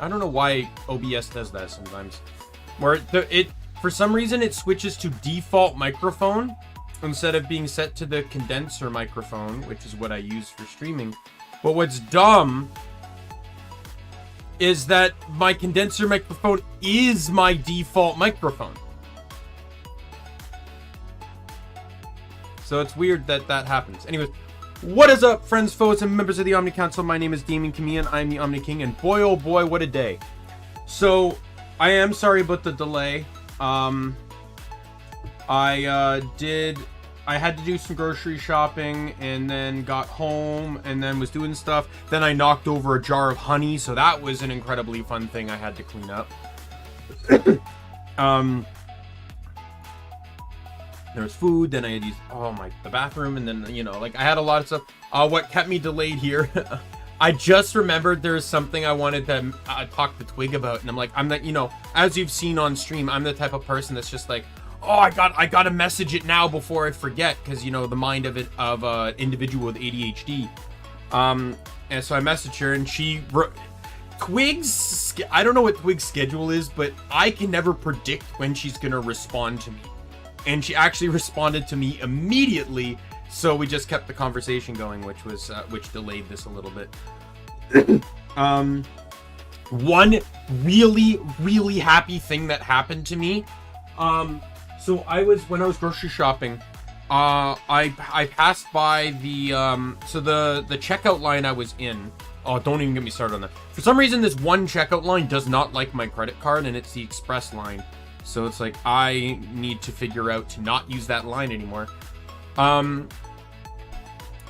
I don't know why OBS does that sometimes. Where it for some reason it switches to default microphone instead of being set to the condenser microphone, which is what I use for streaming. But what's dumb is that my condenser microphone is my default microphone. So it's weird that that happens. Anyways, what is up, friends, foes, and members of the Omni Council? My name is Daimien Kamiya and I'm the Omni King, and boy, oh boy, what a day. So, I am sorry about the delay. I had to do some grocery shopping and then got home and then was doing stuff. Then I knocked over a jar of honey, so that was an incredibly fun thing I had to clean up. There was food, then I had used, the bathroom, and then, you know, like, I had a lot of stuff. What kept me delayed here, I just remembered there was something I wanted to talk to Twig about, and I'm like, I'm not, you know, as you've seen on stream, I'm the type of person that's just like, oh, I gotta message it now before I forget, because, you know, the mind of an individual with ADHD. And so I messaged her, and she Twig's, I don't know what Twig's schedule is, but I can never predict when she's gonna respond to me. And she actually responded to me immediately, so we just kept the conversation going, which delayed this a little bit. One really happy thing that happened to me. So when I was grocery shopping, I passed by the the checkout line I was in. Oh, don't even get me started on that. For some reason, this one checkout line does not like my credit card, and it's the express line. So it's like, I need to figure out to not use that line anymore.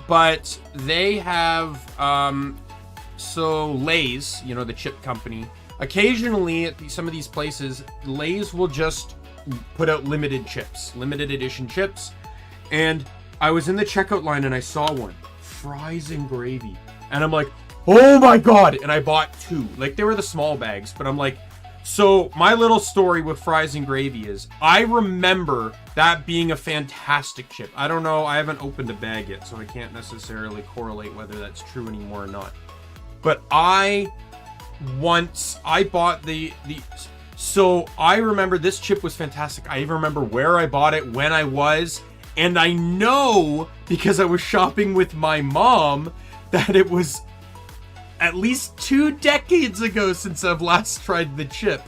But they have, so Lay's, you know, the chip company, occasionally at some of these places, Lay's will just put out limited edition chips. And I was in the checkout line and I saw one, fries and gravy. And I'm like, oh my God. And I bought two. Like, they were the small bags, but I'm like, so my little story with fries and gravy is, I remember that being a fantastic chip. I don't know, I haven't opened a bag yet, so I can't necessarily correlate whether that's true anymore or not. But I bought so I remember this chip was fantastic. I even remember where I bought it, when I was, and I know, because I was shopping with my mom, that it was at least 2 decades ago since I've last tried the chip.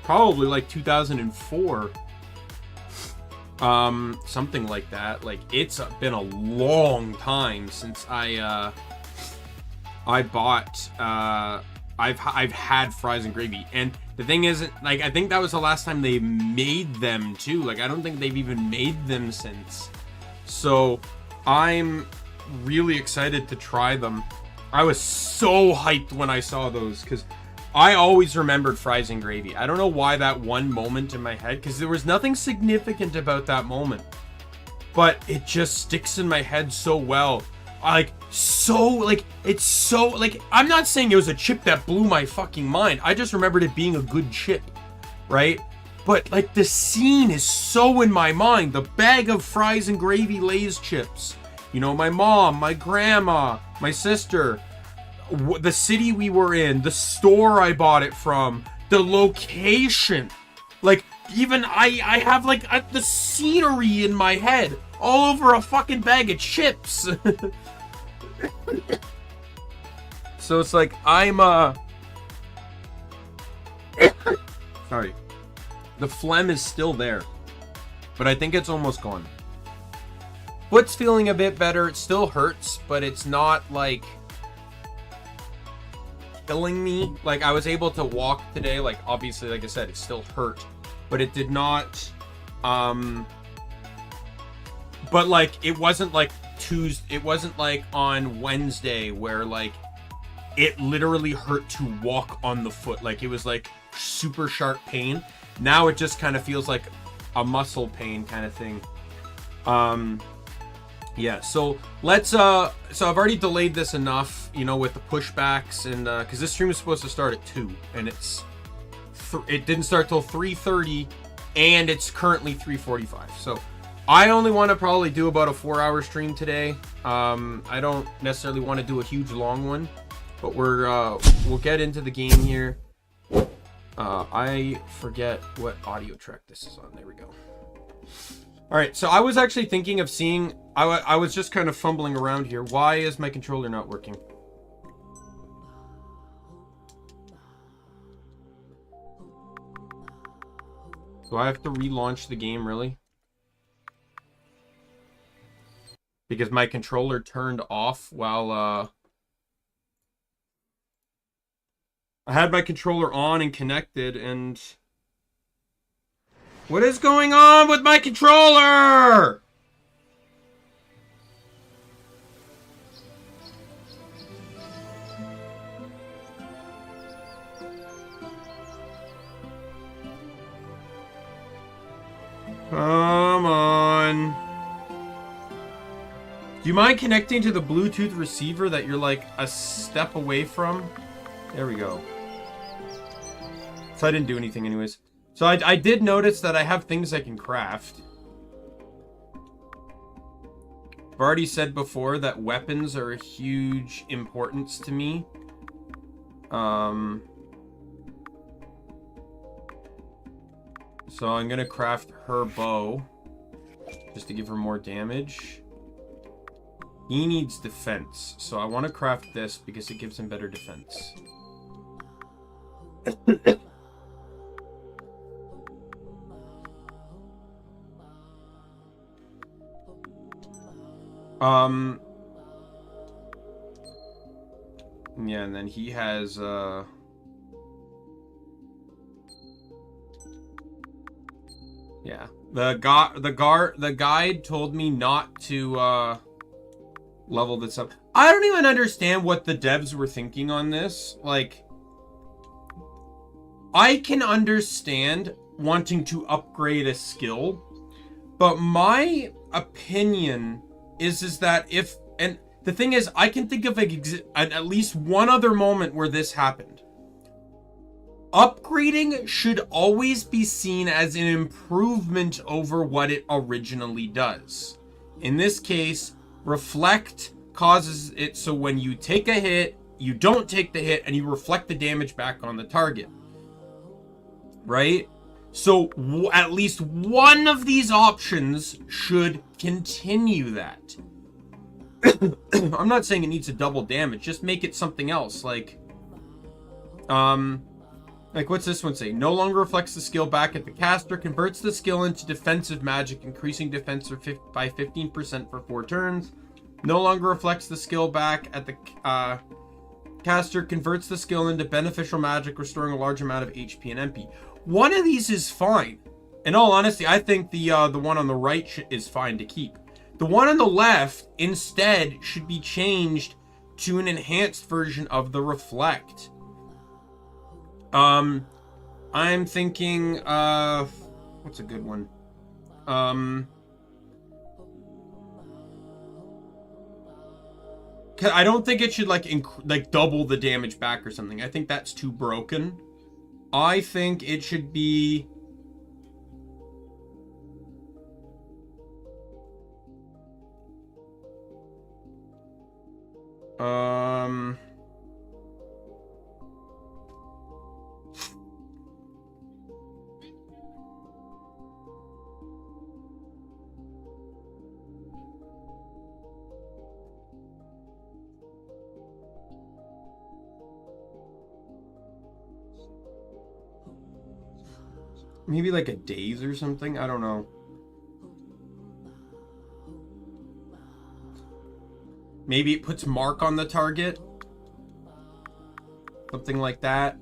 Probably like 2004. Something like that. Like, it's been a long time since I bought, I've had fries and gravy. And the thing is, like, I think that was the last time they made them too. Like, I don't think they've even made them since. So, I'm really excited to try them. I was so hyped when I saw those, because I always remembered fries and gravy. I don't know why that one moment in my head, because there was nothing significant about that moment, but it just sticks in my head so well. I'm not saying it was a chip that blew my fucking mind. I just remembered it being a good chip, right? But, like, the scene is so in my mind. The bag of fries and gravy Lay's chips. You know, my mom, my grandma, my sister, the city we were in, the store I bought it from, the location. Like, even I have, like, the scenery in my head all over a fucking bag of chips. So it's like, sorry. The phlegm is still there, but I think it's almost gone. Foot's feeling a bit better. It still hurts, but it's not, like, killing me. Like, I was able to walk today. Like, obviously, like I said, it still hurt, but it did not, but, like, it wasn't like Tuesday. It wasn't like on Wednesday where, like, it literally hurt to walk on the foot. Like, it was, like, super sharp pain. Now it just kind of feels like a muscle pain kind of thing. Yeah, so let's, so I've already delayed this enough, you know, with the pushbacks, and, because this stream was supposed to start at 2, and it didn't start till 3:30, and it's currently 3:45, so I only want to probably do about a 4-hour stream today. I don't necessarily want to do a huge long one, But we'll get into the game here. I forget what audio track this is on. There we go. All right, so I was actually thinking of seeing, I was just kind of fumbling around here. Why is my controller not working? Do I have to relaunch the game, really? Because my controller turned off while, I had my controller on and connected, and... What is going on with my controller? Come on. Do you mind connecting to the Bluetooth receiver that you're like a step away from? There we go. So I didn't do anything anyways. So I did notice that I have things I can craft. I've already said before that weapons are a huge importance to me. So I'm gonna craft her bow just to give her more damage. He needs defense, so I want to craft this because it gives him better defense. Yeah, and then he has yeah. The guide told me not to level this up. I don't even understand what the devs were thinking on this. Like, I can understand wanting to upgrade a skill, but my opinion is that if, and the thing is, I can think of at least one other moment where this happened. Upgrading should always be seen as an improvement over what it originally does. In this case, reflect causes it so when you take a hit, you don't take the hit and you reflect the damage back on the target. Right? So at least one of these options should continue that. I'm not saying it needs to double damage, just make it something else. Like what's this one say? No longer reflects the skill back at the caster, converts the skill into defensive magic, increasing defense by 15% for 4 turns. No longer reflects the skill back at the caster, converts the skill into beneficial magic, restoring a large amount of HP and MP. One of these is fine. In all honesty, I think the one on the right is fine to keep. The one on the left, instead, should be changed to an enhanced version of the reflect. I'm thinking of... What's a good one? I don't think it should, like double the damage back or something. I think that's too broken. I think it should be... maybe like a daze or something? I don't know. Maybe it puts mark on the target. Something like that.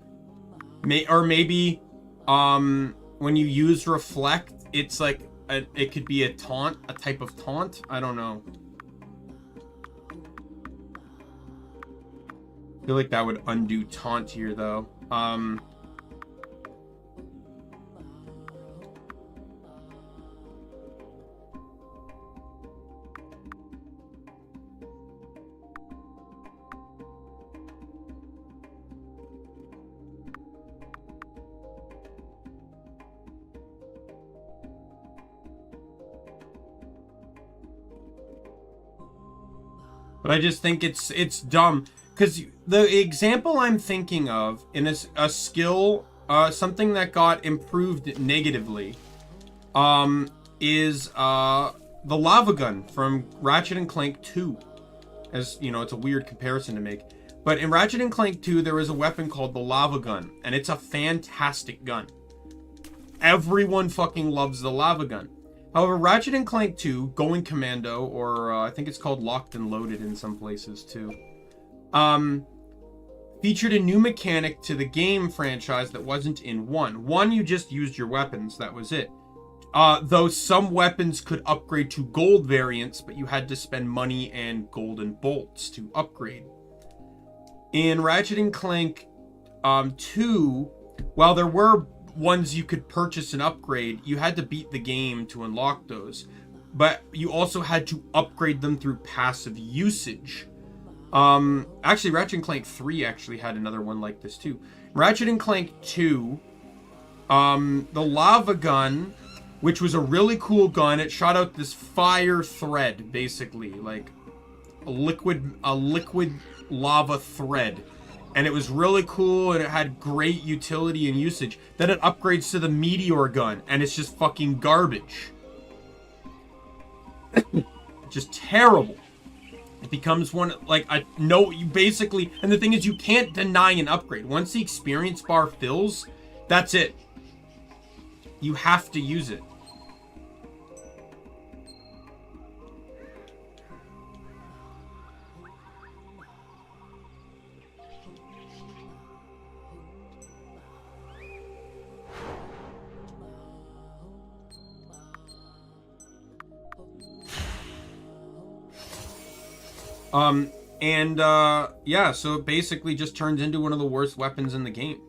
Or maybe when you use reflect, it's like it could be a taunt, a type of taunt. I don't know. I feel like that would undo taunt here though. But I just think it's dumb. because the example I'm thinking of in a skill, something that got improved negatively, is the lava gun from Ratchet and Clank 2. As you know, it's a weird comparison to make, but in Ratchet and Clank 2 there is a weapon called the lava gun, and it's a fantastic gun. Everyone fucking loves the lava gun. However, Ratchet and Clank 2 Going Commando, or I think it's called Locked and Loaded in some places too, featured a new mechanic to the game franchise that wasn't in 1. 1, you just used your weapons, that was it. Though some weapons could upgrade to gold variants, but you had to spend money and golden bolts to upgrade. In Ratchet and Clank 2, while there were ones you could purchase and upgrade, you had to beat the game to unlock those. But you also had to upgrade them through passive usage. Actually, Ratchet and Clank 3 actually had another one like this too. Ratchet and Clank 2, the lava gun, which was a really cool gun, it shot out this fire thread, basically, like a liquid lava thread. And it was really cool, and it had great utility and usage. Then it upgrades to the meteor gun, and it's just fucking garbage. Just terrible. It becomes one, like, you basically, and the thing is, you can't deny an upgrade. Once the experience bar fills, that's it. You have to use it. Yeah, so it basically just turns into one of the worst weapons in the game.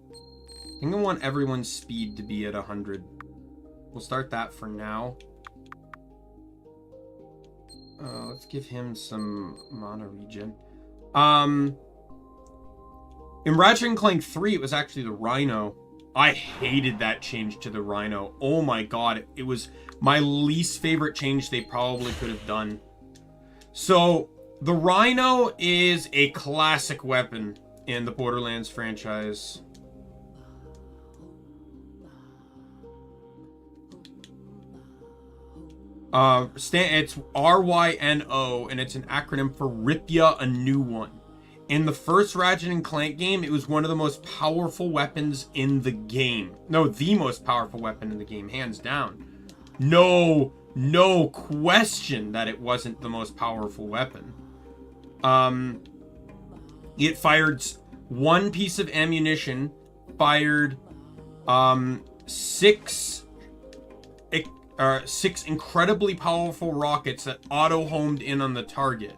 I think I want everyone's speed to be at 100. We'll start that for now. Let's give him some mana regen. In Ratchet and Clank 3, it was actually the Rhino. I hated that change to the Rhino. Oh my god, it was my least favorite change they probably could have done. So, the Rhino is a classic weapon in the Borderlands franchise. It's RYNO, and it's an acronym for Rip Ya a New One. In the first Ratchet and Clank game, it was one of the most powerful weapons in the game. No, the most powerful weapon in the game, hands down. No question that it wasn't the most powerful weapon. It fired one piece of ammunition, fired six incredibly powerful rockets that auto-homed in on the target.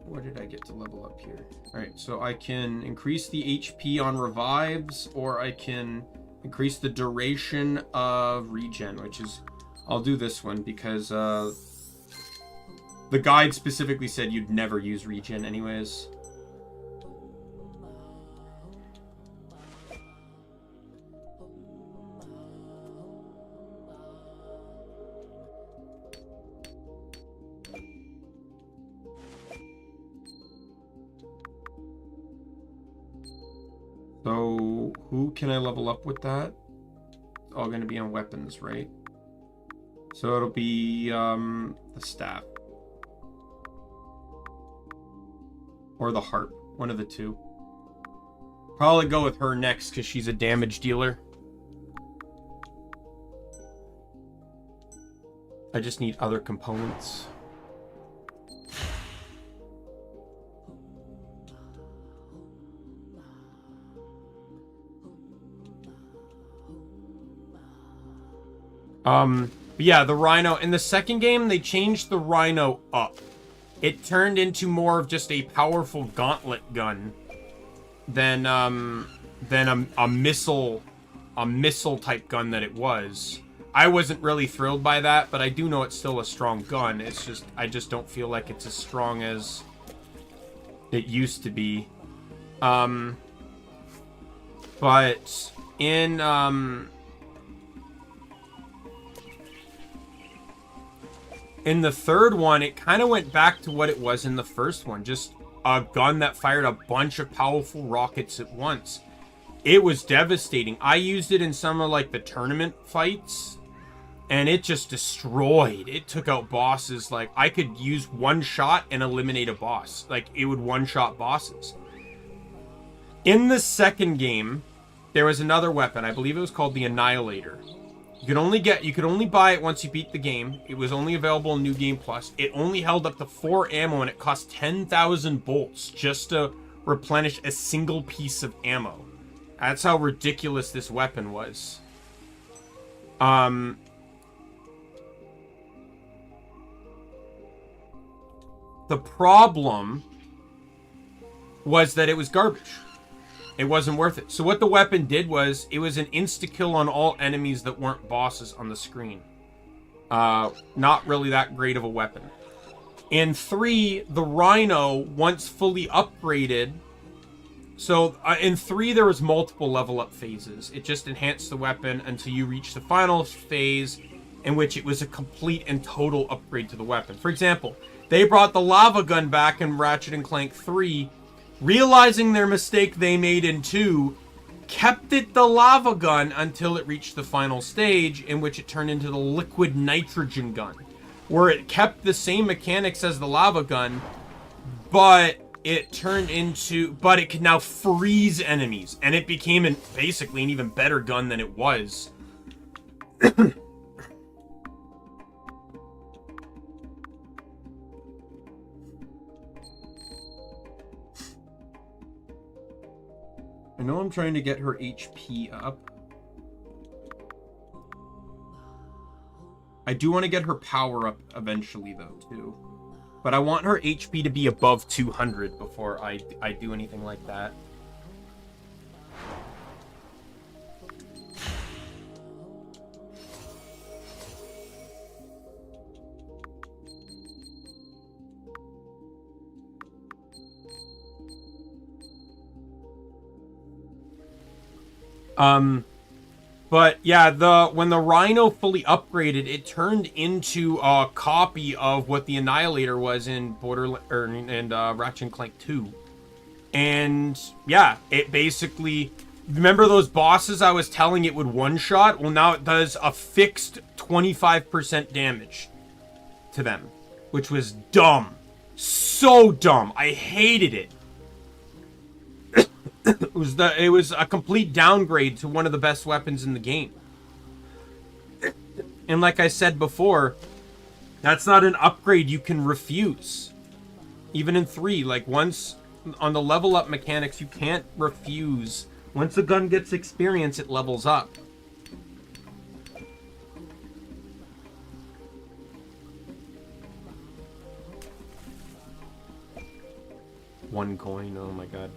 What did I get to level up here? Alright, so I can increase the HP on revives, or I can increase the duration of regen, which is... I'll do this one because the guide specifically said you'd never use regen anyways. So, who can I level up with that? It's all going to be on weapons, right? So it'll be the staff. Or the harp. One of the two. Probably go with her next because she's a damage dealer. I just need other components. But yeah, the Rhino. In the second game, they changed the Rhino up. It turned into more of just a powerful gauntlet gun than a missile type gun that it was. I wasn't really thrilled by that, but I do know it's still a strong gun. It's just, I just don't feel like it's as strong as it used to be. But in In the third one, it kind of went back to what it was in the first one. Just a gun that fired a bunch of powerful rockets at once. It was devastating. I used it in some of like the tournament fights, and it just destroyed. It took out bosses. Like, I could use one shot and eliminate a boss. Like, it would one-shot bosses. In the second game, there was another weapon. I believe it was called the Annihilator. You could only buy it once you beat the game. It was only available in New Game Plus. It only held up to 4 ammo, and it cost 10,000 bolts just to replenish a single piece of ammo. That's how ridiculous this weapon was. The problem was that it was garbage. It wasn't worth it. So what the weapon did was, it was an insta-kill on all enemies that weren't bosses on the screen. Not really that great of a weapon. In 3, the Rhino, once fully upgraded... So, in 3, there was multiple level up phases. It just enhanced the weapon until you reach the final phase, in which it was a complete and total upgrade to the weapon. For example, they brought the lava gun back in Ratchet & Clank 3, realizing their mistake they made in 2, kept it the lava gun until it reached the final stage, in which it turned into the liquid nitrogen gun, where it kept the same mechanics as the lava gun, but it could now freeze enemies, and it became basically an even better gun than it was. I know I'm trying to get her HP up. I do want to get her power up eventually, though, too. But I want her HP to be above 200 before I do anything like that. But yeah, when the Rhino fully upgraded, it turned into a copy of what the Annihilator was in Ratchet & Clank 2. And yeah, it basically, remember those bosses I was telling it would one-shot? Well, now it does a fixed 25% damage to them, which was dumb. So dumb. I hated it. It was a complete downgrade to one of the best weapons in the game. And like I said before, that's not an upgrade you can refuse. Even in 3, like, once on the level up mechanics, you can't refuse. Once the gun gets experience, it levels up. One coin, oh my god.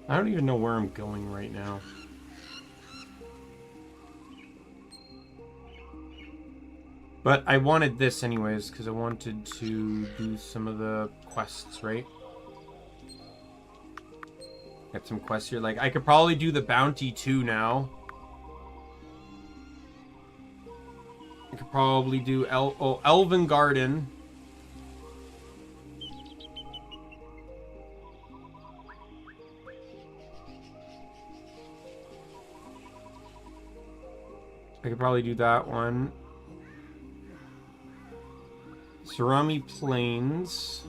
I don't even know where I'm going right now. But I wanted this anyways, because I wanted to do some of the quests, right? Got some quests here. Like, I could probably do the bounty too now. I could probably do Elven Garden. I could probably do that one. Surami Plains.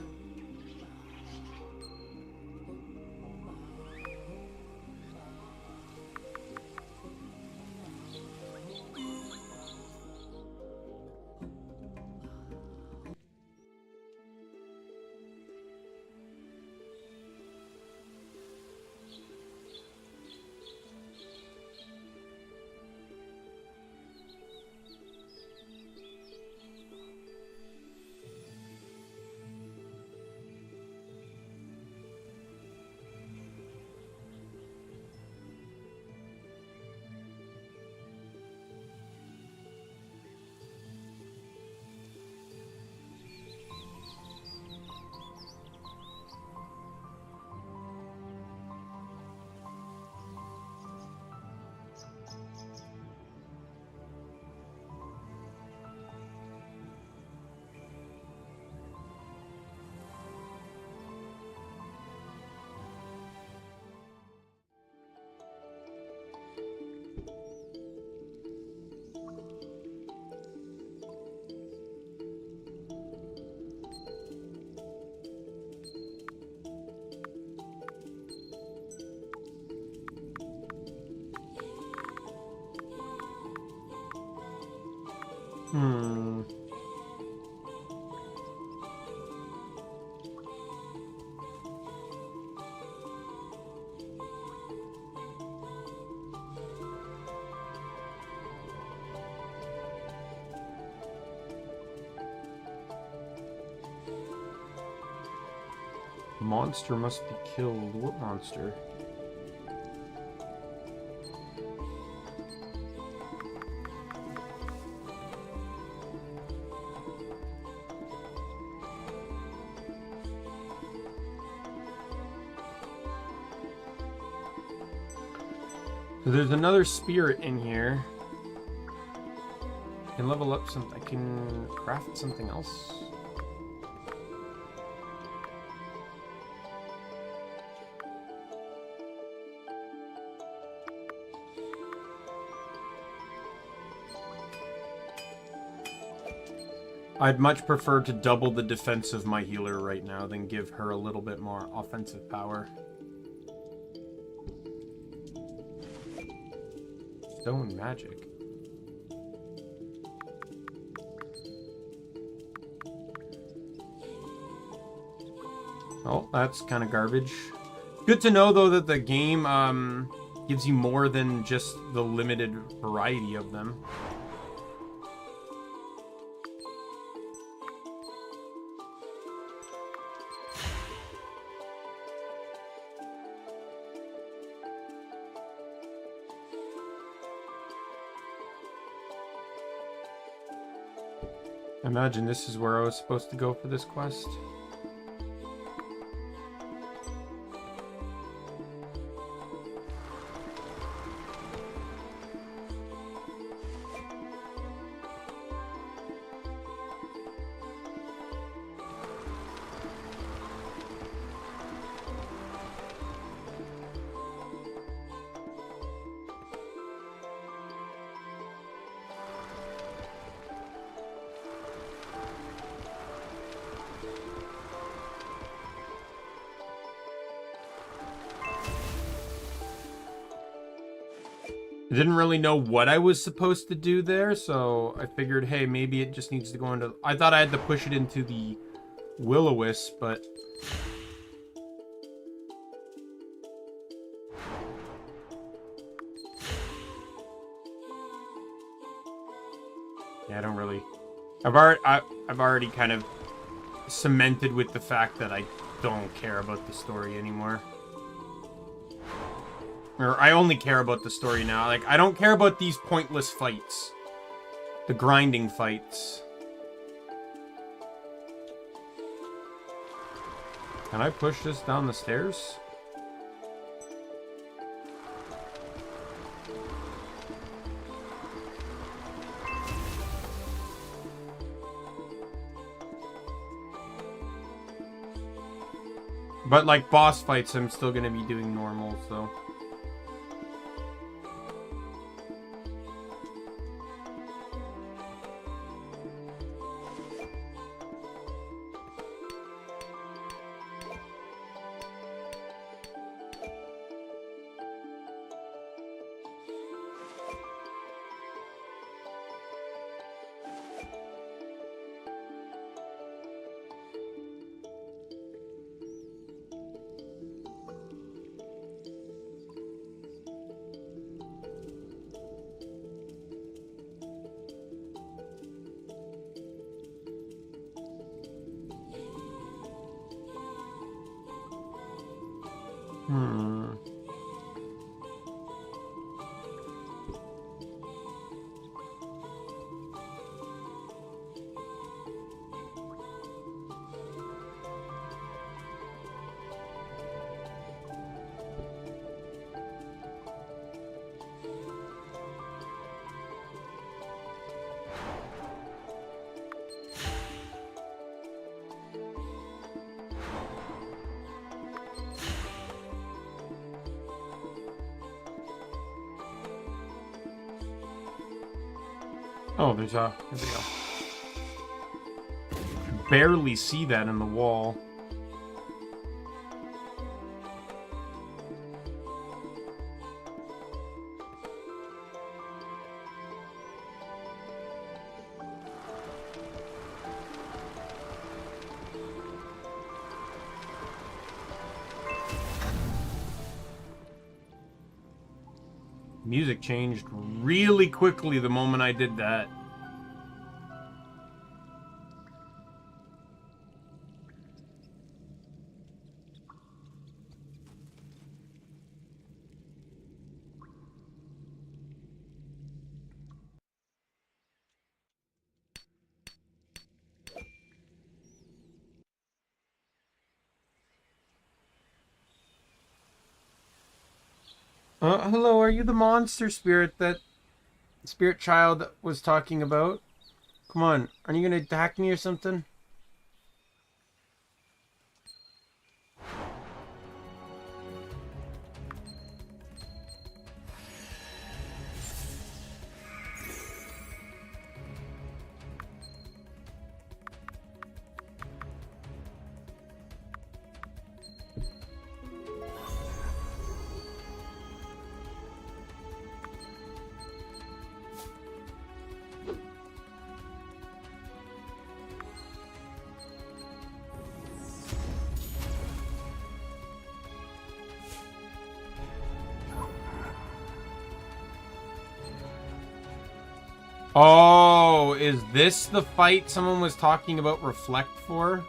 Hmm. Monster must be killed. What monster? So there's another spirit in here. I can level up something. I can craft something else. I'd much prefer to double the defense of my healer right now than give her a little bit more offensive power. Stone magic. Oh, that's kind of garbage. Good to know, though, that the game gives you more than just the limited variety of them. I imagine this is where I was supposed to go for this quest. I didn't really know what I was supposed to do there, so I figured, hey, maybe it just needs to go into... I thought I had to push it into the will-o-wisp, but... yeah, I don't really... I've already kind of cemented with the fact that I don't care about the story anymore. Or I only care about the story now. Like, I don't care about these pointless fights. The grinding fights. Can I push this down the stairs? But, like, boss fights, I'm still gonna be doing normal, so... Oh, there's a... Here we go. I can barely see that in the wall. Music changed really quickly the moment I did that. Hello, are you the monster spirit that spirit child was talking about? Come on, aren't you gonna attack me or something? Oh, is this the fight someone was talking about reflect for?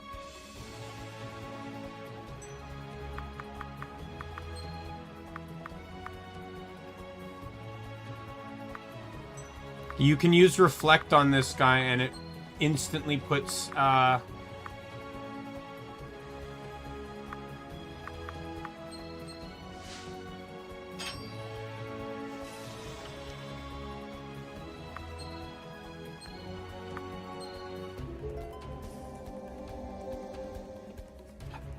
You can use reflect on this guy and it instantly puts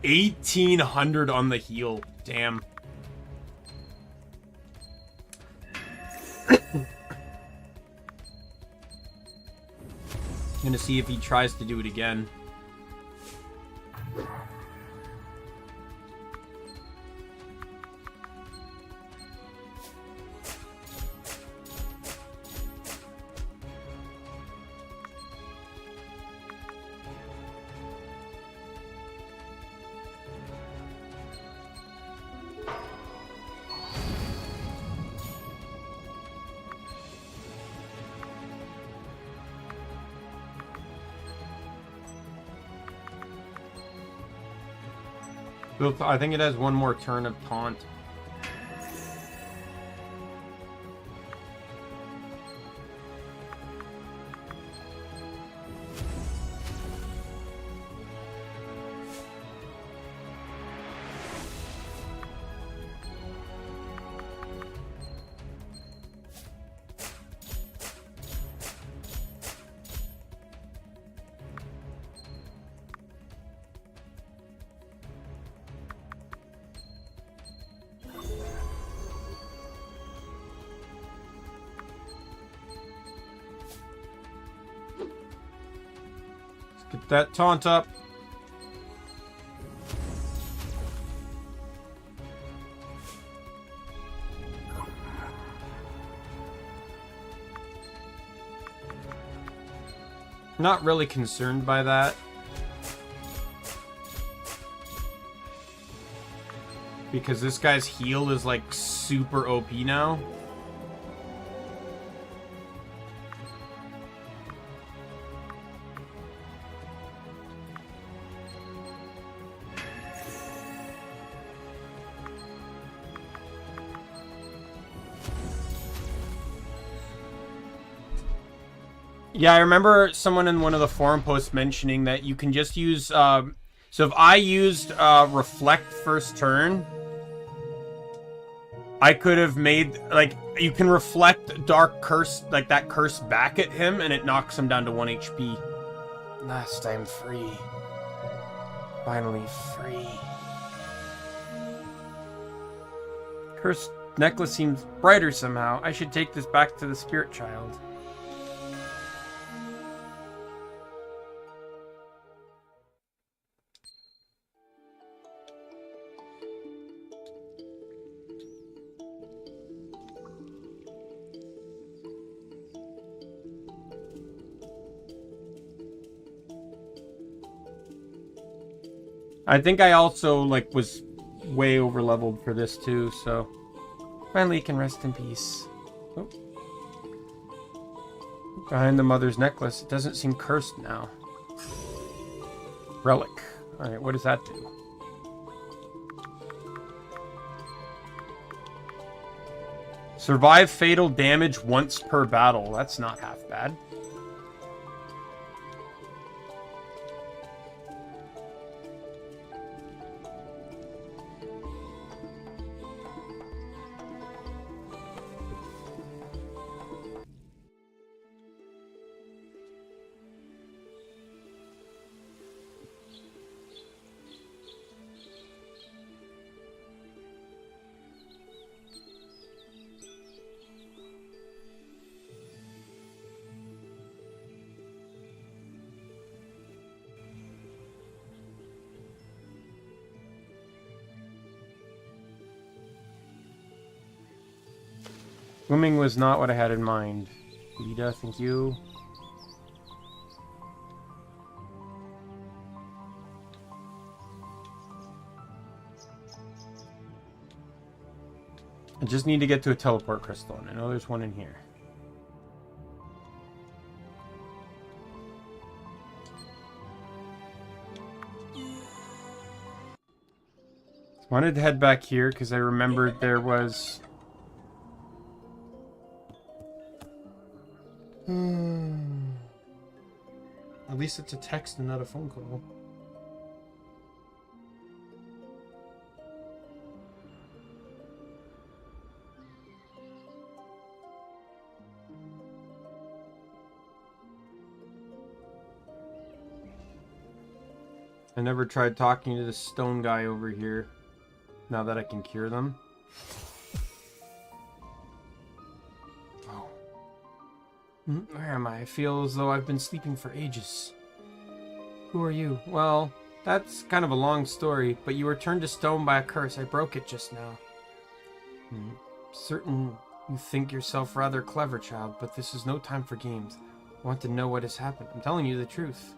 1800 on the heal. Damn. Gonna see if he tries to do it again. I think it has one more turn of taunt. Get that taunt up. Not really concerned by that. Because this guy's heal is like super OP now. Yeah, I remember someone in one of the forum posts mentioning that you can just use... so if I used Reflect first turn, I could have made... Like, you can reflect Dark Curse, like that curse back at him, and it knocks him down to 1 HP. Last I'm free. Finally free. Cursed necklace seems brighter somehow. I should take this back to the spirit child. I think I also, like, was way over leveled for this too, so... Finally, you can rest in peace. Oh. Behind the mother's necklace, it doesn't seem cursed now. Relic. Alright, what does that do? Survive fatal damage once per battle. That's not half bad. Swimming was not what I had in mind. Lita, thank you. I just need to get to a teleport crystal, and I know there's one in here. Wanted to head back here because I remembered there was... At least it's a text and not a phone call. I never tried talking to this stone guy over here, now that I can cure them. Where am I? I feel as though I've been sleeping for ages. Who are you? Well, that's kind of a long story, but you were turned to stone by a curse. I broke it just now. Certain you think yourself rather clever, child, but this is no time for games. I want to know what has happened. I'm telling you the truth.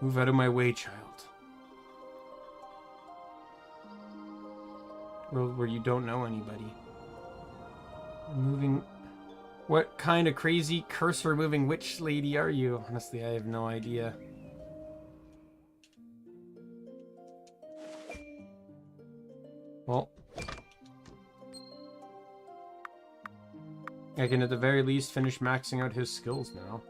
Move out of my way, child. World where you don't know anybody. Moving... What kind of crazy curse-removing witch lady are you? Honestly, I have no idea. Well. I can at the very least finish maxing out his skills now.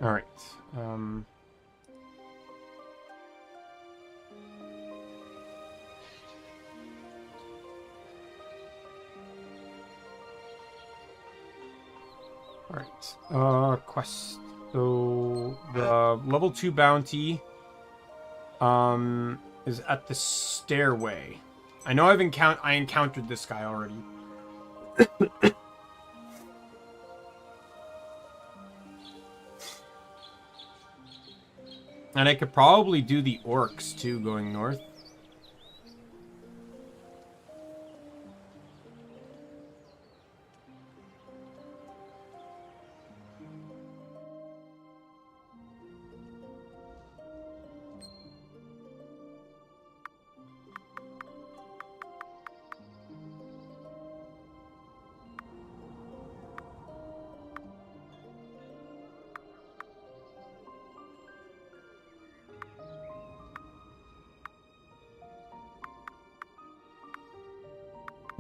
Alright, quest. So, the level 2 bounty, is at the stairway. I know I encountered this guy already. And I could probably do the orcs, too, going north.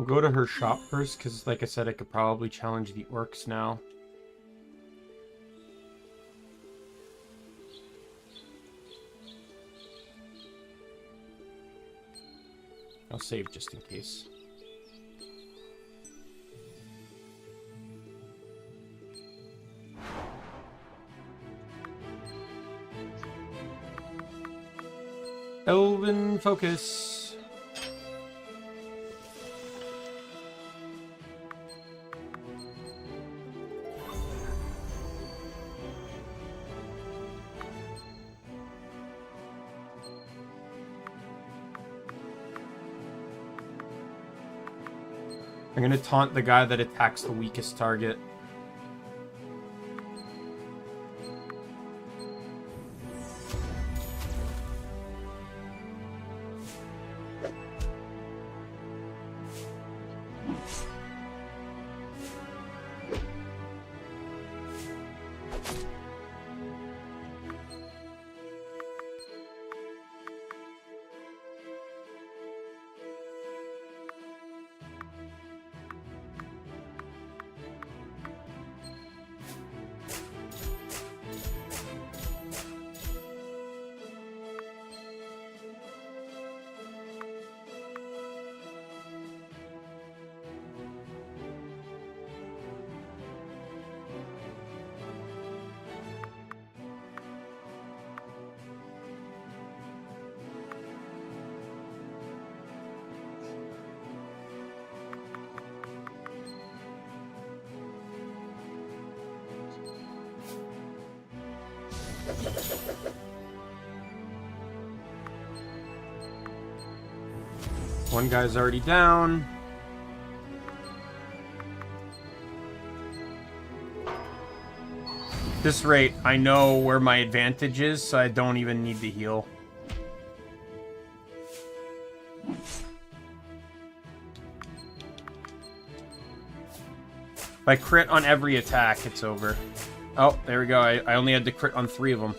We'll go to her shop first, because like I said, I could probably challenge the orcs now. I'll save just in case. Elven focus. I'm gonna taunt the guy that attacks the weakest target. One guy's already down. At this rate, I know where my advantage is, so I don't even need to heal. If I crit on every attack, it's over. Oh, there we go. I only had to crit on 3 of them.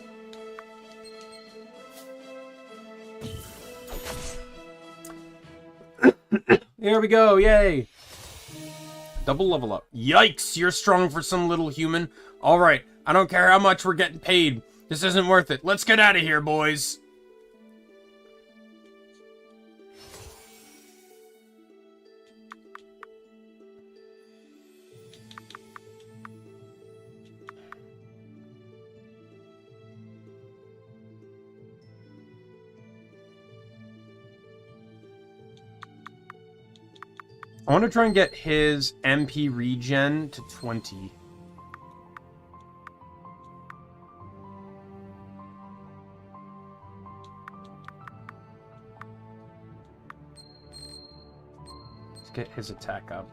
There we go, yay! Double level up. Yikes, you're strong for some little human. Alright, I don't care how much we're getting paid. This isn't worth it. Let's get out of here, boys. I want to try and get his MP regen to 20. Let's get his attack up.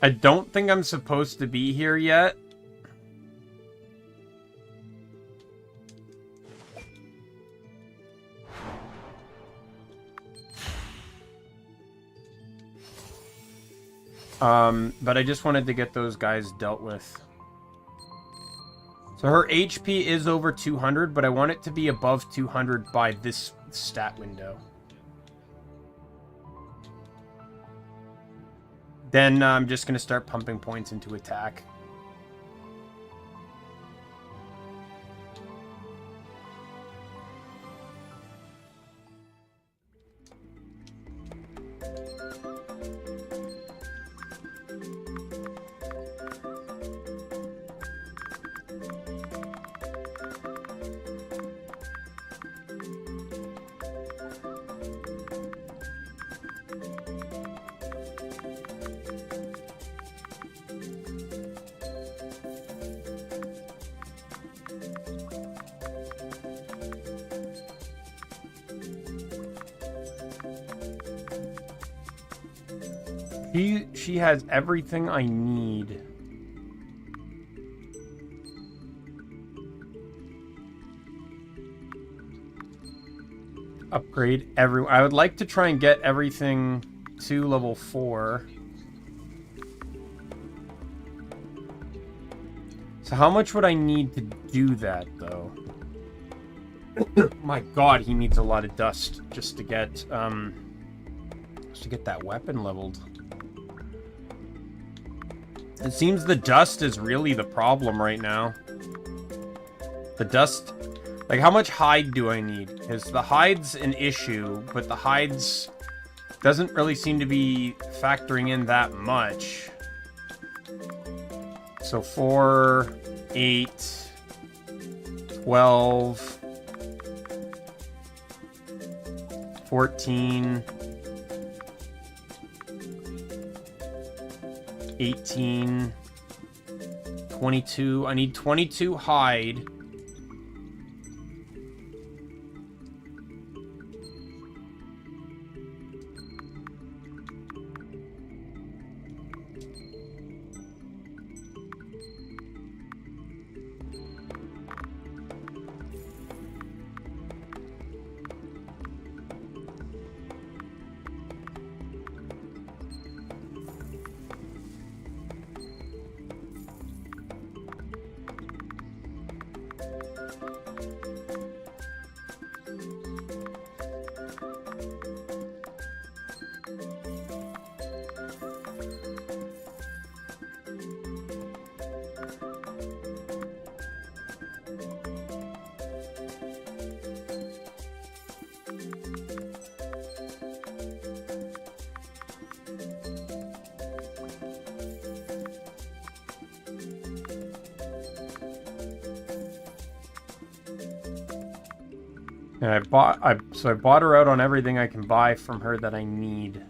I don't think I'm supposed to be here yet. But I just wanted to get those guys dealt with. So her HP is over 200, but I want it to be above 200 by this stat window. Then I'm just going to start pumping points into attack. She has everything I need. Upgrade every. I would like to try and get everything to level 4. So how much would I need to do that, though? My God, he needs a lot of dust just to get that weapon leveled. It seems the dust is really the problem right now. The dust... Like, how much hide do I need? Because the hide's an issue, but the hide's doesn't really seem to be factoring in that much. So 4, 8, 12, 14, 18, 22. I need 22 hide. And I bought her out on everything I can buy from her that I need.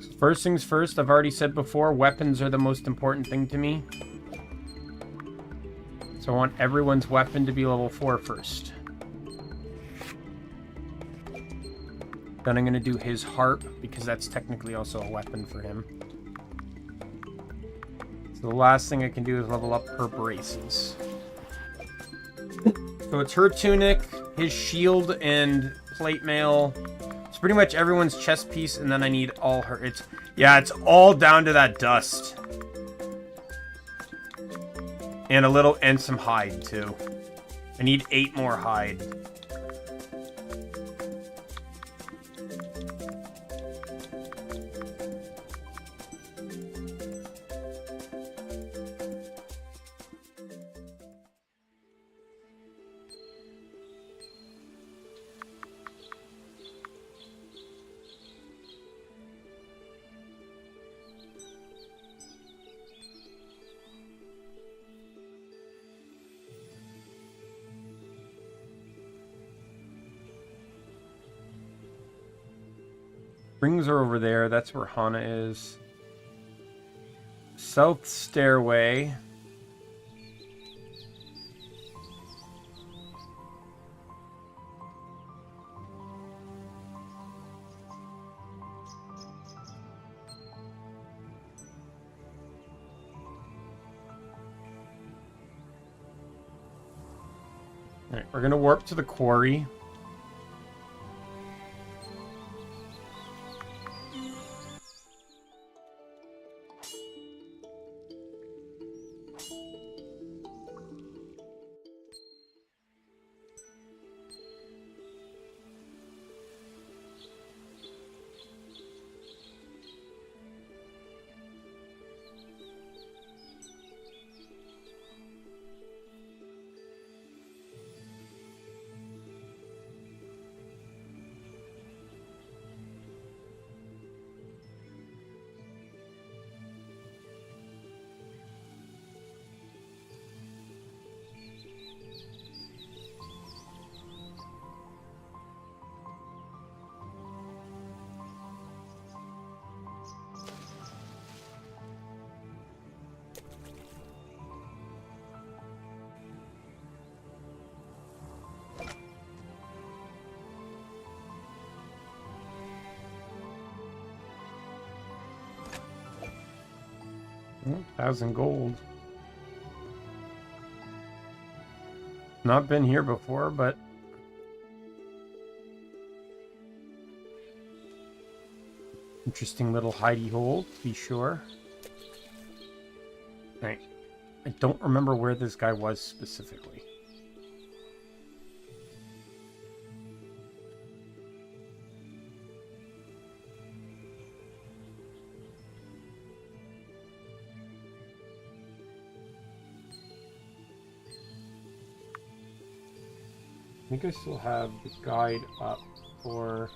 So first things first, I've already said before, weapons are the most important thing to me. So I want everyone's weapon to be level 4 first. Then I'm going to do his harp, because that's technically also a weapon for him. So the last thing I can do is level up her braces. So it's her tunic, his shield, and plate mail. It's pretty much everyone's chest piece, and then I need all her... It's all down to that dust. And some hide, too. I need 8 more hide. Rings are over there. That's where Hana is. South stairway. All right, we're gonna warp to the quarry. 1,000 gold. Not been here before, but interesting little hidey hole, to be sure. Right. I don't remember where this guy was specifically. I think I still have the guide up for...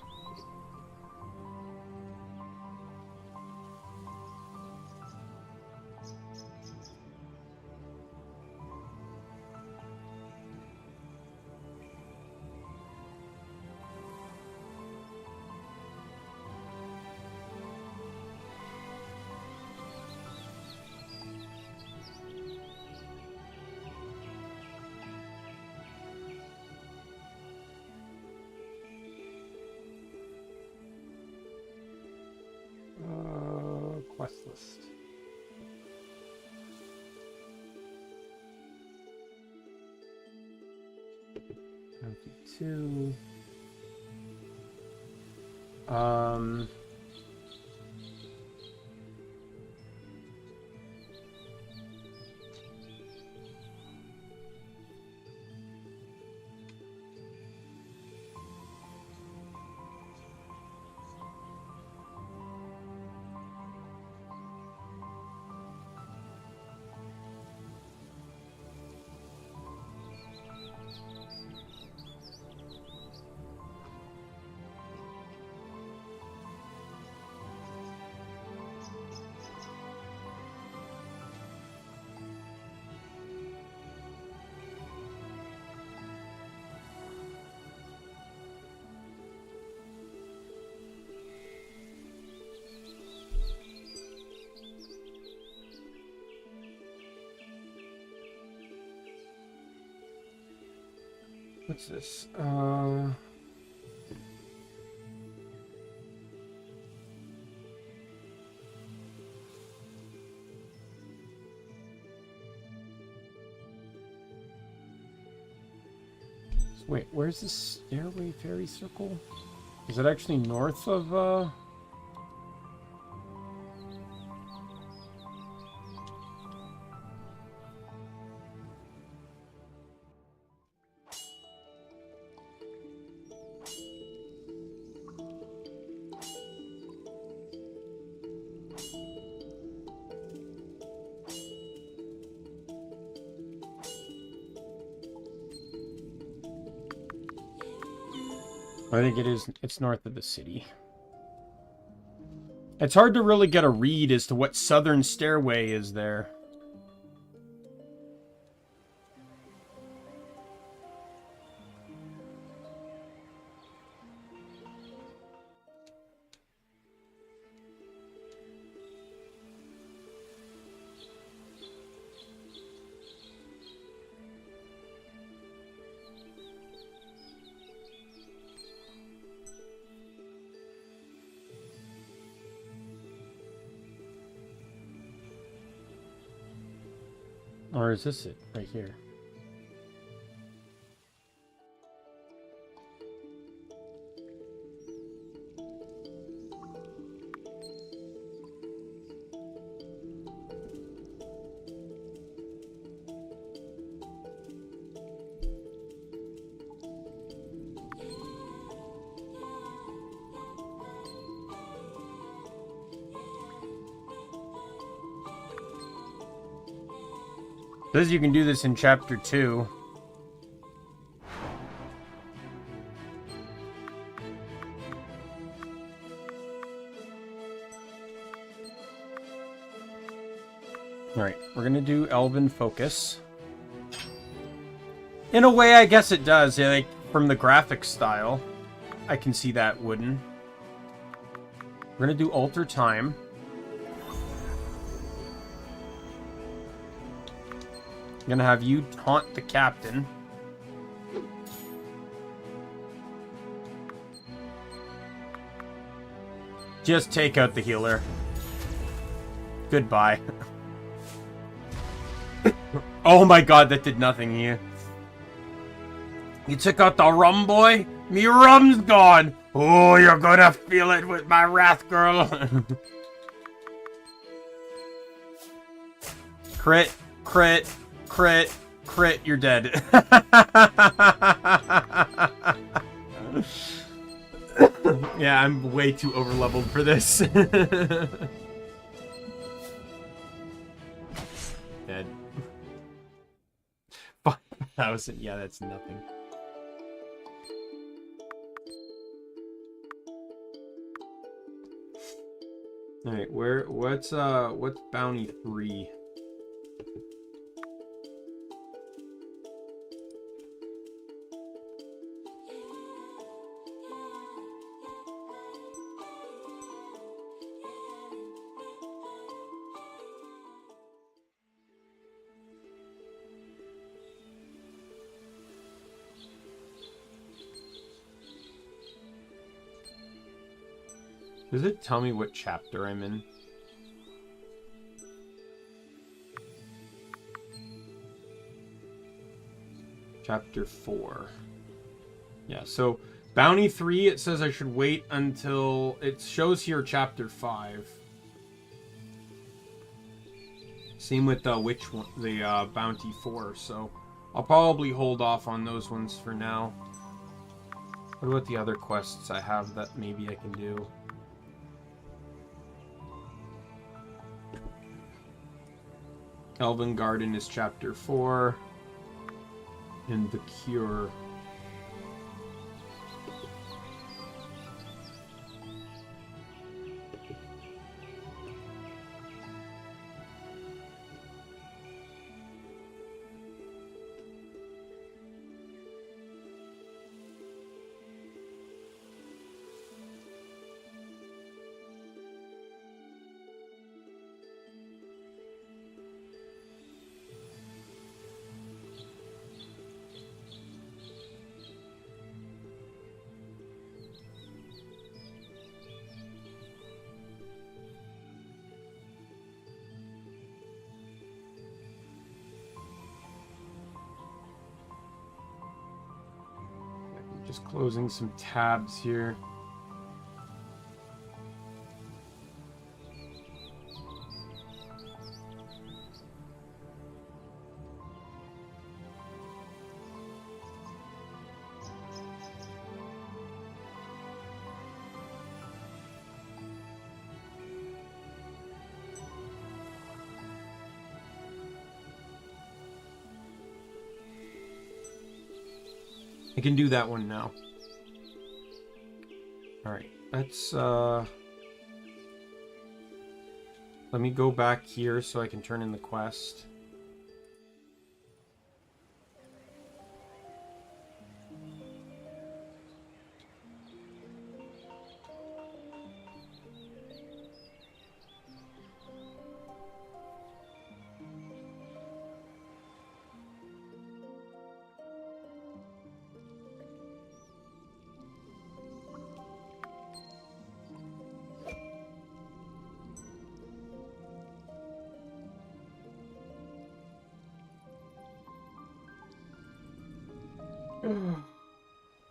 quest list. Two. What's this? Wait, where's this stairway fairy circle? Is it actually north of, I think it is, it's north of the city. It's hard to really get a read as to what southern stairway is there. Or is this it? Right here. Says you can do this in chapter 2. Alright, we're gonna do Elven Focus. In a way, I guess it does. Yeah, like, from the graphic style, I can see that wooden. We're gonna do Alter Time. I'm gonna have you taunt the captain. Just take out the healer. Goodbye. Oh my god, that did nothing here. You took out the rum, boy? Me rum's gone. Oh, you're gonna feel it with my wrath, girl. Crit, crit, crit, crit, you're dead. Yeah, I'm way too overleveled for this. Dead. 5,000, yeah, that's nothing. Alright, what's bounty 3? Does it tell me what chapter I'm in? Chapter 4. Yeah, so bounty 3, it says I should wait until... It shows here chapter 5. Same with the which one, the bounty 4, so I'll probably hold off on those ones for now. What about the other quests I have that maybe I can do? Elven Garden is chapter 4. And the Cure. Just closing some tabs here. I can do that one now. Alright, let's, let me go back here so I can turn in the quest.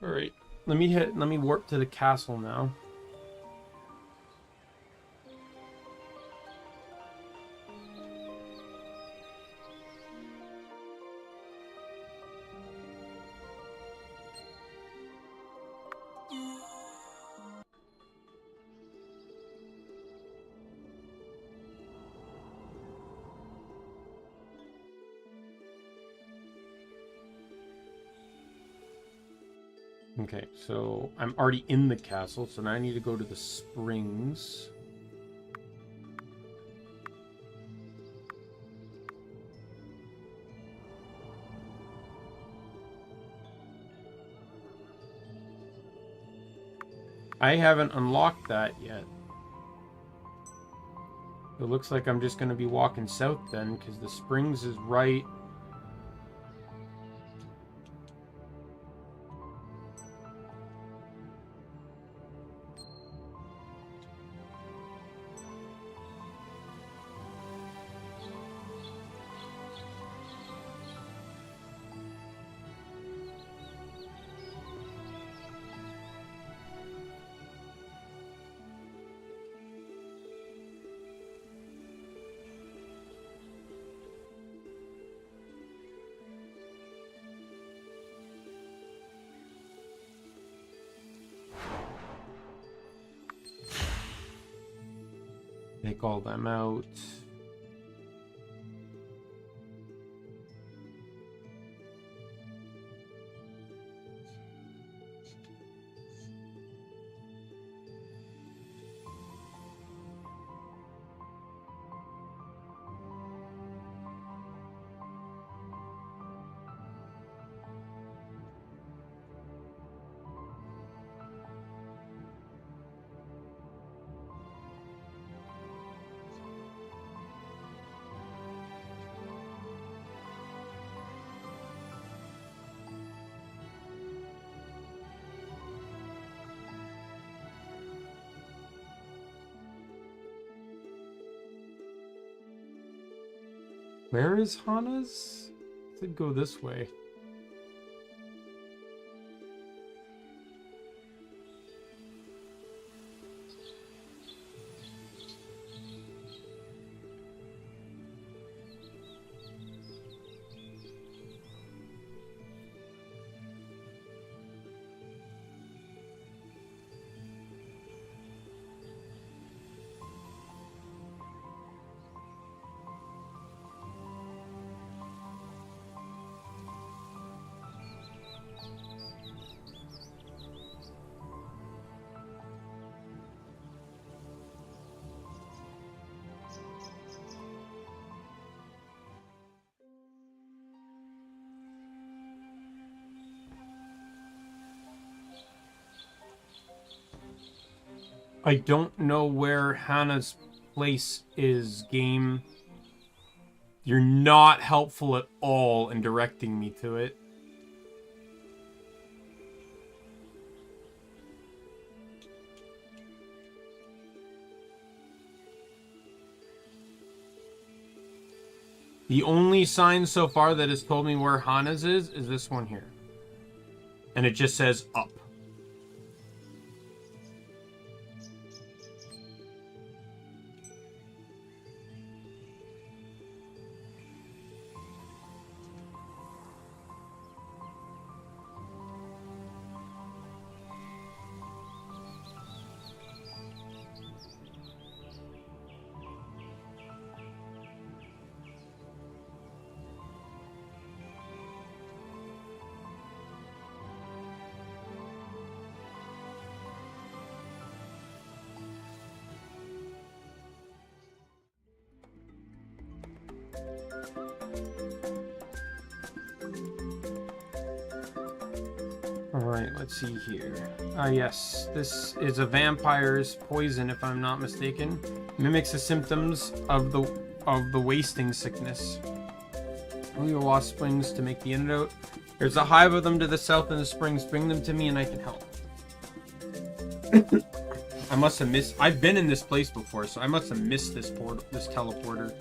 Alright, let me warp to the castle now. Okay, so I'm already in the castle, so now I need to go to the springs. I haven't unlocked that yet. It looks like I'm just going to be walking south then, because the springs is right... Take all them out. Where is Hana's? It did go this way. I don't know where Hannah's place is, game. You're not helpful at all in directing me to it. The only sign so far that has told me where Hana's is this one here. And it just says up. Alright, let's see here. Yes, this is a vampire's poison, if I'm not mistaken. Mimics the symptoms of the wasting sickness. Only your wasp springs to make the antidote. There's a hive of them to the south in the springs. Bring them to me and I can help. I must have missed... I've been in this place before, so I must have missed this portal, this teleporter.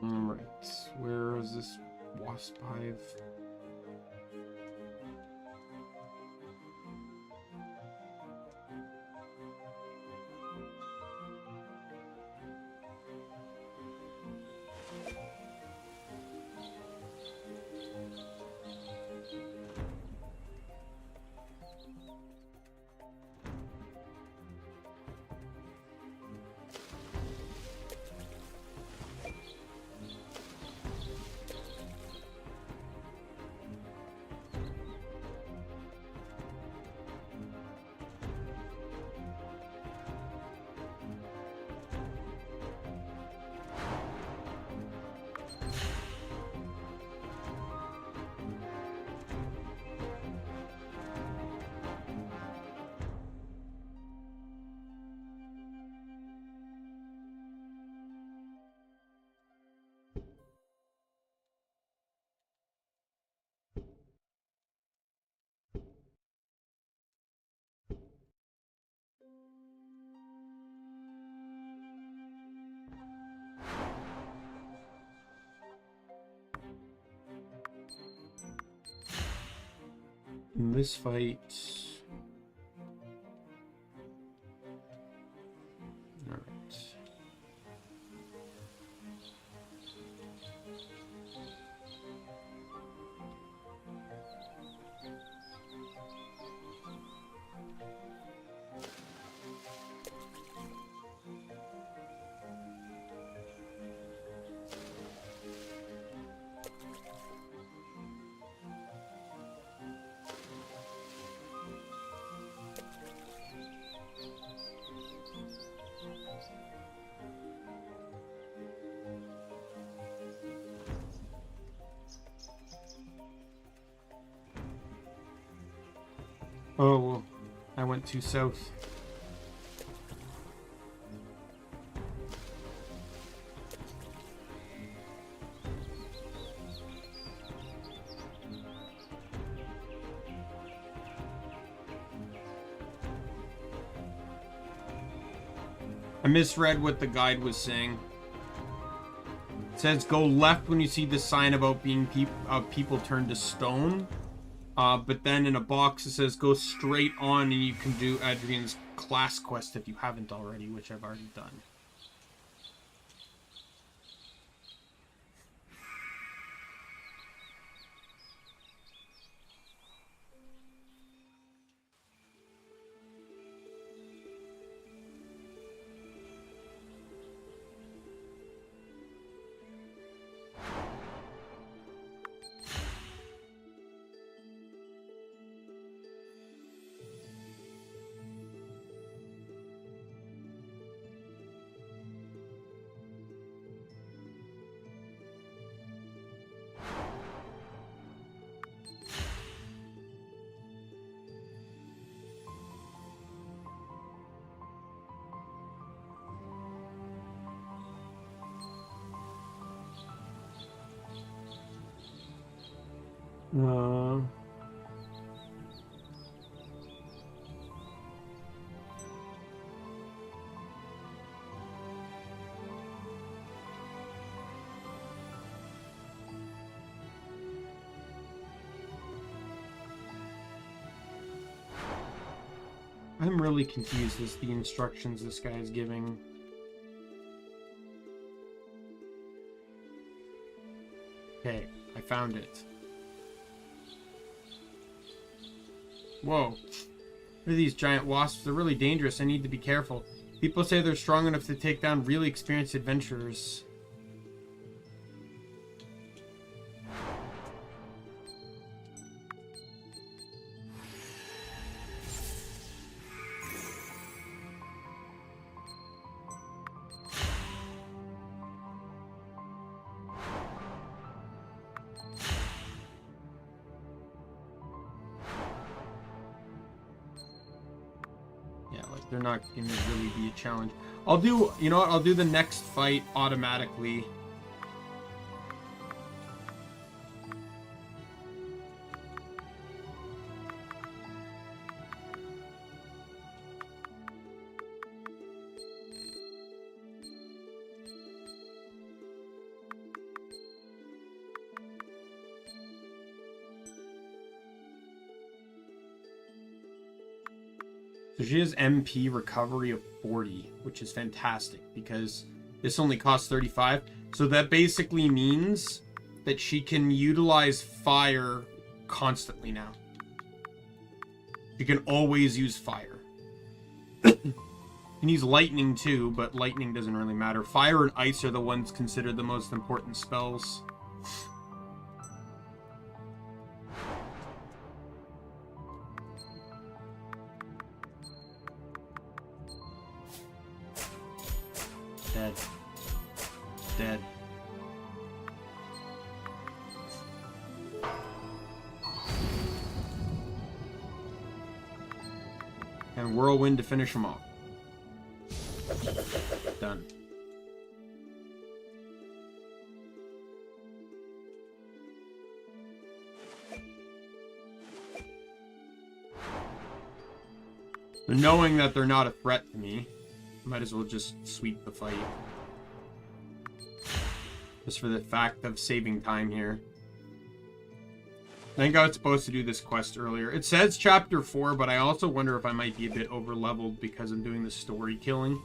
Right, where is this wasp hive? In this fight... Alright. Oh, well, I went too south. I misread what the guide was saying. It says go left when you see the sign about being people turned to stone. But then in a box it says go straight on and you can do Adrian's class quest if you haven't already, which I've already done. I'm really confused as the instructions this guy is giving. Okay, I found it. Whoa. Look at these giant wasps. They're really dangerous. I need to be careful. People say they're strong enough to take down really experienced adventurers. They're not going to really be a challenge. I'll do, you know what, I'll do the next fight automatically. So she has MP recovery of 40, which is fantastic because this only costs 35. So that basically means that she can utilize fire constantly now. She can always use fire. Can use lightning too, but lightning doesn't really matter. Fire and ice are the ones considered the most important spells. Dead. Dead. And whirlwind to finish them off. Done. So knowing that they're not a threat to me, might as well just sweep the fight. Just for the fact of saving time here. I think I was supposed to do this quest earlier. It says chapter 4, but I also wonder if I might be a bit over-leveled because I'm doing the story killing.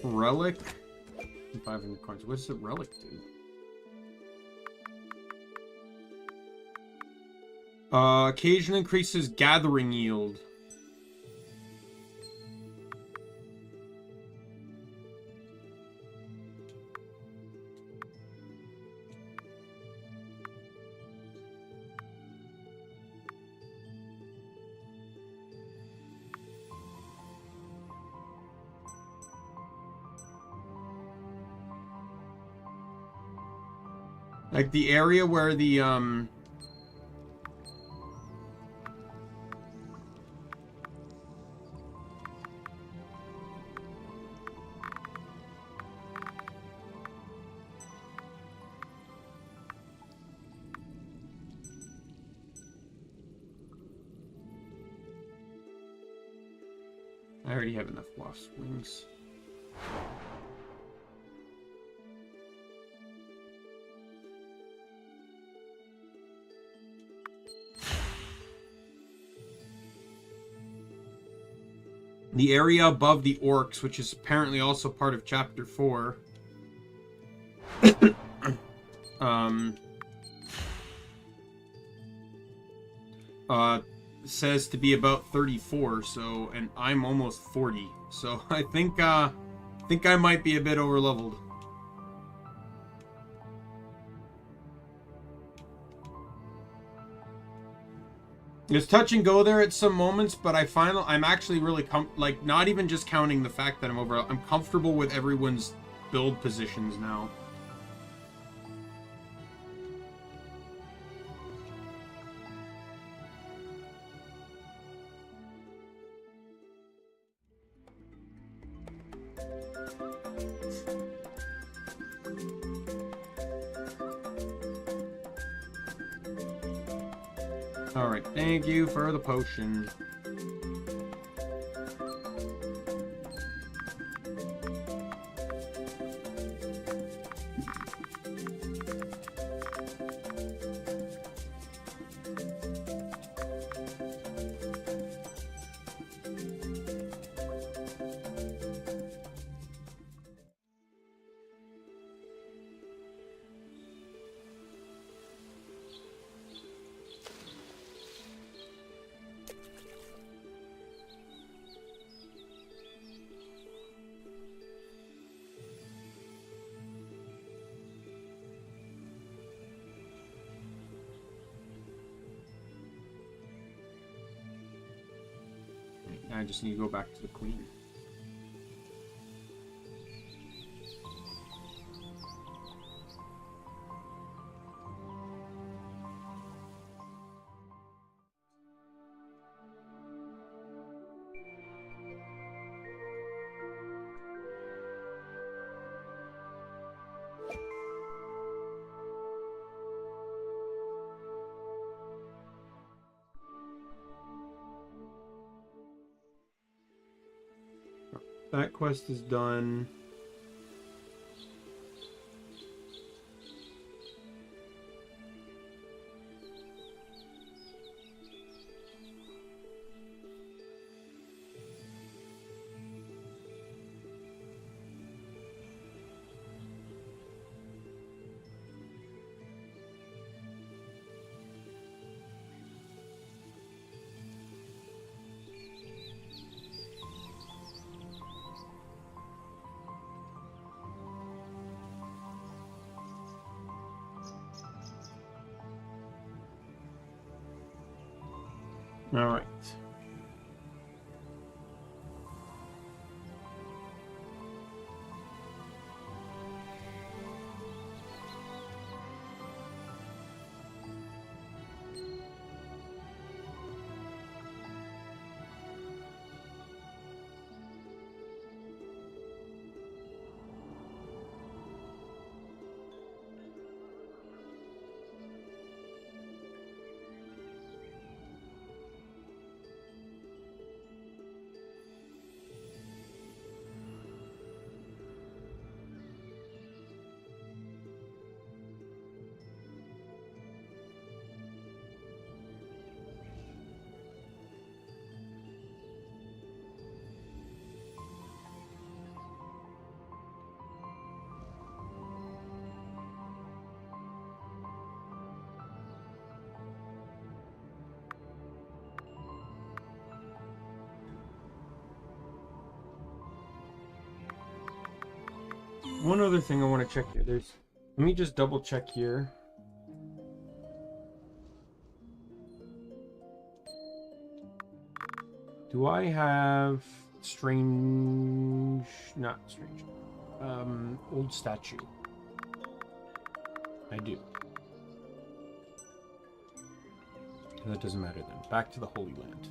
Relic. 500 coins. What does the relic do? Occasionally increases gathering yield. Like the area where the I already have enough wasp wings. The area above the orcs, which is apparently also part of chapter 4. Says to be about 34, so, and I'm almost 40, so I think I might be a bit over leveled. There's touch and go there at some moments, but I'm actually really like, not even just counting the fact that I'm comfortable with everyone's build positions now. Alright, thank you for the potion. I just need to go back to the queen. That quest is done. All right. one other thing I want to check here. Let me just double check here. Do I have not strange, old statue? I do. That doesn't matter then. Back to the Holy Land.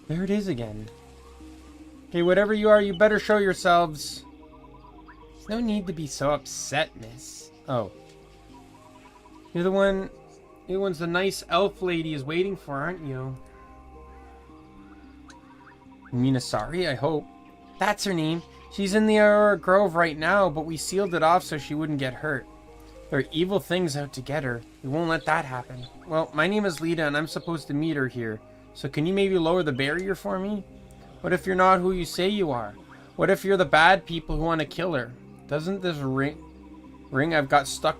There it is again. Okay, whatever you are, you better show yourselves. There's no need to be so upset, miss. Oh. You're the one's the nice elf lady is waiting for, aren't you? Minasari, I hope. That's her name. She's in the Aurora Grove right now, but we sealed it off so she wouldn't get hurt. There are evil things out to get her. We won't let that happen. Well, my name is Lita, and I'm supposed to meet her here. So can you maybe lower the barrier for me? What if you're not who you say you are? What if you're the bad people who want to kill her? Doesn't this ring I've got stuck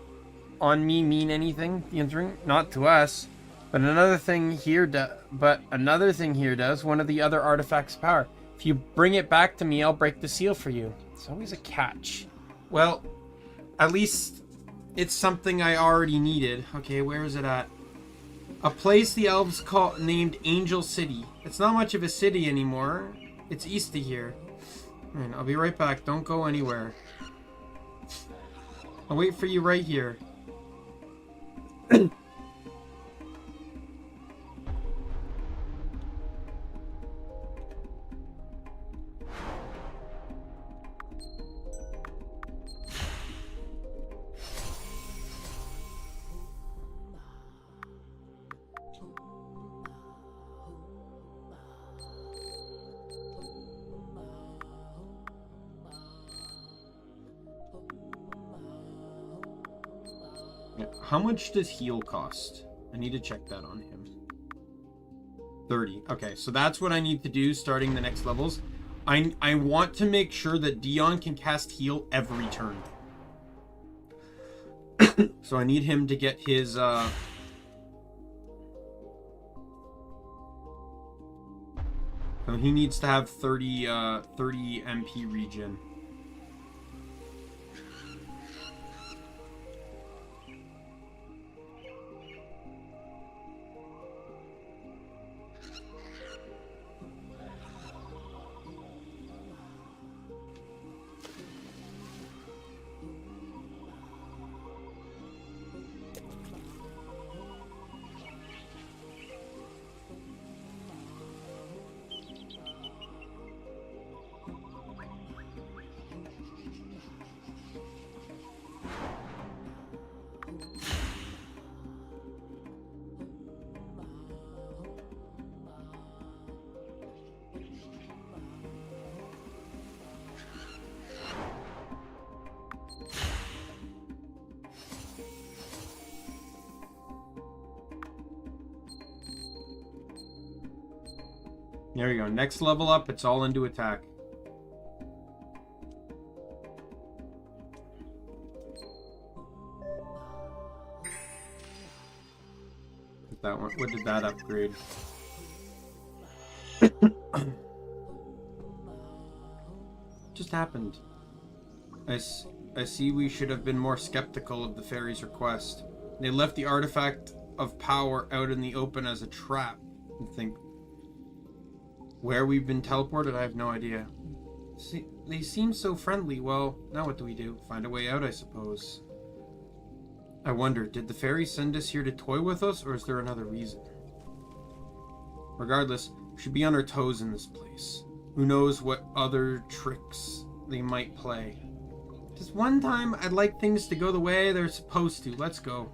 on me mean anything? The ring? Not to us. But another thing here does. One of the other artifacts' power. If you bring it back to me, I'll break the seal for you. It's always a catch. Well, at least it's something I already needed. Okay, where is it at? A place the elves named Angel City. It's not much of a city anymore. It's east of here. Alright, I'll be right back. Don't go anywhere. I'll wait for you right here. How much does heal cost? I need to check that on him. 30. Okay, so that's what I need to do starting the next levels. I want to make sure that Dion can cast heal every turn. So I need him to get his so he needs to have 30 MP regen. There you go. Next level up, it's all into attack. That one. What did that upgrade? Just happened. I see we should have been more skeptical of the fairy's request. They left the artifact of power out in the open as a trap. I think. Where we've been teleported, I have no idea. See, they seem so friendly. Well, now what do we do? Find a way out, I suppose. I wonder, did the fairy send us here to toy with us, or is there another reason? Regardless, we should be on our toes in this place. Who knows what other tricks they might play. Just one time, I'd like things to go the way they're supposed to. Let's go.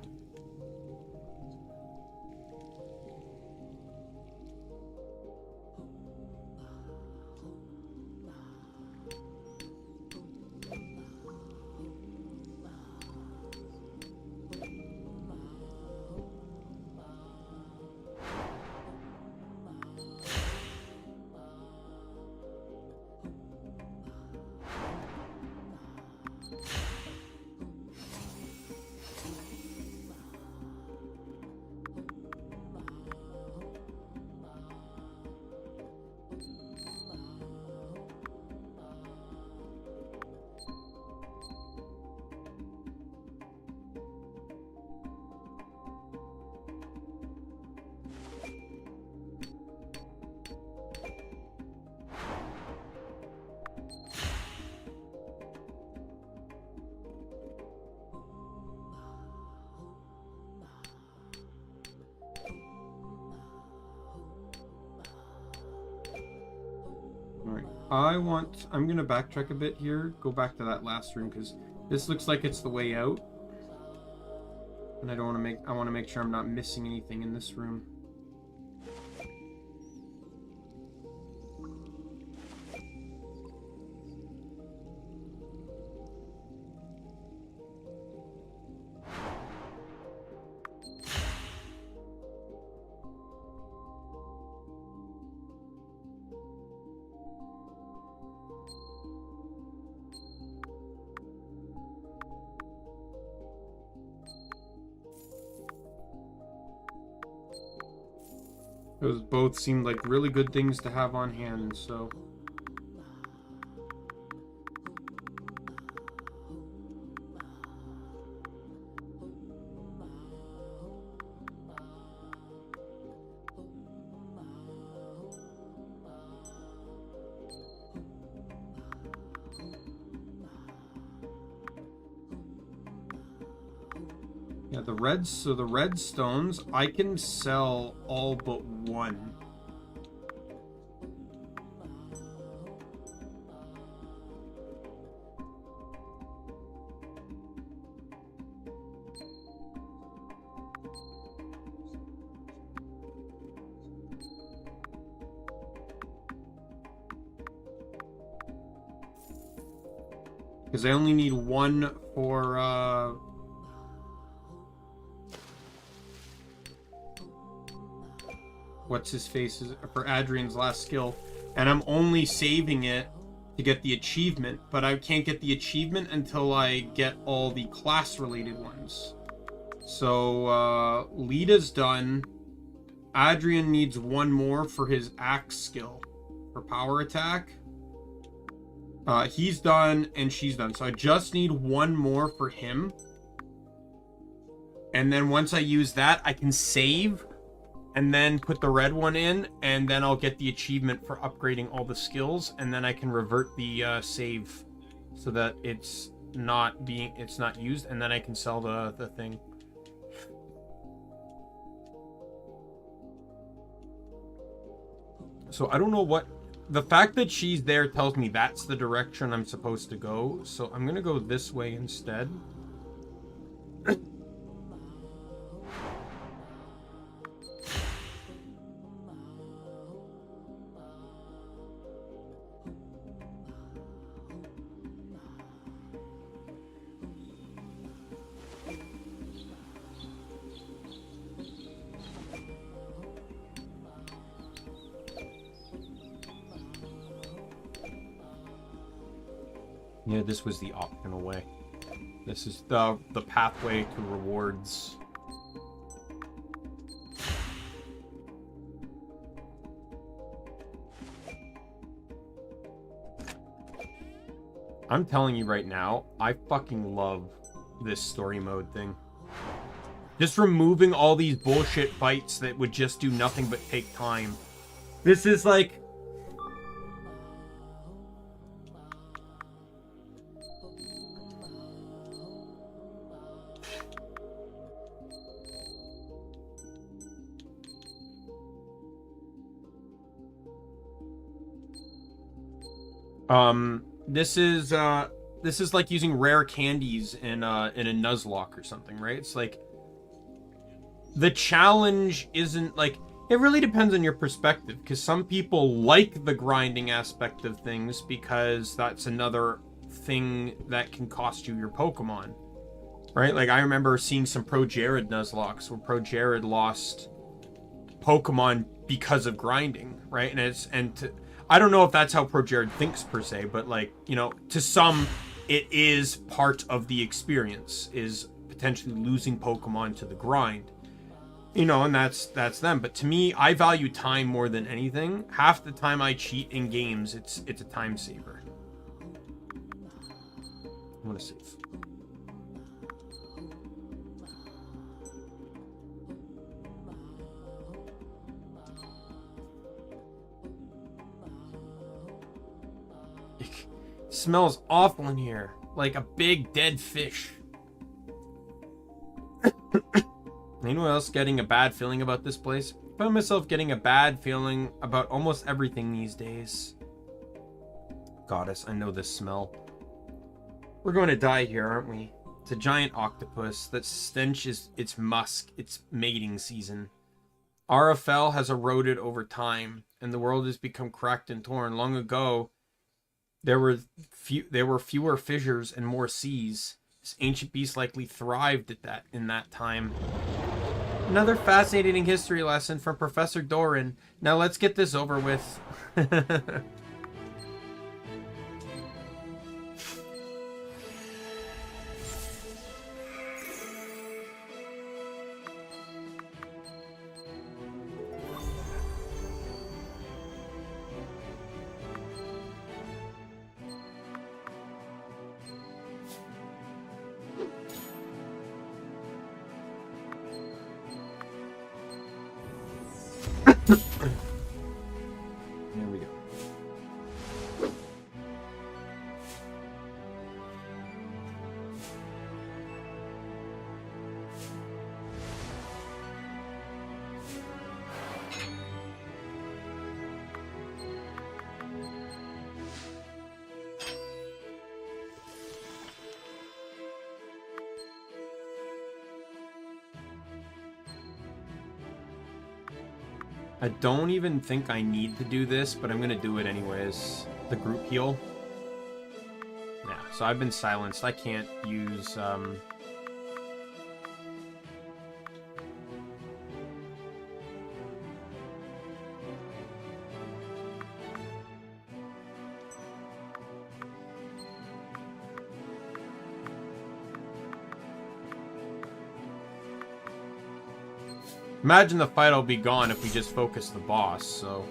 I'm gonna backtrack a bit here, go back to that last room, because this looks like it's the way out. And I want to make sure I'm not missing anything in this room. Those both seemed like really good things to have on hand, so... Yeah, the red stones, I can sell all but one. Because I only need one for, what's his face is for Adrian's last skill, and I'm only saving it to get the achievement, but I can't get the achievement until I get all the class related ones. So Lita's done. Adrian needs one more for his axe skill for power attack. He's done and she's done, so I just need one more for him, and then once I use that I can save and then put the red one in, and then I'll get the achievement for upgrading all the skills, and then I can revert the save so that it's not used, and then I can sell the thing. So I don't know what the fact that she's there tells me that's the direction I'm supposed to go, so I'm gonna go this way instead. Yeah, this was the optional way. This is the pathway to rewards. I'm telling you right now, I fucking love this story mode thing. Just removing all these bullshit fights that would just do nothing but take time. This is like... This is like using rare candies in a Nuzlocke or something, right? It's like the challenge isn't like, it really depends on your perspective, because some people like the grinding aspect of things because that's another thing that can cost you your Pokemon, right? Like I remember seeing some Pro Jared Nuzlocks where Pro Jared lost Pokemon because of grinding, right? I don't know if that's how Pro Jared thinks per se, but like, you know, to some it is part of the experience, is potentially losing Pokemon to the grind. You know, and that's them. But to me, I value time more than anything. Half the time I cheat in games, it's a time saver. I'm gonna save. It smells awful in here, like a big dead fish. Anyone else getting a bad feeling about this place? I found myself getting a bad feeling about almost everything these days. Goddess, I know this smell. We're going to die here, aren't we? It's a giant octopus. That stench is its musk. It's mating season. RFL has eroded over time, and the world has become cracked and torn. Long ago, there were fewer fissures and more seas. This ancient beast likely thrived in that time. Another fascinating history lesson from Professor Doran. Now let's get this over with. There we go. I don't even think I need to do this, but I'm gonna do it anyways. The group heal. Yeah, so I've been silenced. I can't use imagine the fight will be gone if we just focus the boss, so...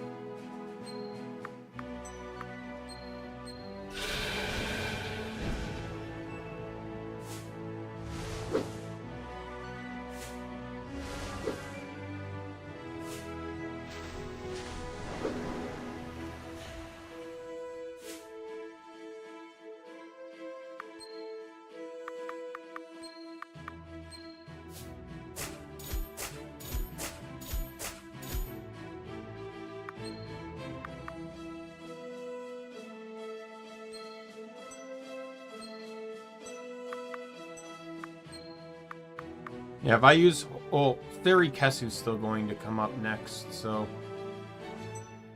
Yeah, if I use... Oh, Theory Kesu's still going to come up next, so...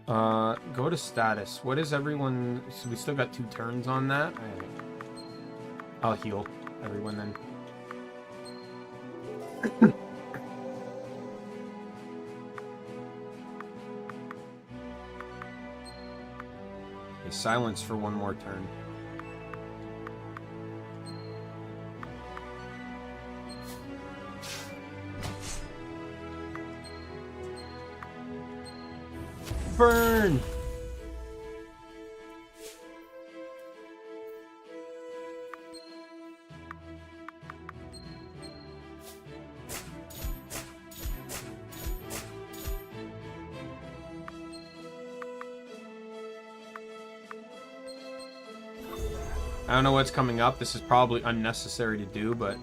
go to status. What is everyone... So we still got 2 turns on that? I'll heal everyone then. Okay, silence for 1 more turn. Burn! I don't know what's coming up. This is probably unnecessary to do, but...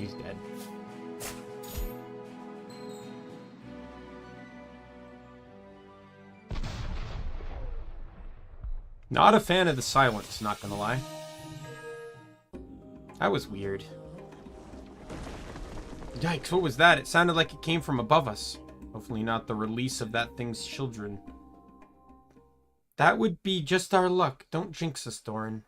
he's dead. Not a fan of the silence, not gonna lie. That was weird. Yikes, what was that? It sounded like it came from above us. Hopefully not the release of that thing's children. That would be just our luck. Don't jinx us, Doran.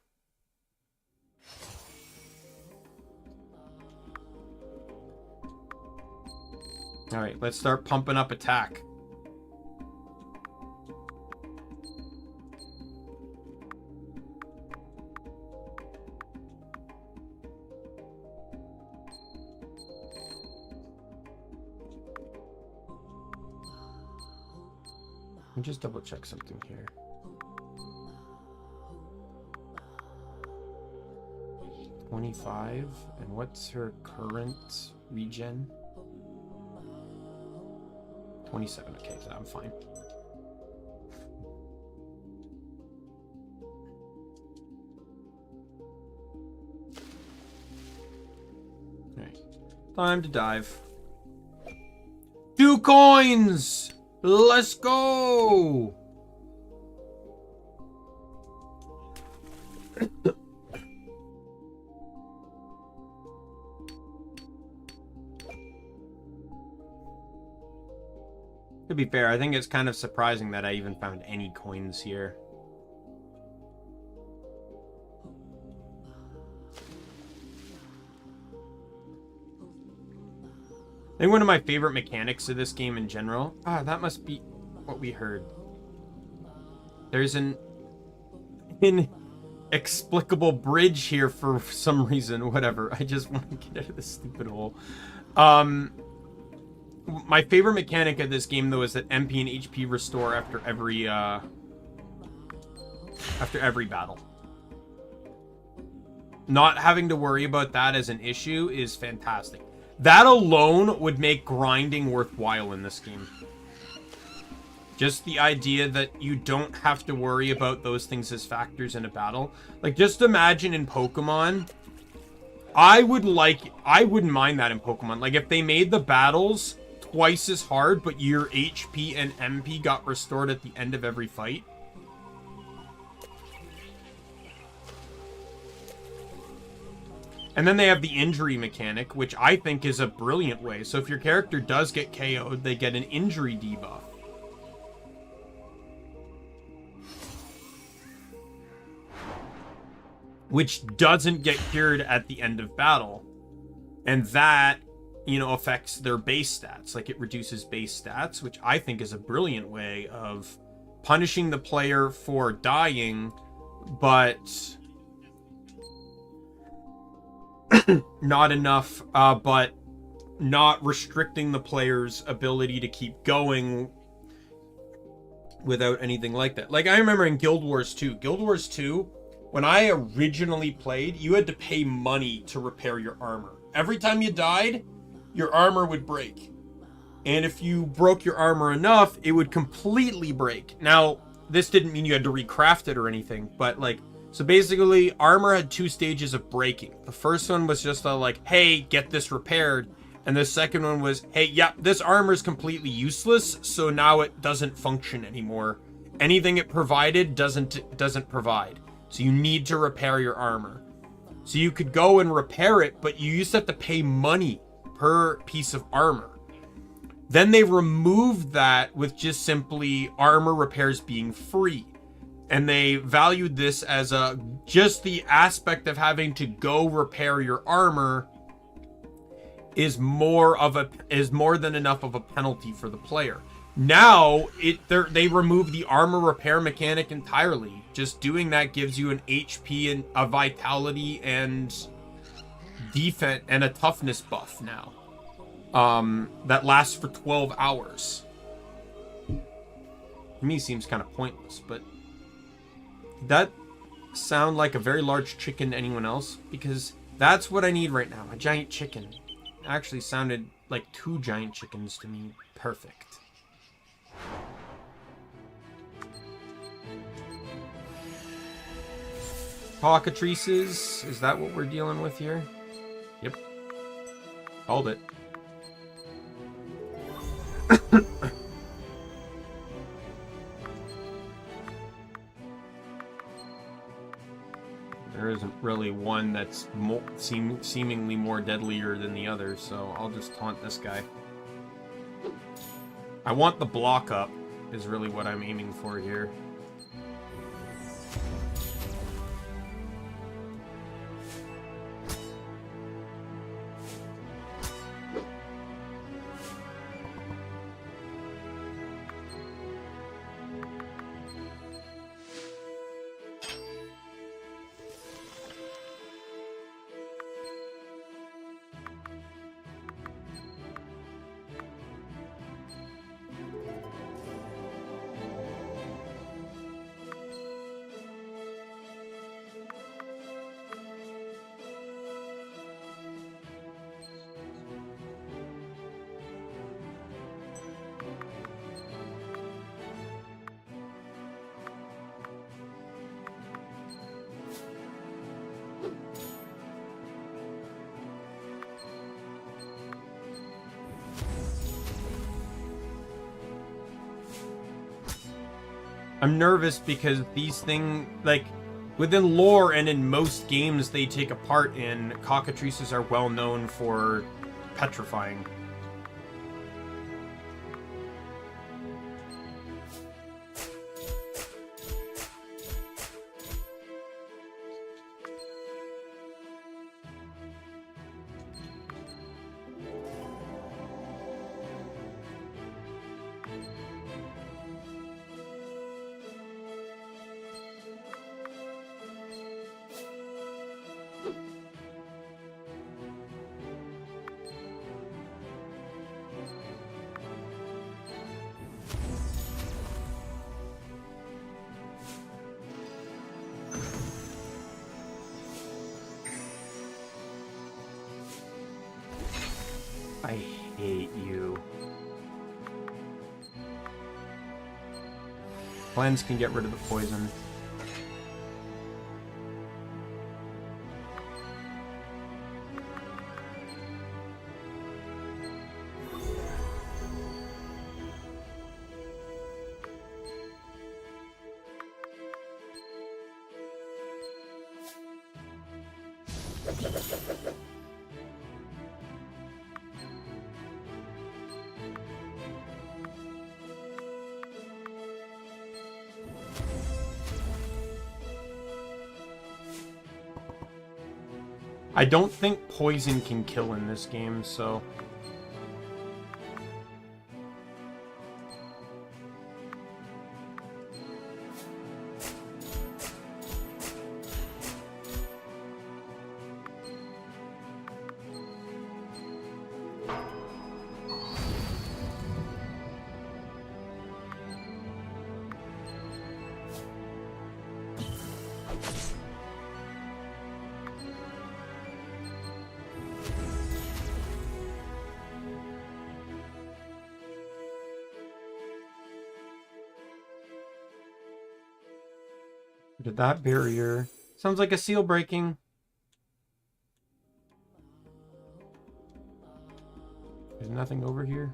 Alright, let's start pumping up attack. Let me just double check something here. $25, and what's her current regen? 27. Okay, so I'm fine. Alright, time to dive. 2 coins! Let's go! To be fair, I think it's kind of surprising that I even found any coins here. I think one of my favorite mechanics of this game in general... Ah, that must be what we heard. There's an inexplicable bridge here for some reason. Whatever. I just want to get out of this stupid hole. My favorite mechanic of this game, though, is that MP and HP restore after every battle. Not having to worry about that as an issue is fantastic. That alone would make grinding worthwhile in this game. Just the idea that you don't have to worry about those things as factors in a battle. Like, just imagine in Pokemon... I wouldn't mind that in Pokemon. Like, if they made the battles twice as hard, but your HP and MP got restored at the end of every fight. And then they have the injury mechanic, which I think is a brilliant way. So if your character does get KO'd, they get an injury debuff. Which doesn't get cured at the end of battle. And that, you know, affects their base stats. Like, it reduces base stats, which I think is a brilliant way of punishing the player for dying, but not enough, but not restricting the player's ability to keep going without anything like that. Like, I remember in Guild Wars 2. Guild Wars 2, when I originally played, you had to pay money to repair your armor. Every time you died, your armor would break. And if you broke your armor enough, it would completely break. Now, this didn't mean you had to recraft it or anything, but like, so basically, armor had 2 stages of breaking. The first one was just like, hey, get this repaired. And the second one was, hey, yeah, this armor is completely useless, so now it doesn't function anymore. Anything it provided doesn't provide. So you need to repair your armor. So you could go and repair it, but you used to have to pay money per piece of armor. Then they removed that with just simply armor repairs being free. And they valued this as just the aspect of having to go repair your armor is more than enough of a penalty for the player. Now they remove the armor repair mechanic entirely. Just doing that gives you an HP and a vitality and defense and a toughness buff now. That lasts for 12 hours. To me, seems kind of pointless, but did that sound like a very large chicken to anyone else? Because that's what I need right now, a giant chicken. It actually sounded like 2 giant chickens to me. Perfect. Cockatrices, is that what we're dealing with here? Yep. Called it. There isn't really one that's seemingly more deadlier than the other, so I'll just taunt this guy. I want the block up, is really what I'm aiming for here. I'm nervous because these things, like, within lore and in most games they take a part in, cockatrices are well known for petrifying. I hate you. Cleanse can get rid of the poison. I don't think poison can kill in this game, so... Did that barrier... Sounds like a seal breaking. There's nothing over here.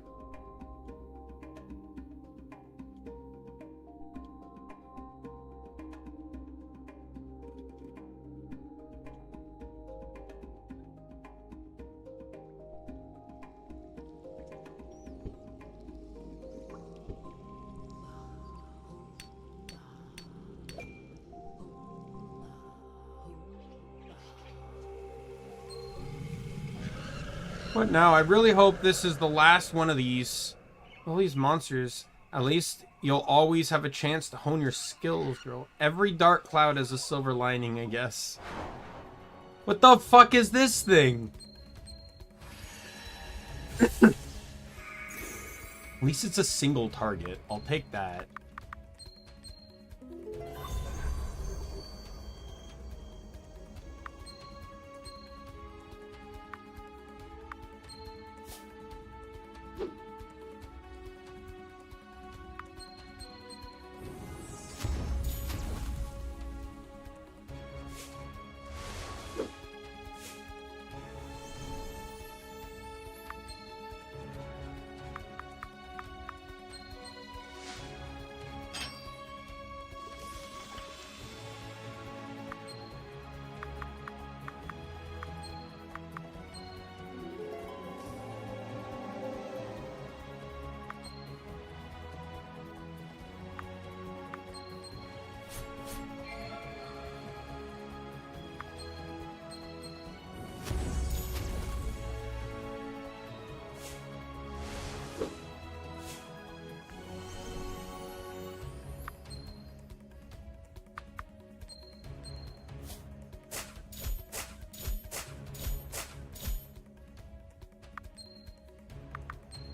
What now? I really hope this is the last one of these. All these monsters. At least you'll always have a chance to hone your skills, girl. Every dark cloud has a silver lining, I guess. What the fuck is this thing? At least it's a single target. I'll take that.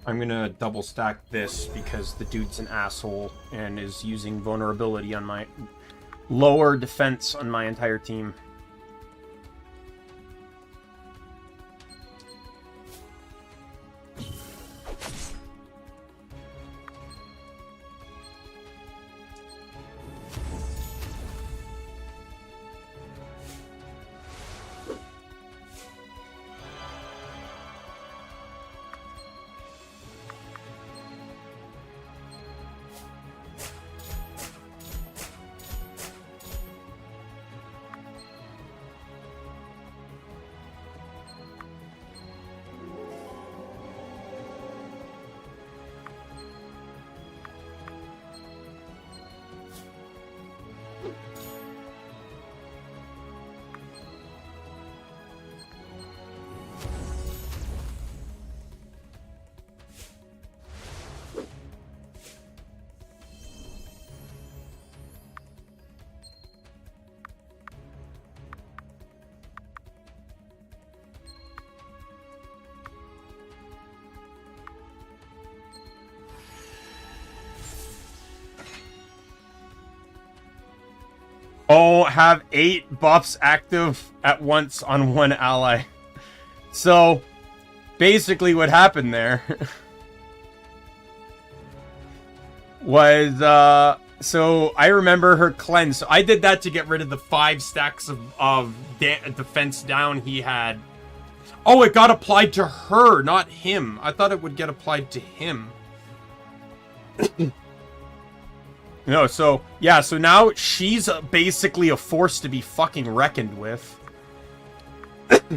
I'm gonna double stack this because the dude's an asshole and is using vulnerability on my lower defense on my entire team. Oh, have 8 buffs active at once on one ally. So, basically what happened there was, so I remember her cleanse. So I did that to get rid of the 5 stacks of defense down he had. Oh, it got applied to her, not him. I thought it would get applied to him. No, so, yeah, so now she's basically a force to be fucking reckoned with. This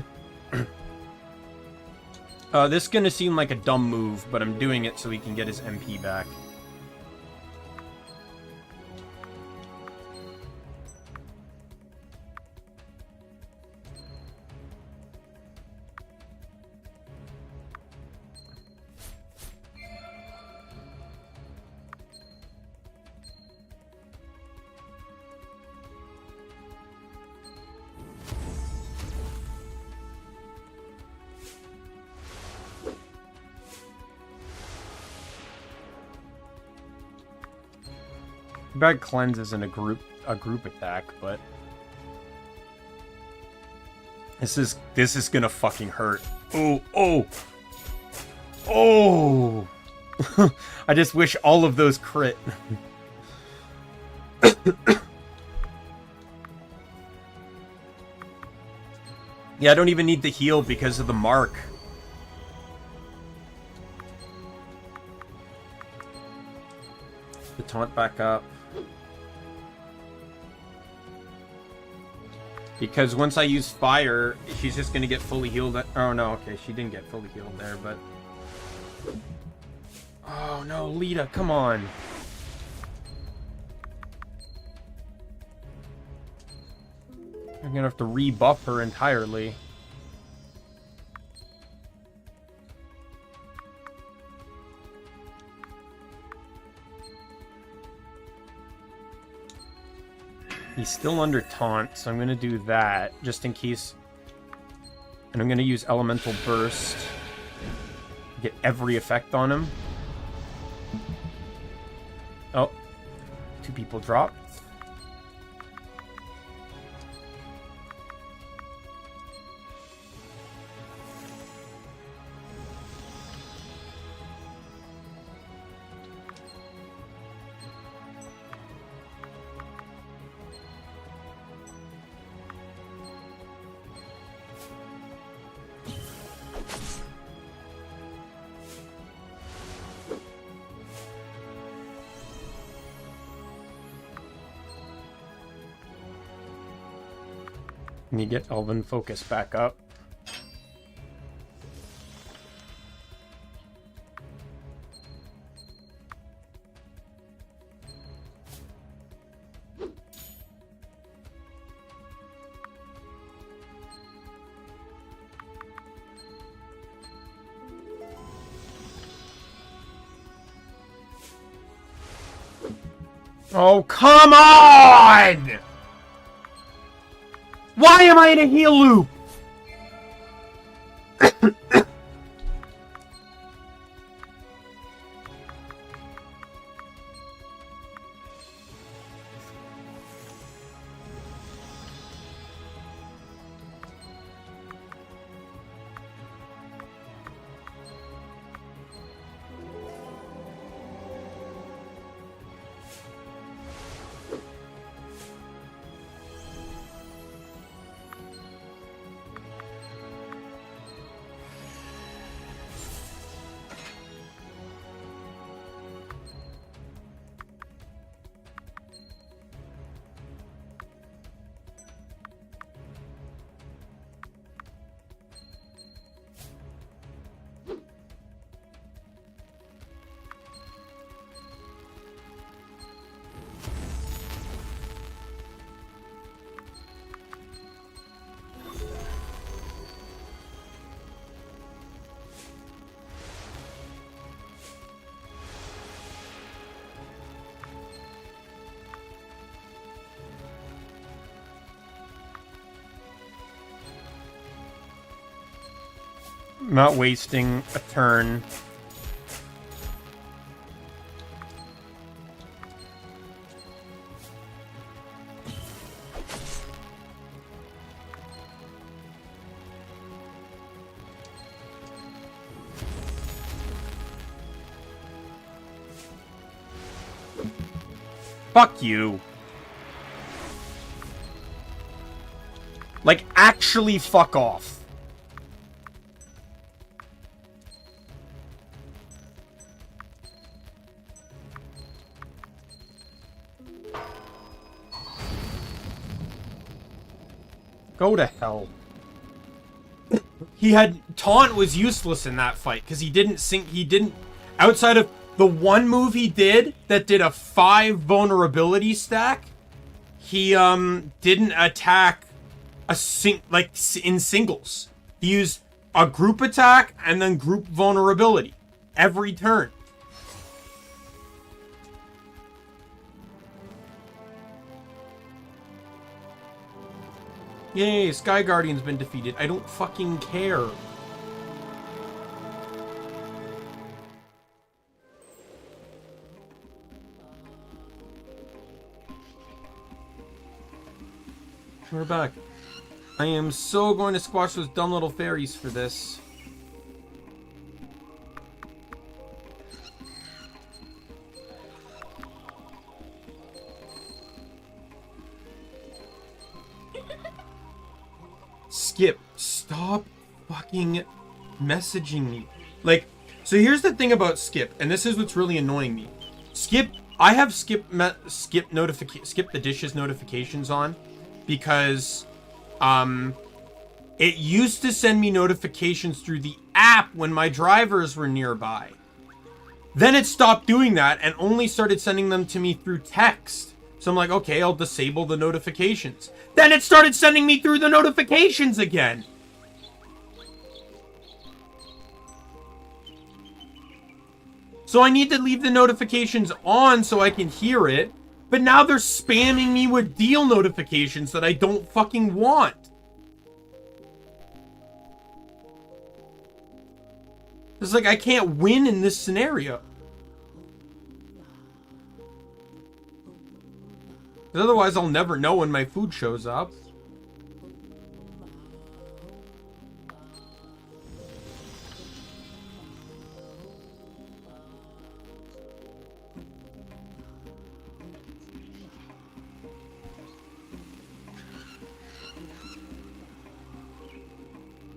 is gonna seem like a dumb move, but I'm doing it so he can get his MP back. Bad cleanse isn't a group attack, but this is gonna fucking hurt. Oh. I just wish all of those crit. Yeah, I don't even need the heal because of the mark. The taunt back up. Because once I use fire, she's just gonna get fully healed. Oh no, okay, she didn't get fully healed there, but... Oh no, Lita, come on. I'm gonna have to rebuff her entirely. He's still under taunt, so I'm gonna do that, just in case. And I'm gonna use Elemental Burst. Get every effect on him. Oh. 2 people dropped. Can you get Elven Focus back up? Oh, come on! Why am I in a heal loop? not wasting a turn. Fuck you. Like, actually fuck off. Go to hell. He had... Taunt was useless in that fight, because he didn't... Outside of the one move he did that did a 5 vulnerability stack, he didn't attack in singles. He used a group attack and then group vulnerability every turn. Yay, Sky Guardian's been defeated. I don't fucking care. We're back. I am so going to squash those dumb little fairies for this. Skip, stop fucking messaging me. Like, so here's the thing about Skip, and this is what's really annoying me. Skip, I have Skip the dishes notifications on because it used to send me notifications through the app when my drivers were nearby. Then it stopped doing that and only started sending them to me through text. So I'm like, okay, I'll disable the notifications. Then it started sending me through the notifications again. So I need to leave the notifications on so I can hear it. But now they're spamming me with deal notifications that I don't fucking want. It's like I can't win in this scenario. Otherwise, I'll never know when my food shows up.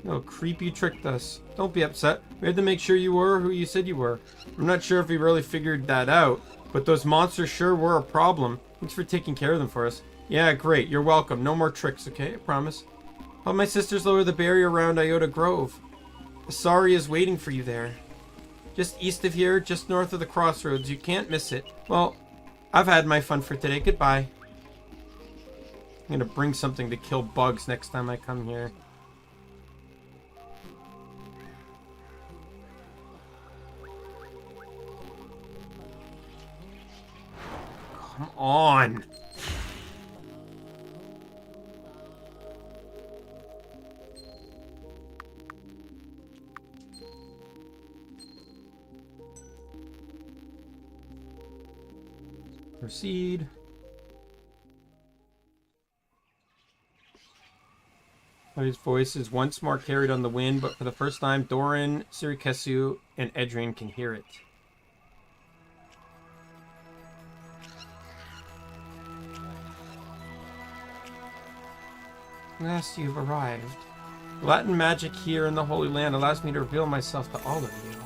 No, creep, you tricked us. Don't be upset. We had to make sure you were who you said you were. I'm not sure if we really figured that out, but those monsters sure were a problem. Thanks for taking care of them for us. Yeah, great. You're welcome. No more tricks, okay? I promise. Help my sisters lower the barrier around Iota Grove. Asari is waiting for you there. Just east of here, just north of the crossroads. You can't miss it. Well, I've had my fun for today. Goodbye. I'm gonna bring something to kill bugs next time I come here. Come on. Proceed. His voice is once more carried on the wind, but for the first time, Doran, Sirikesu, and Edrian can hear it. At last you've arrived. Latin magic here in the Holy Land allows me to reveal myself to all of you.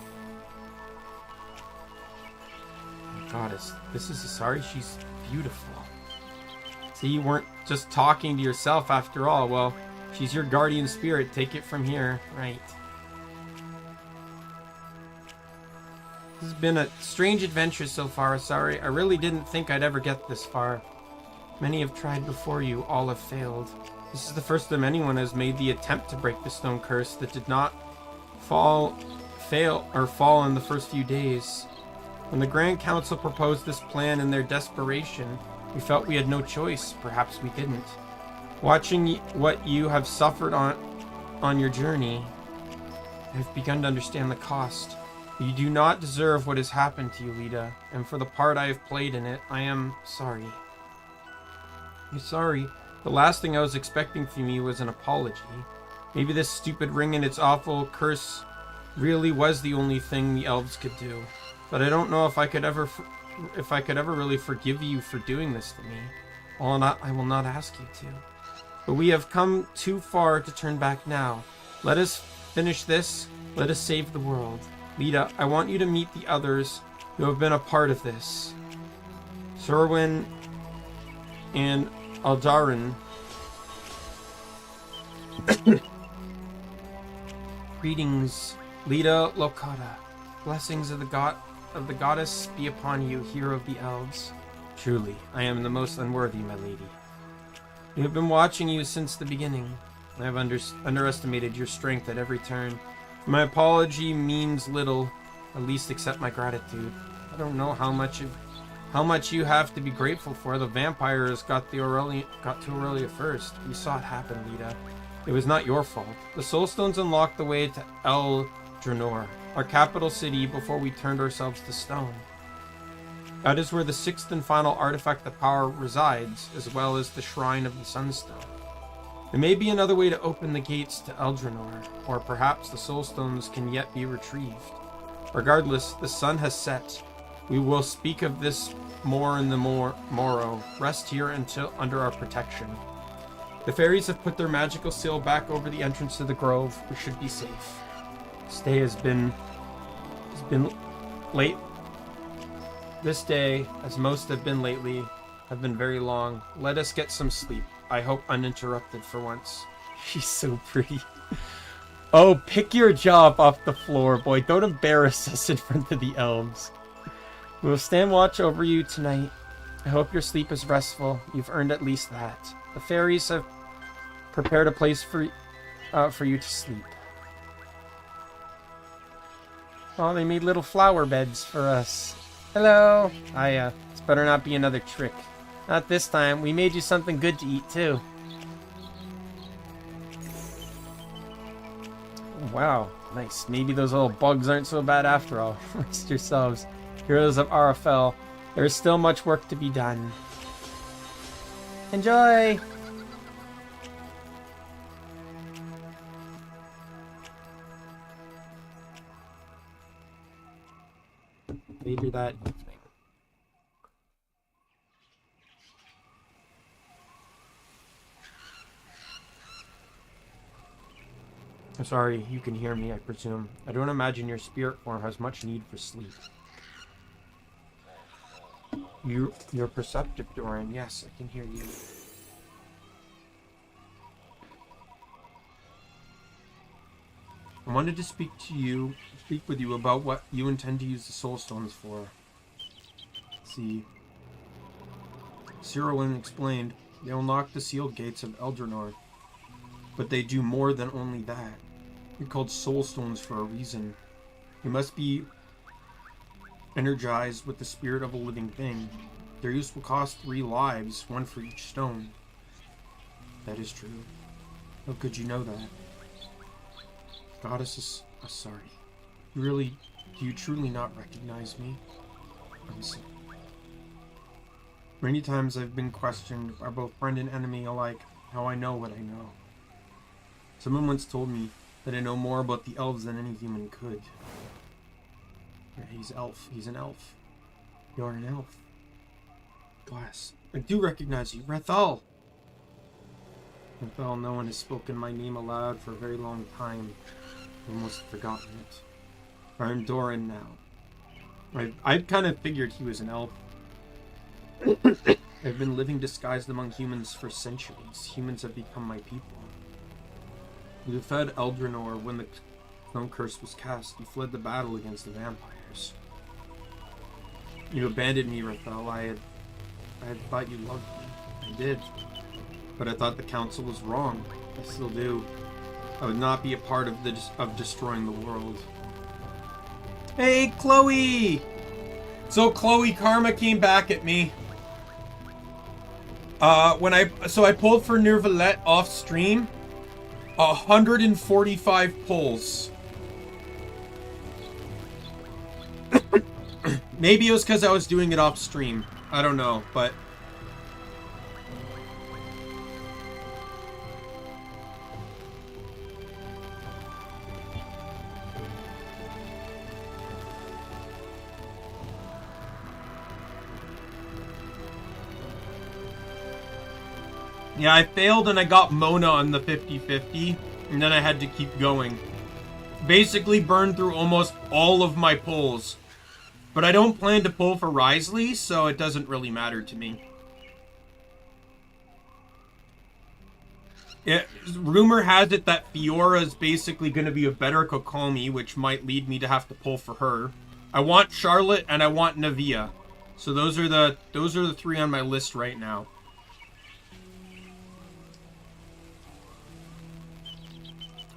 Oh my God, this is Asari. She's beautiful. See, you weren't just talking to yourself after all. Well, she's your guardian spirit. Take it from here. Right. This has been a strange adventure so far, Asari. I really didn't think I'd ever get this far. Many have tried before you. All have failed. This is the first time anyone has made the attempt to break the stone curse that did not fall in the first few days. When the Grand Council proposed this plan in their desperation, we felt we had no choice. Perhaps we didn't. Watching what you have suffered on your journey, I've begun to understand the cost. You do not deserve what has happened to you, Lita, and for the part I have played in it, I am sorry. I'm sorry. The last thing I was expecting from you was an apology. Maybe this stupid ring and its awful curse really was the only thing the elves could do. But I don't know if I could ever really forgive you for doing this to me. I will not ask you to. But we have come too far to turn back now. Let us finish this. Let us save the world. Lita, I want you to meet the others who have been a part of this. Serwin and Aldarin. Greetings, Lita Locata. Blessings of the goddess be upon you, hero of the elves. Truly, I am the most unworthy, my lady. We have been watching you since the beginning. I have underestimated your strength at every turn. My apology means little. At least accept my gratitude. I don't know how much you have to be grateful for. The vampires got to Aurelia first. We saw it happen, Lita. It was not your fault. The Soulstones unlocked the way to Eldrenor, our capital city, before we turned ourselves to stone. That is where the sixth and final artifact of power resides, as well as the Shrine of the Sunstone. There may be another way to open the gates to Eldrenor, or perhaps the Soulstones can yet be retrieved. Regardless, the sun has set. We will speak of this more in the morrow. Rest here until under our protection. The fairies have put their magical seal back over the entrance to the grove. We should be safe. Stay has been late. This day, as most have been lately, have been very long. Let us get some sleep. I hope uninterrupted for once. She's so pretty. Oh, pick your jaw up off the floor, boy. Don't embarrass us in front of the elves. We will stand watch over you tonight. I hope your sleep is restful. You've earned at least that. The fairies have prepared a place for you to sleep. Oh, they made little flower beds for us. Hello. This better not be another trick. Not this time. We made you something good to eat, too. Wow. Nice. Maybe those little bugs aren't so bad after all. Rest yourselves. Heroes of Arafel. There is still much work to be done. Enjoy! Later that evening. I'm sorry, you can hear me, I presume. I don't imagine your spirit form has much need for sleep. You're perceptive, Doran. Yes, I can hear you. I wanted to speak with you about what you intend to use the soul stones for. See, Cyrillin explained, they unlock the sealed gates of Eldrenor, but they do more than only that. They're called soul stones for a reason. They must be energized with the spirit of a living thing. Their use will cost 3 lives, 1 for each stone. That is true. How could you know that? Goddess, sorry. Do you truly not recognize me? I'm sorry. Many times I've been questioned by both friend and enemy alike how I know what I know. Someone once told me that I know more about the elves than any human could. He's elf. He's an elf. You're an elf. Glass. I do recognize you. Rethal! Rethal, no one has spoken my name aloud for a very long time. I've almost forgotten it. I'm Doran now. I kind of figured he was an elf. I've been living disguised among humans for centuries. Humans have become my people. You fed Eldrenor when the stone curse was cast. You fled the battle against the vampires. You abandoned me, Rethel. I had thought you loved me. I did. But I thought the council was wrong. I still do. I would not be a part of destroying the world. Hey, Chloe! So Chloe, Karma came back at me. I pulled for Nervalette off stream. 145 pulls. Maybe it was because I was doing it off stream. I don't know, but... Yeah, I failed and I got Mona on the 50-50, and then I had to keep going. Basically burned through almost all of my pulls. But I don't plan to pull for Risley, so it doesn't really matter to me. Rumor has it that Fiora is basically going to be a better Kokomi, which might lead me to have to pull for her. I want Charlotte and I want Navia. So those are the three on my list right now.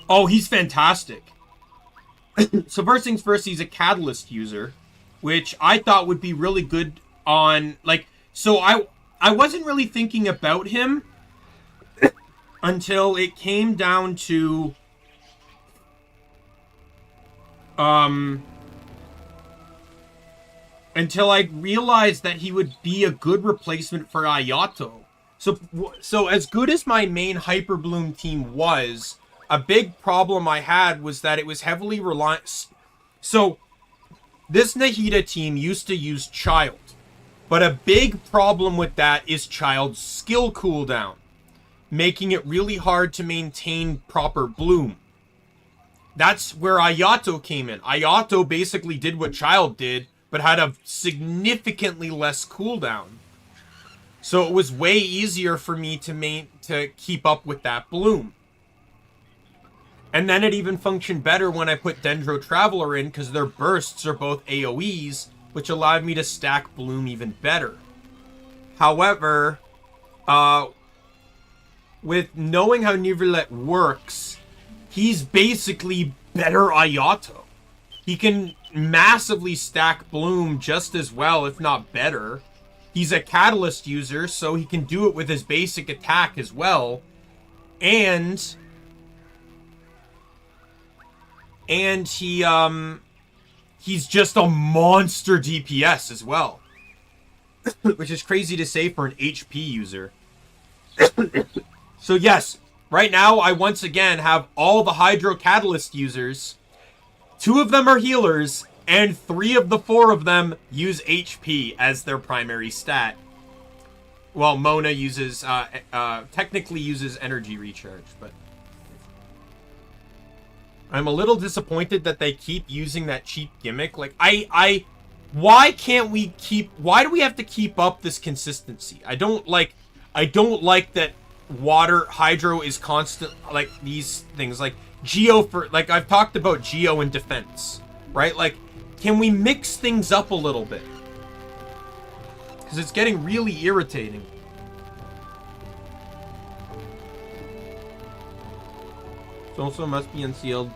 Oh, he's fantastic. So first things first, he's a catalyst user, which I thought would be really good on, like, so I wasn't really thinking about him until it came down to until I realized that he would be a good replacement for Ayato. So as good as my main Hyper Bloom team was, a big problem I had was that it was heavily reliant. So this Nahida team used to use Child, but a big problem with that is Child's skill cooldown, making it really hard to maintain proper bloom. That's where Ayato came in. Ayato basically did what Child did, but had a significantly less cooldown. So it was way easier for me to keep up with that bloom. And then it even functioned better when I put Dendro Traveler in, because their bursts are both AoEs, which allowed me to stack bloom even better. However, with knowing how Neuvillette works, he's basically better Ayato. He can massively stack bloom just as well, if not better. He's a catalyst user, so he can do it with his basic attack as well. And he's just a monster DPS as well. Which is crazy to say for an HP user. So yes, right now I once again have all the Hydro Catalyst users. 2 of them are healers, and 3 of the 4 of them use HP as their primary stat. Well, Mona uses, technically uses energy recharge, but... I'm a little disappointed that they keep using that cheap gimmick. Like, why do we have to keep up this consistency? I don't like that Hydro is constant, like, these things, like, Geo like, I've talked about Geo in defense, right? Like, can we mix things up a little bit? Because it's getting really irritating. Also must be unsealed.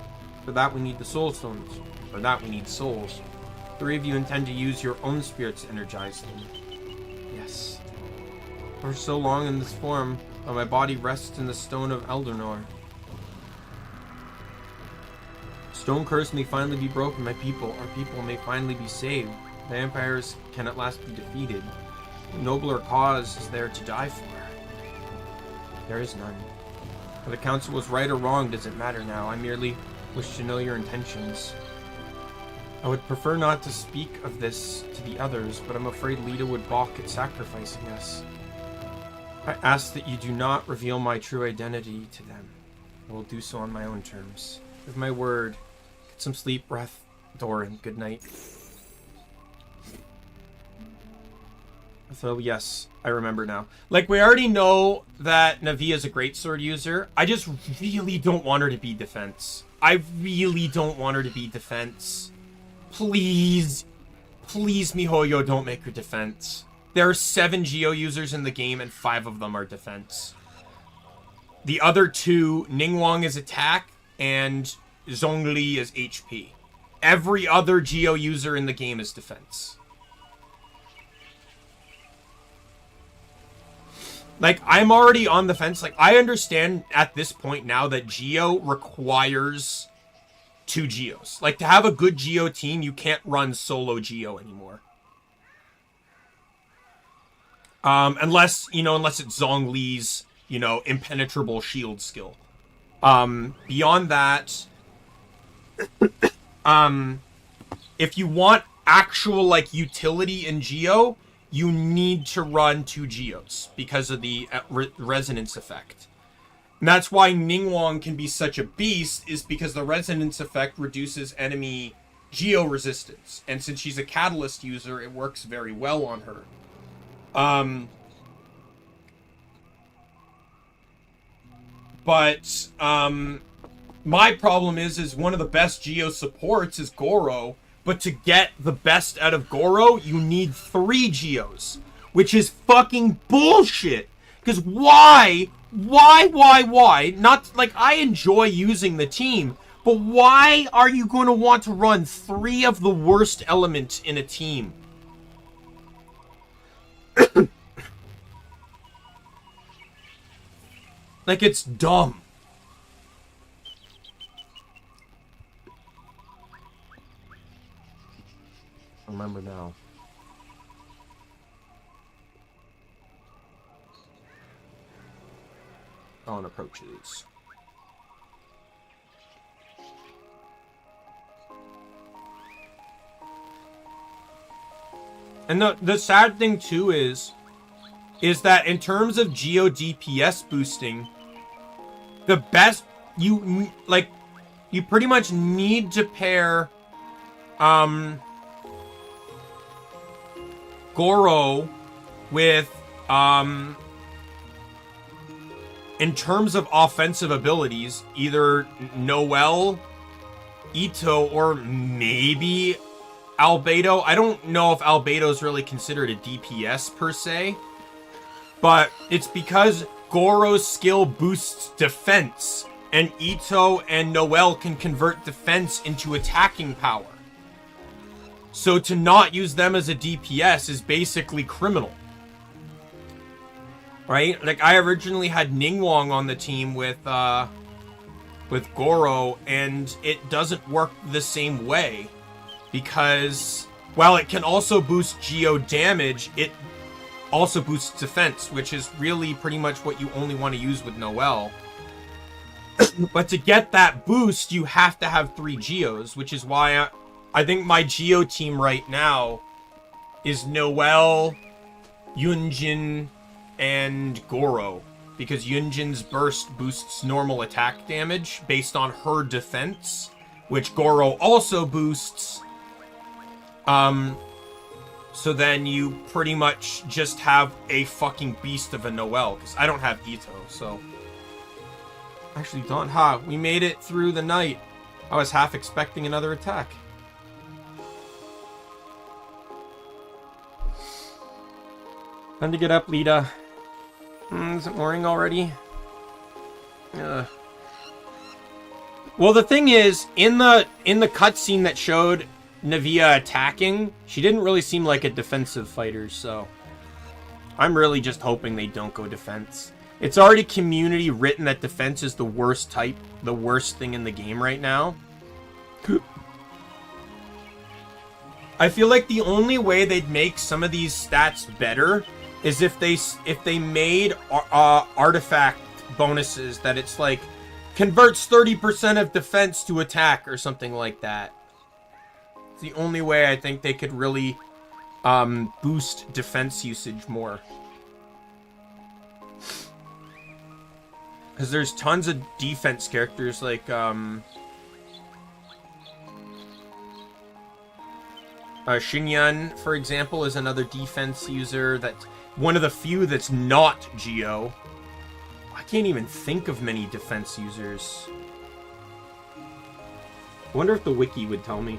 For that we need the soul stones. For that we need souls. 3 of you intend to use your own spirits to energize them. Yes. For so long in this form, but my body rests in the stone of Eldernor. Stone curse may finally be broken, my people. Our people may finally be saved. Vampires can at last be defeated. A nobler cause is there to die for. There is none. Whether the council was right or wrong doesn't matter now. I merely wish to know your intentions. I would prefer not to speak of this to the others, but I'm afraid Lita would balk at sacrificing us. I ask that you do not reveal my true identity to them. I will do so on my own terms. With my word, get some sleep, breath, Doran. Good night. So yes, I remember now. Like, we already know that Navi is a greatsword user. I just really don't want her to be defense. I really don't want her to be defense. Please, please, MiHoYo, don't make her defense. There are 7 Geo users in the game, and 5 of them are defense. The other 2, Ningguang is attack, and Zhongli is HP. Every other Geo user in the game is defense. Like, I'm already on the fence. Like, I understand at this point now that Geo requires 2 Geos. Like, to have a good Geo team, you can't run solo Geo anymore. Unless, unless it's Zhongli's, impenetrable shield skill. Beyond that, if you want actual, like, utility in Geo, you need to run 2 Geos because of the resonance effect. And that's why Ningguang can be such a beast, is because the resonance effect reduces enemy Geo resistance. And since she's a catalyst user, it works very well on her. But my problem is one of the best Geo supports is Goro, but to get the best out of Goro, you need 3 Geos, which is fucking bullshit. Because why? Not, like, I enjoy using the team, but why are you going to want to run 3 of the worst elements in a team? Like, it's dumb. Remember now. On approaches. And the sad thing too is that in terms of Geo DPS boosting, the best you pretty much need to pair Goro with in terms of offensive abilities, either Noelle, Ito, or maybe Albedo. I don't know if Albedo is really considered a DPS per se, but it's because Goro's skill boosts defense, and Ito and Noelle can convert defense into attacking power. So to not use them as a DPS is basically criminal. Right? Like, I originally had Ningguang on the team with Goro, and it doesn't work the same way. Because, while it can also boost Geo damage, it also boosts defense, which is really pretty much what you only want to use with Noelle. But to get that boost, you have to have 3 Geos, which is why I think my Geo team right now is Noelle, Yunjin, and Goro, because Yunjin's burst boosts normal attack damage based on her defense, which Goro also boosts. So then you pretty much just have a fucking beast of a Noelle, because I don't have Ito, so... Actually, don't. We made it through the night. I was half expecting another attack. Time to get up, Lita. Is it morning already? Well, the thing is, in the cutscene that showed Navia attacking, she didn't really seem like a defensive fighter, so I'm really just hoping they don't go defense. It's already community written that defense is the worst type, the worst thing in the game right now. I feel like the only way they'd make some of these stats better is if they made artifact bonuses that it's like converts 30% of defense to attack or something like that. It's the only way I think they could really boost defense usage more. Because there's tons of defense characters like Xingyan, for example, is another defense user that's one of the few that's not Geo. I can't even think of many defense users. I wonder if the wiki would tell me.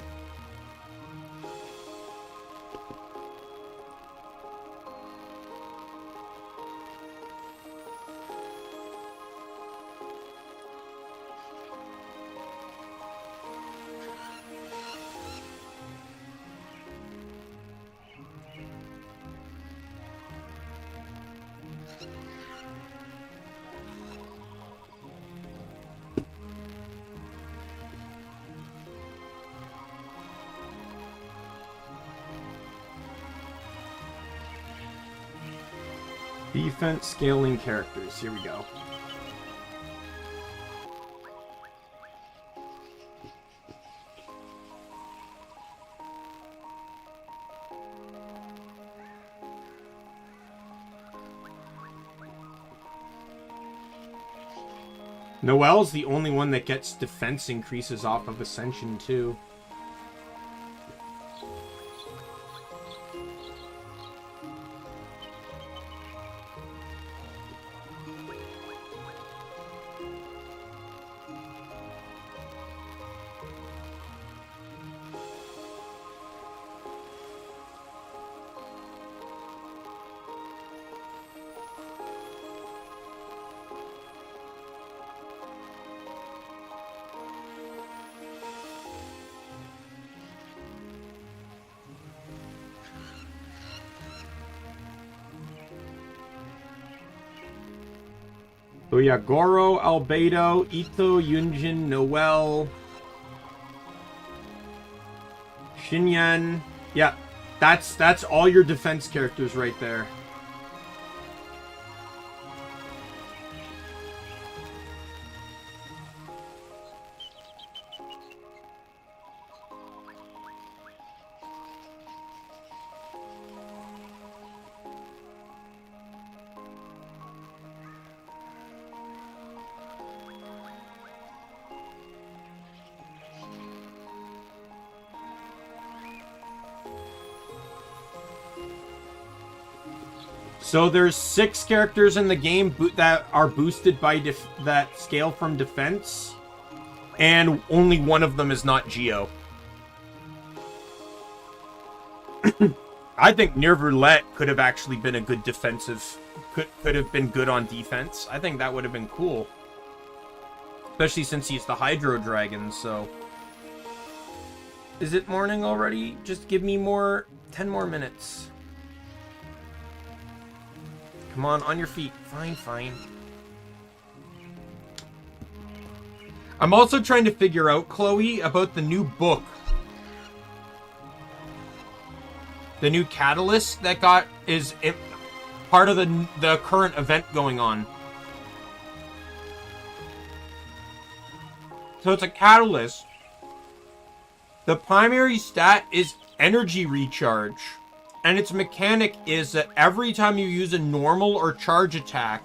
Defense scaling characters. Here we go. Noelle's the only one that gets defense increases off of Ascension, too. So yeah, Goro, Albedo, Ito, Yunjin, Noelle, Xinyan. Yeah, that's all your defense characters right there. So there's 6 characters in the game that are boosted by that scale from defense, and only one of them is not Geo. I think Nervurlet could have actually been a good defensive, could have been good on defense. I think that would have been cool. Especially since he's the Hydro Dragon, so... Is it morning already? Just give me 10 more minutes. Come on your feet. Fine, fine. I'm also trying to figure out, Chloe, about the new book. The new catalyst that is part of the current event going on. So it's a catalyst. The primary stat is energy recharge. And its mechanic is that every time you use a normal or charge attack,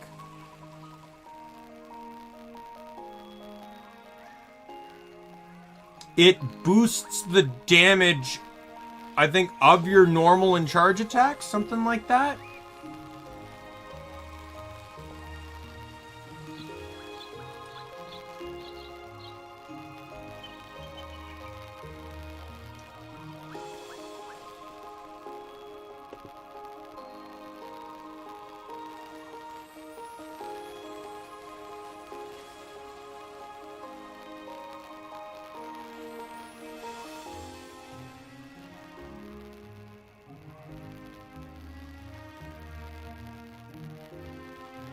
it boosts the damage, I think, of your normal and charge attacks, something like that.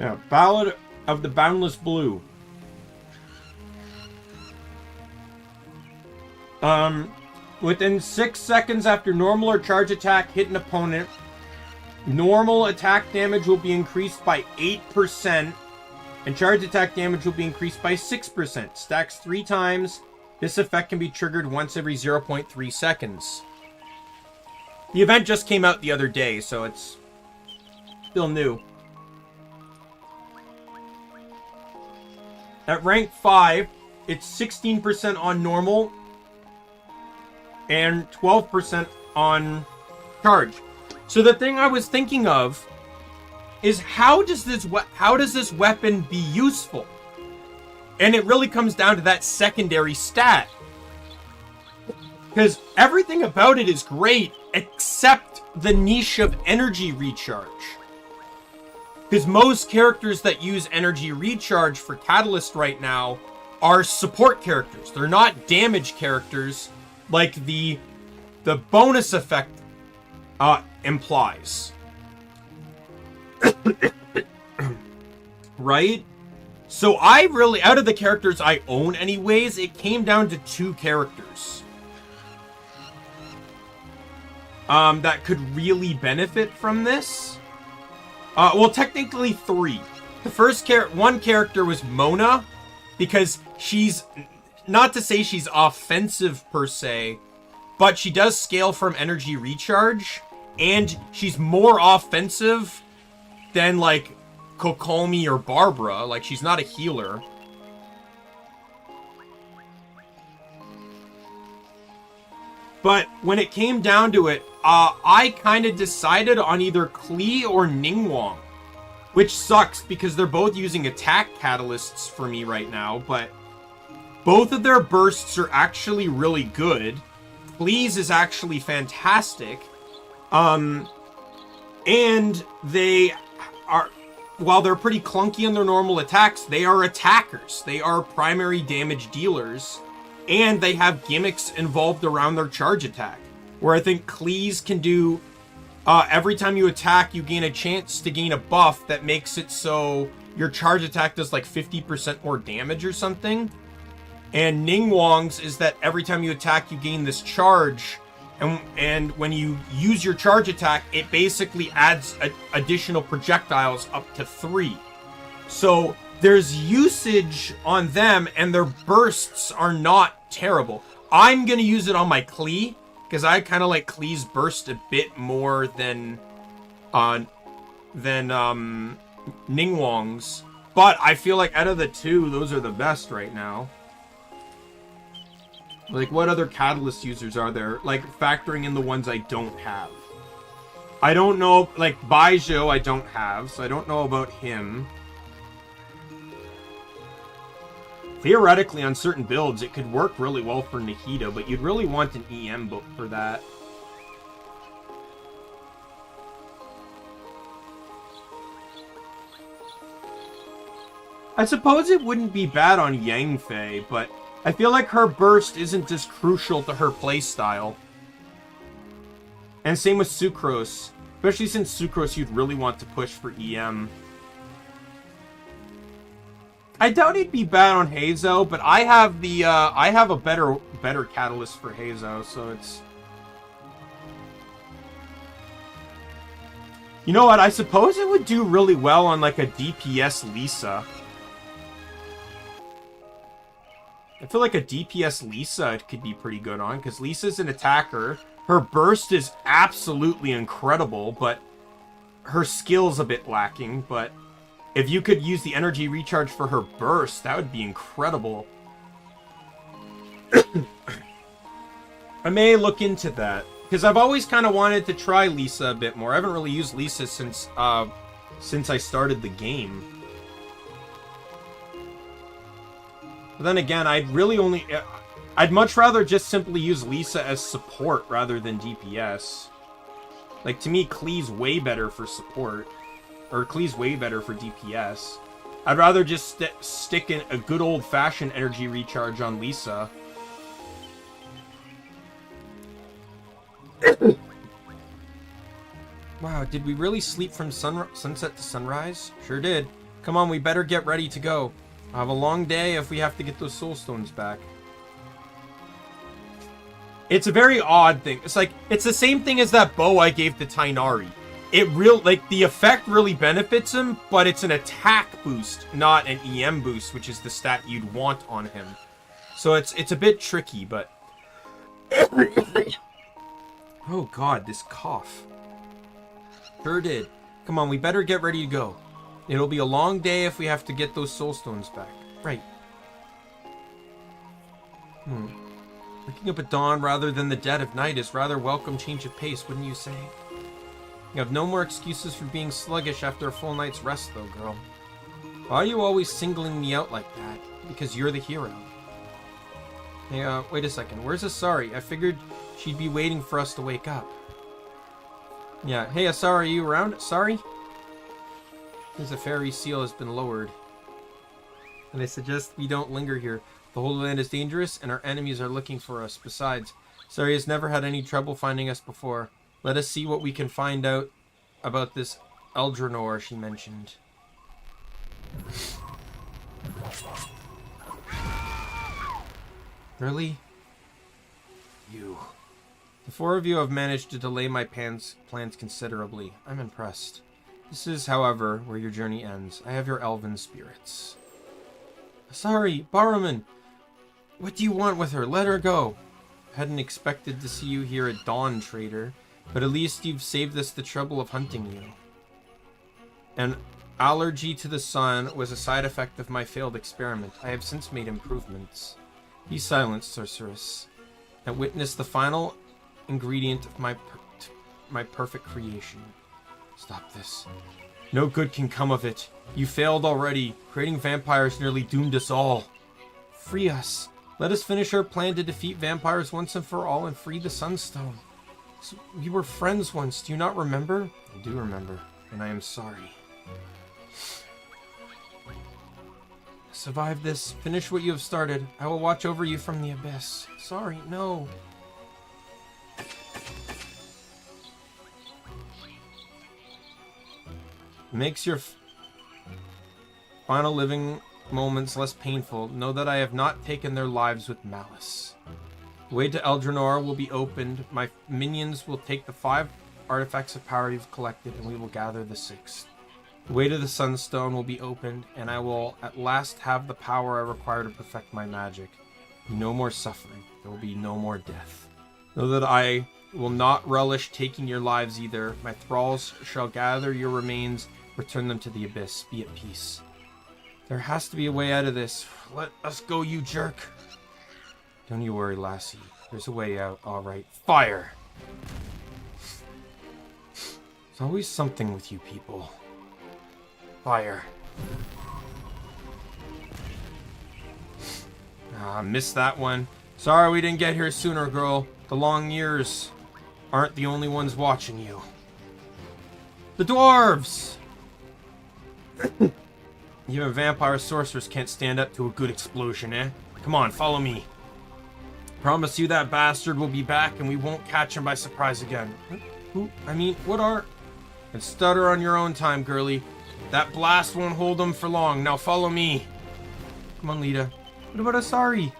Yeah, Ballad of the Boundless Blue. Within 6 seconds after normal or charge attack hit an opponent, normal attack damage will be increased by 8%, and charge attack damage will be increased by 6%. Stacks 3 times. This effect can be triggered once every 0.3 seconds. The event just came out the other day, so it's still new. At rank 5, it's 16% on normal and 12% on charge. So the thing I was thinking of is how does this weapon be useful? And it really comes down to that secondary stat. Because everything about it is great except the niche of energy recharge. Because most characters that use energy recharge for Catalyst right now are support characters. They're not damage characters like the bonus effect implies. Right? So I really, out of the characters I own anyways, it came down to 2 characters that could really benefit from this. Well, technically 3. The first one character was Mona, because she's, not to say she's offensive per se, but she does scale from energy recharge, and she's more offensive than, like, Kokomi or Barbara. Like, she's not a healer. But when it came down to it, I kind of decided on either Klee or Ningguang, which sucks because they're both using attack catalysts for me right now, but both of their bursts are actually really good. Klee's is actually fantastic. And they are, while they're pretty clunky in their normal attacks, they are attackers. They are primary damage dealers. And they have gimmicks involved around their charge attack, where I think Klee's can do, every time you attack, you gain a chance to gain a buff that makes it so your charge attack does like 50% more damage or something. And Ningguang's is that every time you attack, you gain this charge. And when you use your charge attack, it basically adds additional projectiles up to 3. So there's usage on them, and their bursts are not terrible. I'm going to use it on my Klee, because I kind of like Klee's burst a bit more than Ningguang's. But I feel like out of the two, those are the best right now. Like, what other catalyst users are there? Like, factoring in the ones I don't have. I don't know, like, Baijo I don't have, so I don't know about him. Theoretically, on certain builds, it could work really well for Nahida, but you'd really want an EM book for that. I suppose it wouldn't be bad on Yangfei, but I feel like her burst isn't as crucial to her playstyle. And same with Sucrose. Especially since Sucrose you'd really want to push for EM. I doubt he'd be bad on Heizo, but I have the I have a better catalyst for Heizo, so it's, you know what, I suppose it would do really well on like a DPS Lisa. I feel like a DPS Lisa it could be pretty good on, because Lisa's an attacker. Her burst is absolutely incredible, but her skill's a bit lacking, but if you could use the energy recharge for her burst, that would be incredible. I may look into that, because I've always kind of wanted to try Lisa a bit more. I haven't really used Lisa since I started the game. But then again, I'd much rather just simply use Lisa as support rather than DPS. Like, to me, Klee's way better for support. Or Klee's way better for DPS. I'd rather just stick in a good old-fashioned energy recharge on Lisa. Wow, did we really sleep from sunset to sunrise? Sure did. Come on, we better get ready to go. I'll have a long day if we have to get those soul stones back. It's a very odd thing. It's like, it's the same thing as that bow I gave to Tainari. Like, the effect really benefits him, but it's an attack boost, not an EM boost, which is the stat you'd want on him. So it's a bit tricky, but... Oh god, this cough. Sure did. Come on, we better get ready to go. It'll be a long day if we have to get those soul stones back. Right. Waking up at dawn rather than the dead of night is rather welcome change of pace, wouldn't you say? You have no more excuses for being sluggish after a full night's rest, though, girl. Why are you always singling me out like that? Because you're the hero. Hey, wait a second. Where's Asari? I figured she'd be waiting for us to wake up. Yeah, hey, Asari, are you around? Asari? Seems the fairy seal has been lowered. And I suggest we don't linger here. The Holy Land is dangerous, and our enemies are looking for us. Besides, Asari has never had any trouble finding us before. Let us see what we can find out about this Eldranor she mentioned. Really? You. The four of you have managed to delay my plans considerably. I'm impressed. This is, however, where your journey ends. I have your elven spirits. Sorry, Barrowman. What do you want with her? Let her go. I hadn't expected to see you here at dawn, traitor. But at least you've saved us the trouble of hunting you. An allergy to the sun was a side effect of my failed experiment. I have since made improvements. Be silent, sorceress, and witness the final ingredient of my perfect creation. Stop this. No good can come of it. You failed already. Creating vampires nearly doomed us all. Free us. Let us finish our plan to defeat vampires once and for all and free the Sunstone. So we were friends once. Do you not remember? I do remember, and I am sorry. Survive this. Finish what you have started. I will watch over you from the abyss. Sorry, no. Makes your final living moments less painful. Know that I have not taken their lives with malice. The way to Eldrannor will be opened. My minions will take the 5 artifacts of power you've collected, and we will gather the 6th. The way to the Sunstone will be opened, and I will at last have the power I require to perfect my magic. No more suffering. There will be no more death. Know that I will not relish taking your lives either. My thralls shall gather your remains, return them to the abyss. Be at peace. There has to be a way out of this. Let us go, you jerk. Don't you worry, lassie. There's a way out. All right. Fire! There's always something with you people. Fire. Missed that one. Sorry we didn't get here sooner, girl. The long years aren't the only ones watching you. The dwarves! Even vampire sorcerers can't stand up to a good explosion, eh? Come on, follow me. Promise you that bastard will be back and we won't catch him by surprise again. Who? I mean, what are... And stutter on your own time, girlie. That blast won't hold him for long. Now follow me. Come on, Lita. What about Asari?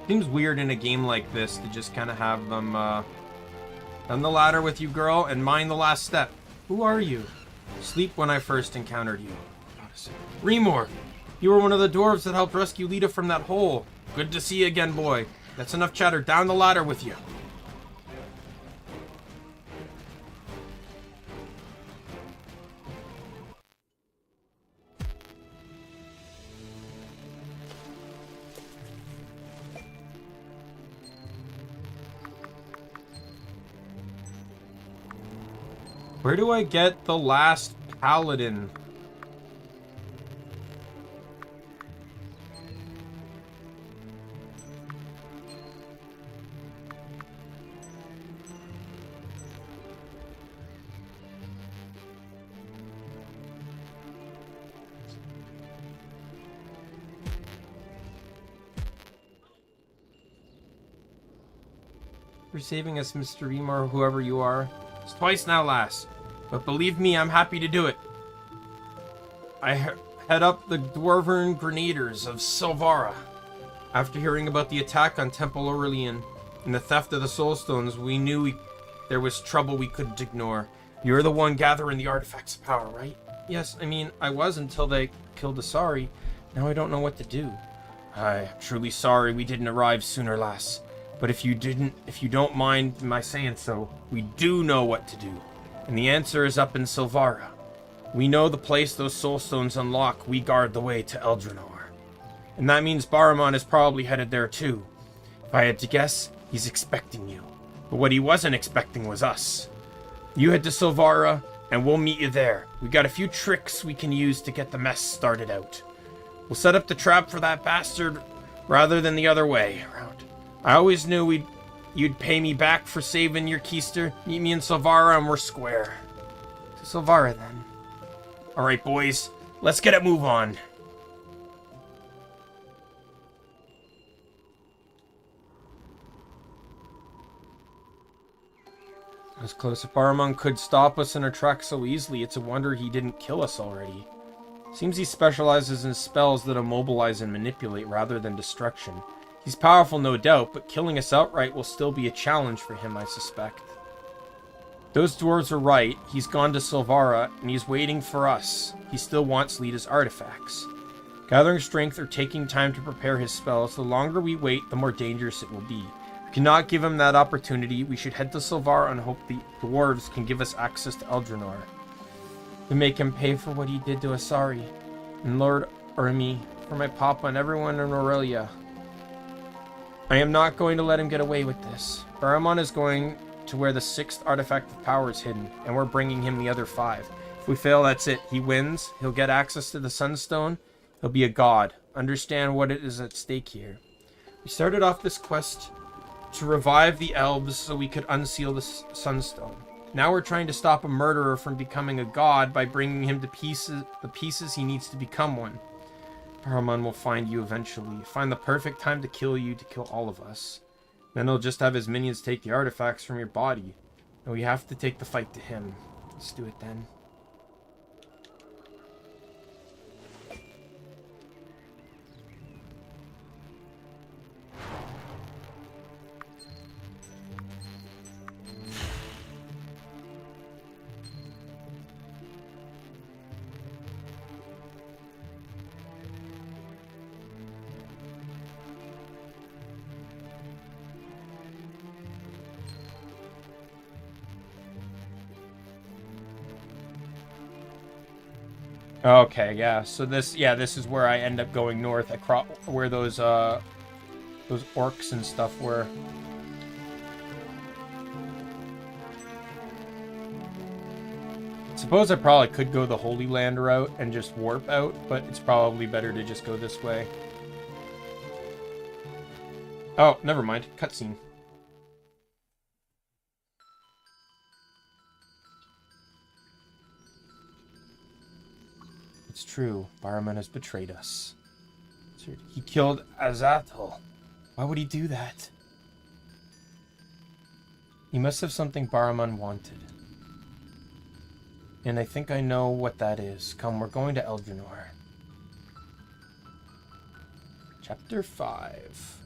Seems weird in a game like this to just kind of have them on the ladder with you, girl, and mind the last step. Who are you? Sleep when I first encountered you. Remor, you were one of the dwarves that helped rescue Lita from that hole. Good to see you again, boy. That's enough chatter. Down the ladder with you. Where do I get the last paladin? For saving us, Mr. Remar, whoever you are. It's twice now, lass. But believe me, I'm happy to do it. I head up the Dwarven Grenadiers of Silvara. After hearing about the attack on Temple Aurelian and the theft of the Soulstones, we knew there was trouble we couldn't ignore. You're the one gathering the artifacts of power, right? Yes, I mean, I was until they killed Asari. Now I don't know what to do. I'm truly sorry we didn't arrive sooner, lass. But if you don't mind my saying so, we do know what to do. And the answer is up in Silvara. We know the place those soulstones unlock. We guard the way to Eldrannor. And that means Barrowman is probably headed there too. If I had to guess, he's expecting you. But what he wasn't expecting was us. You head to Silvara, and we'll meet you there. We got a few tricks we can use to get the mess started out. We'll set up the trap for that bastard rather than the other way around. I always knew you'd pay me back for saving your keister. Meet me in Silvara and we're square. To Silvara, then. Alright, boys. Let's get a move on. As close if Baramon could stop us in our tracks so easily, it's a wonder he didn't kill us already. Seems he specializes in spells that immobilize and manipulate rather than destruction. He's powerful, no doubt, but killing us outright will still be a challenge for him, I suspect. Those dwarves are right. He's gone to Silvara, and he's waiting for us. He still wants Lita's artifacts. Gathering strength or taking time to prepare his spells, the longer we wait, the more dangerous it will be. We cannot give him that opportunity. We should head to Silvara and hope the dwarves can give us access to Eldrenor. To make him pay for what he did to Asari. And Lord Urmi, for my papa and everyone in Aurelia. I am not going to let him get away with this. Baramon is going to where the 6th artifact of power is hidden, and we're bringing him the other 5. If we fail, that's it. He wins. He'll get access to the Sunstone. He'll be a god. Understand what it is at stake here. We started off this quest to revive the elves so we could unseal the Sunstone. Now we're trying to stop a murderer from becoming a god by bringing him to the pieces he needs to become one. Baramon will find you eventually. Find the perfect time to kill you, to kill all of us. Then he'll just have his minions take the artifacts from your body. And we have to take the fight to him. Let's do it then. Okay, yeah. So this is where I end up going north, across where those orcs and stuff were. Suppose I probably could go the Holy Land route and just warp out, but it's probably better to just go this way. Oh, never mind. Cutscene. It's true. Baramon has betrayed us. He killed Azathoth. Why would he do that? He must have something Baramon wanted. And I think I know what that is. Come, we're going to Eldrenor. Chapter 5.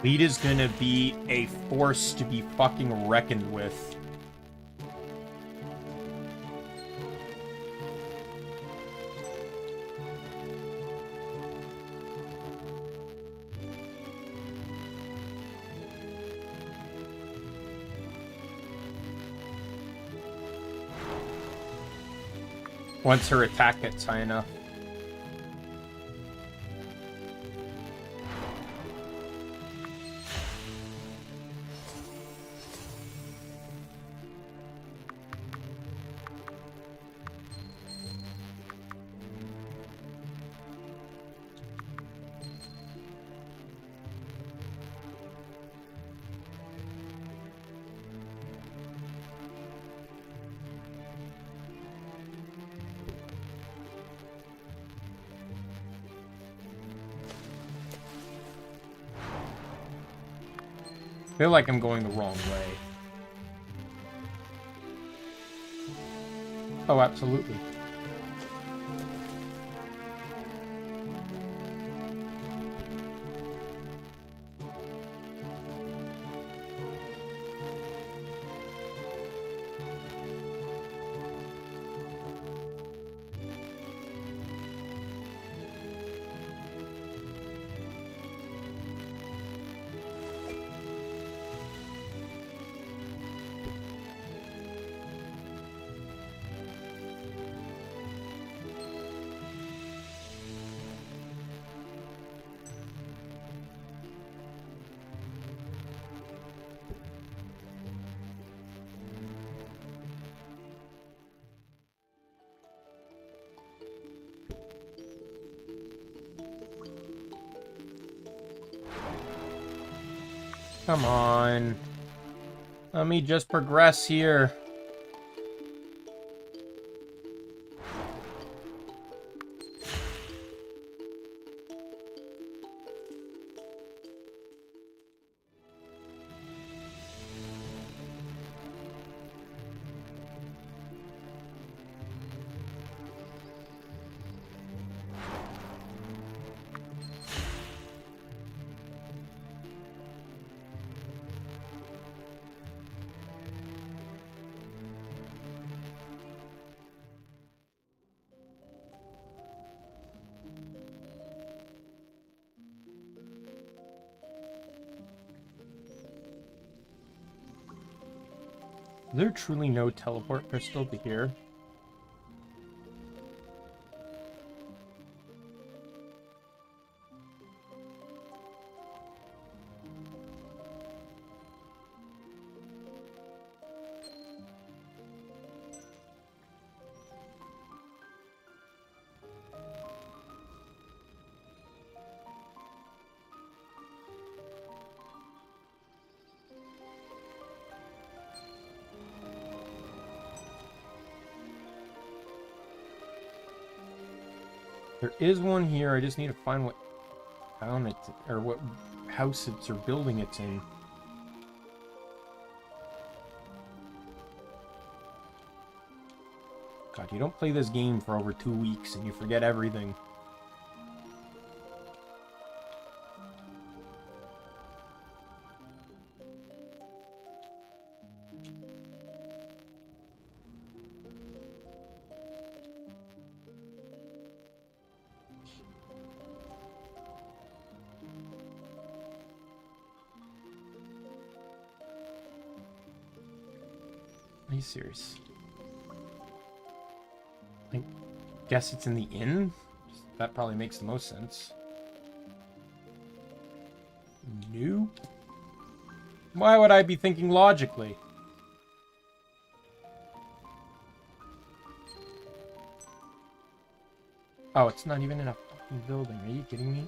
Lita's gonna be a force to be fucking reckoned with. Once her attack gets high enough. feel like I'm going the wrong way. Oh, absolutely. Come on. Let me just progress here. Is there truly no teleport crystal to here? There is one here. I just need to find what town it's, or what house it's or building it's in. God, you don't play this game for over 2 weeks and you forget everything. Are you serious? I guess it's in the inn? That probably makes the most sense. Nope. Why would I be thinking logically? Oh, it's not even in a fucking building. Are you kidding me?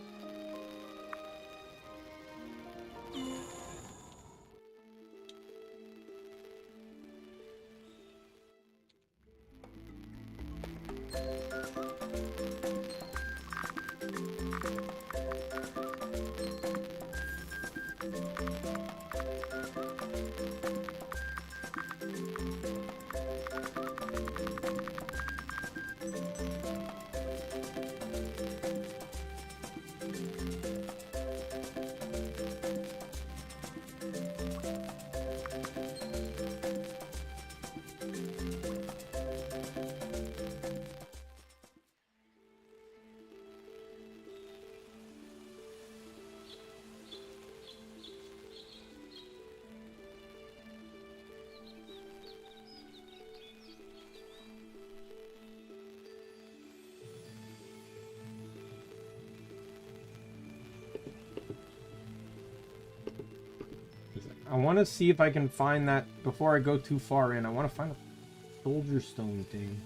I want to see if I can find that before I go too far in. I want to find a soldier stone thing.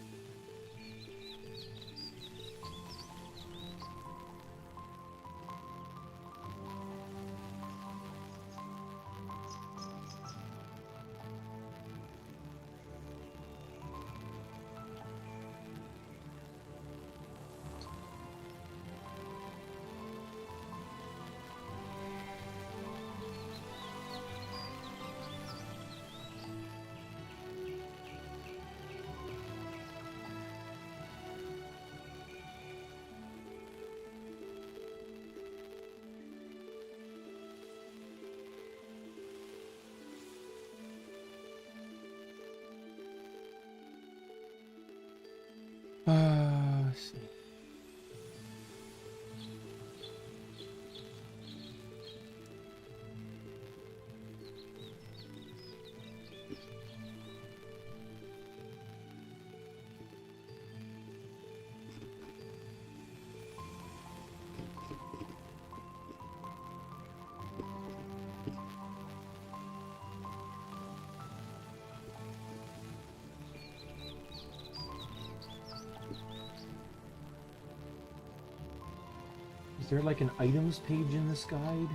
Is there like an items page in this guide?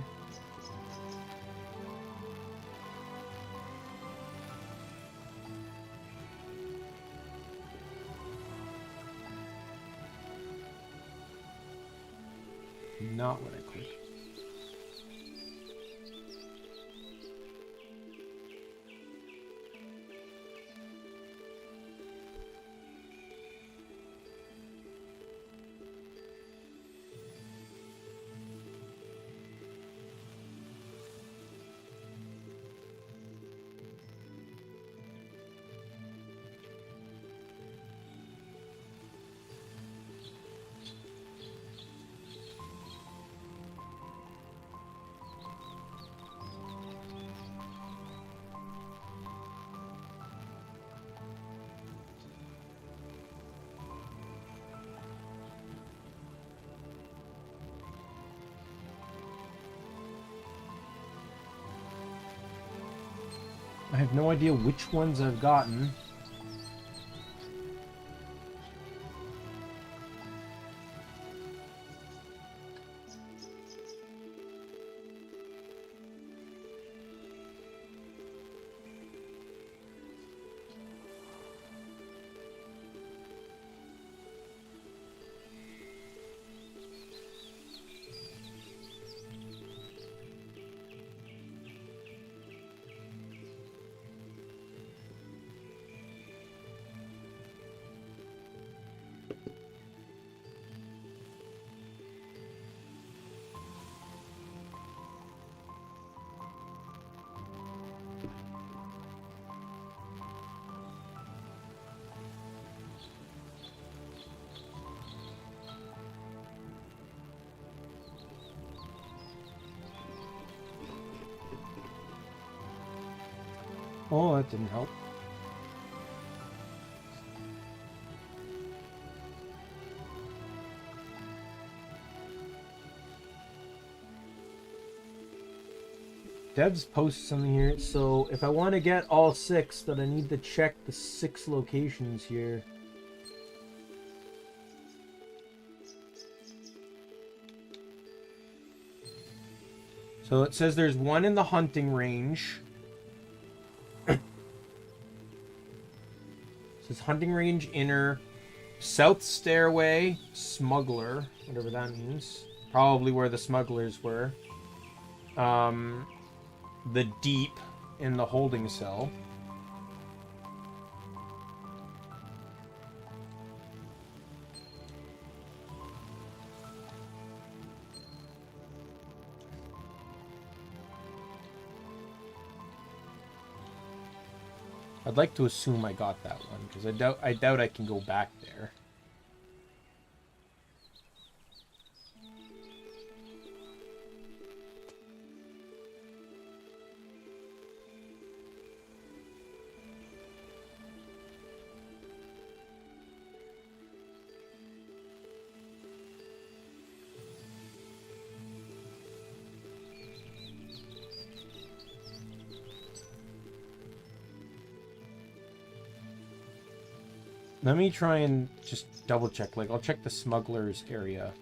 Not what I clicked. I have no idea which ones I've gotten. Oh, that didn't help. Devs post something here. So if I want to get all 6, then I need to check the 6 locations here. So it says there's one in the hunting range. It says hunting range inner, south stairway, smuggler, whatever that means. Probably where the smugglers were. The deep in the holding cell. I'd like to assume I got that one because I doubt I can go back there. Let me try and just double check. Like, I'll check the smugglers area.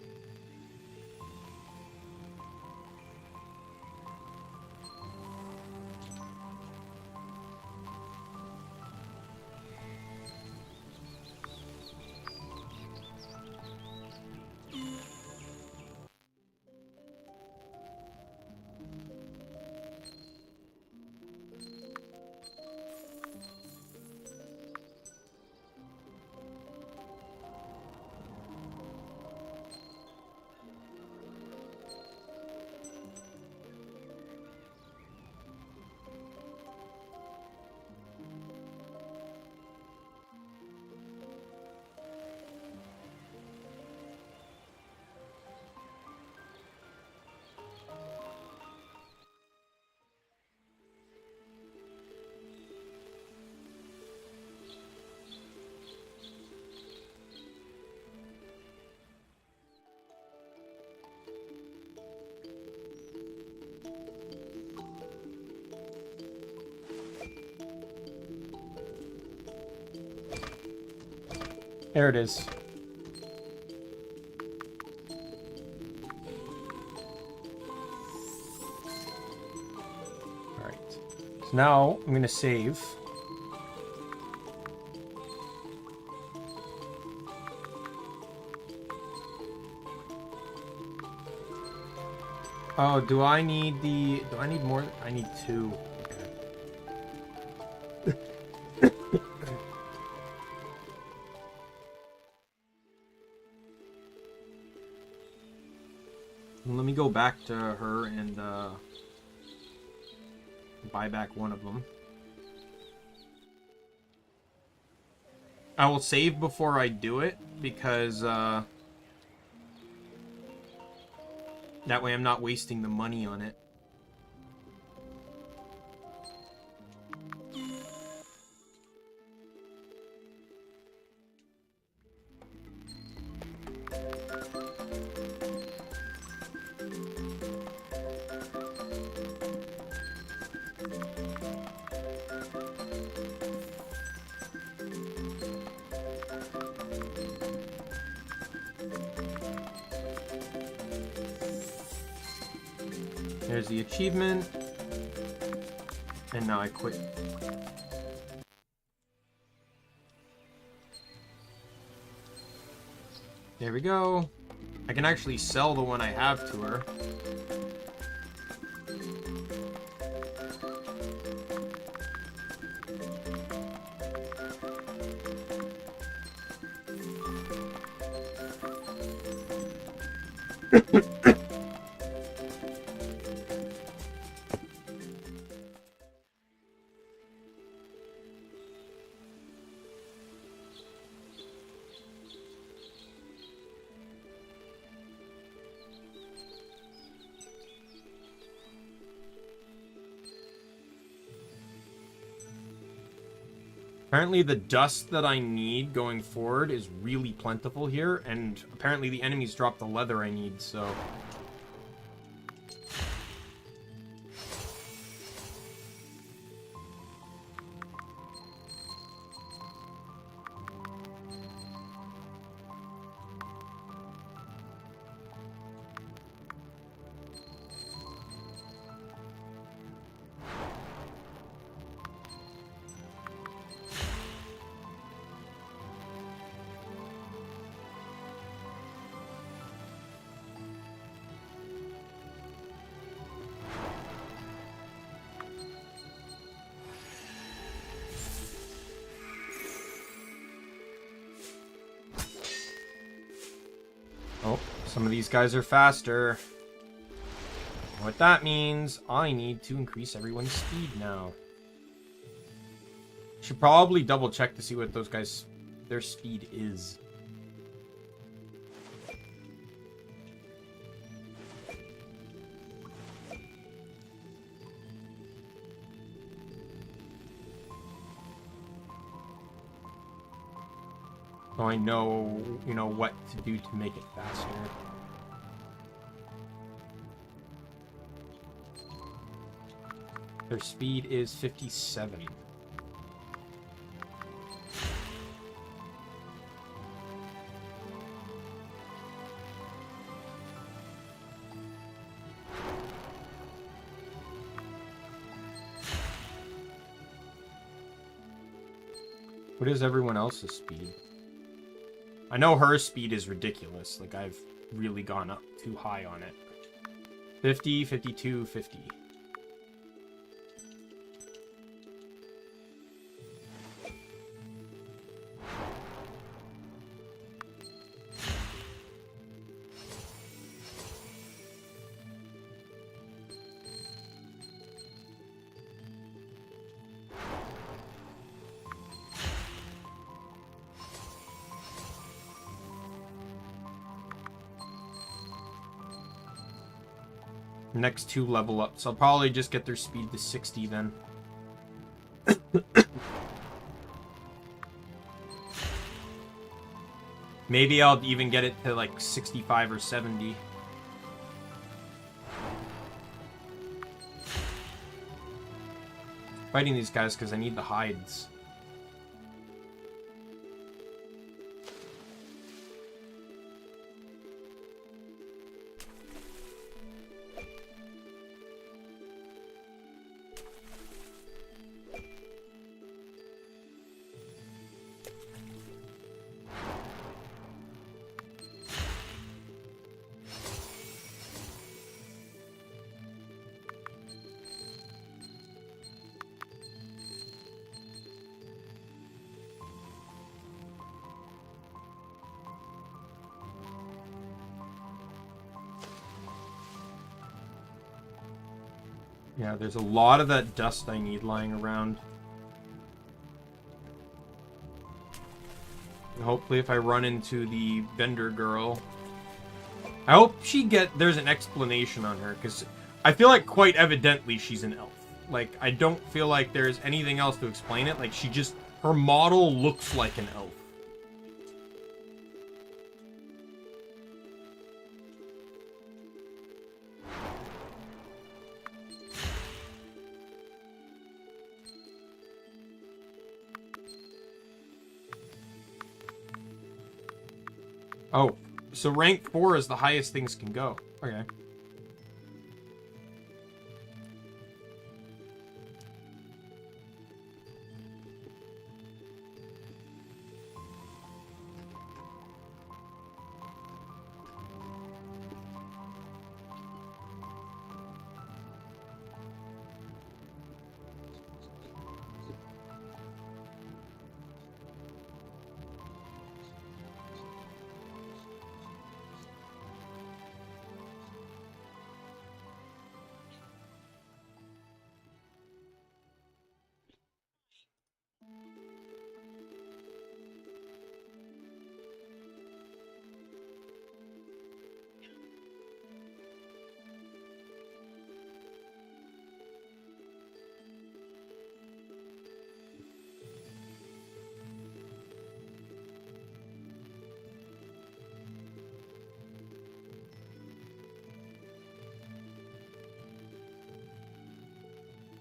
There it is. So now I'm gonna save. Oh, do I need more? I need 2. Let me go back to her and buy back one of them. I will save before I do it because that way I'm not wasting the money on it. There's the achievement. And now I quit. There we go. I can actually sell the one I have to her. Apparently the dust that I need going forward is really plentiful here, and apparently the enemies drop the leather I need, so... Oh, some of these guys are faster. What that means, I need to increase everyone's speed now. Should probably double check to see what those guys, their speed is. So I know, you know, what to do to make it faster. Their speed is 57. What is everyone else's speed? I know her speed is ridiculous. Like, I've really gone up too high on it. 50, 52, 50. Next 2 level up, so I'll probably just get their speed to 60 then. Maybe I'll even get it to like 65 or 70. Fighting these guys because I need the hides. Yeah, there's a lot of that dust I need lying around. And hopefully if I run into the vendor girl... I hope there's an explanation on her, because I feel like quite evidently she's an elf. Like, I don't feel like there's anything else to explain it. Like, her model looks like an elf. Oh, so rank 4 is the highest things can go. Okay.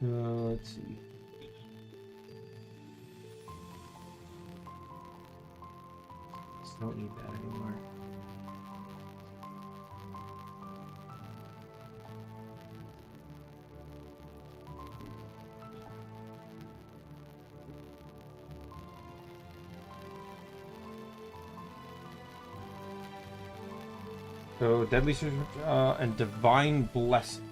Let's see. Just don't need that anymore. So, Deadly Search and Divine Blessing.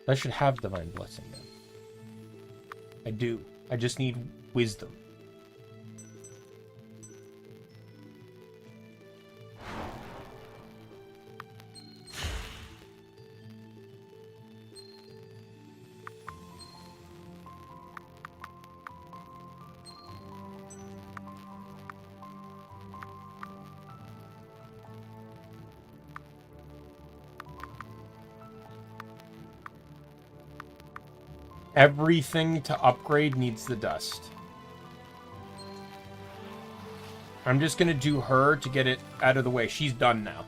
I should have Divine Blessing then. I do. I just need Wisdom. Everything to upgrade needs the dust. I'm just gonna do her to get it out of the way. She's done now.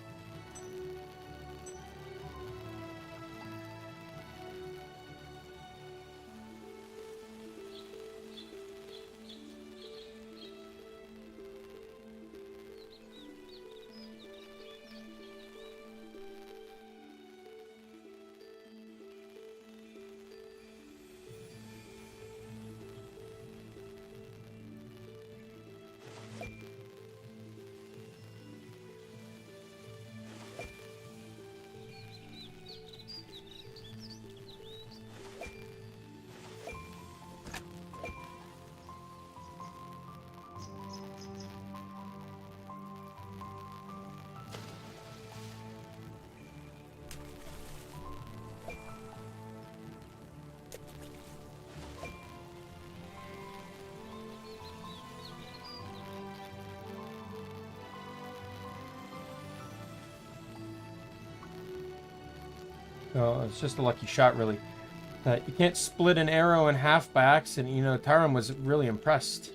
Oh, it's just a lucky shot, really. You can't split an arrow in half by accident. You know, Taram was really impressed.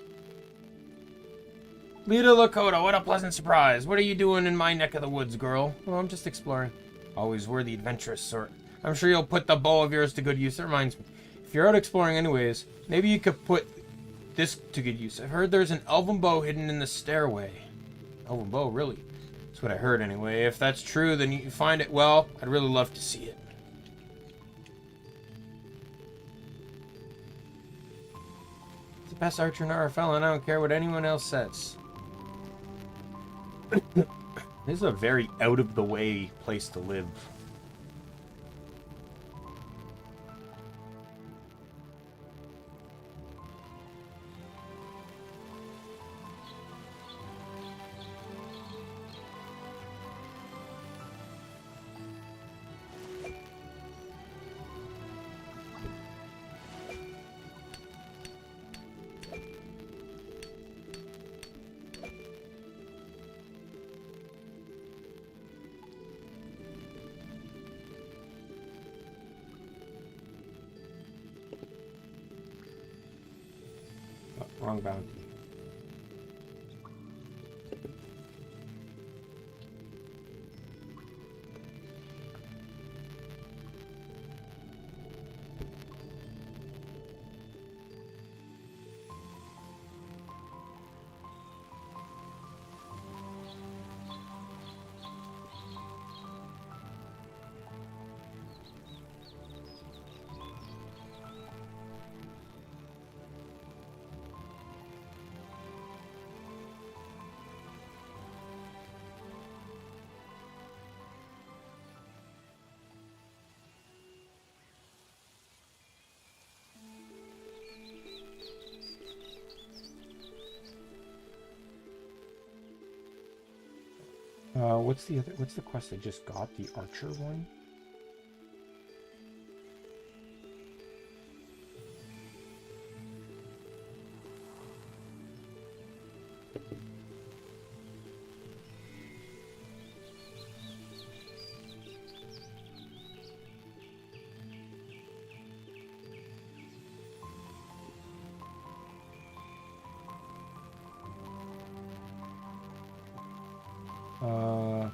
Lita Lakota, what a pleasant surprise. What are you doing in my neck of the woods, girl? Well, I'm just exploring. Always were the adventurous sort. I'm sure you'll put the bow of yours to good use. That reminds me. If you're out exploring anyways, maybe you could put this to good use. I've heard there's an elven bow hidden in the stairway. Elven bow, really? That's what I heard anyway. If that's true, then you find it, well, I'd really love to see it. Best archer in RFL, and I don't care what anyone else says. This is a very out-of-the-way place to live. Oh, wrong bound. What's the quest I just got? The archer one? Uh,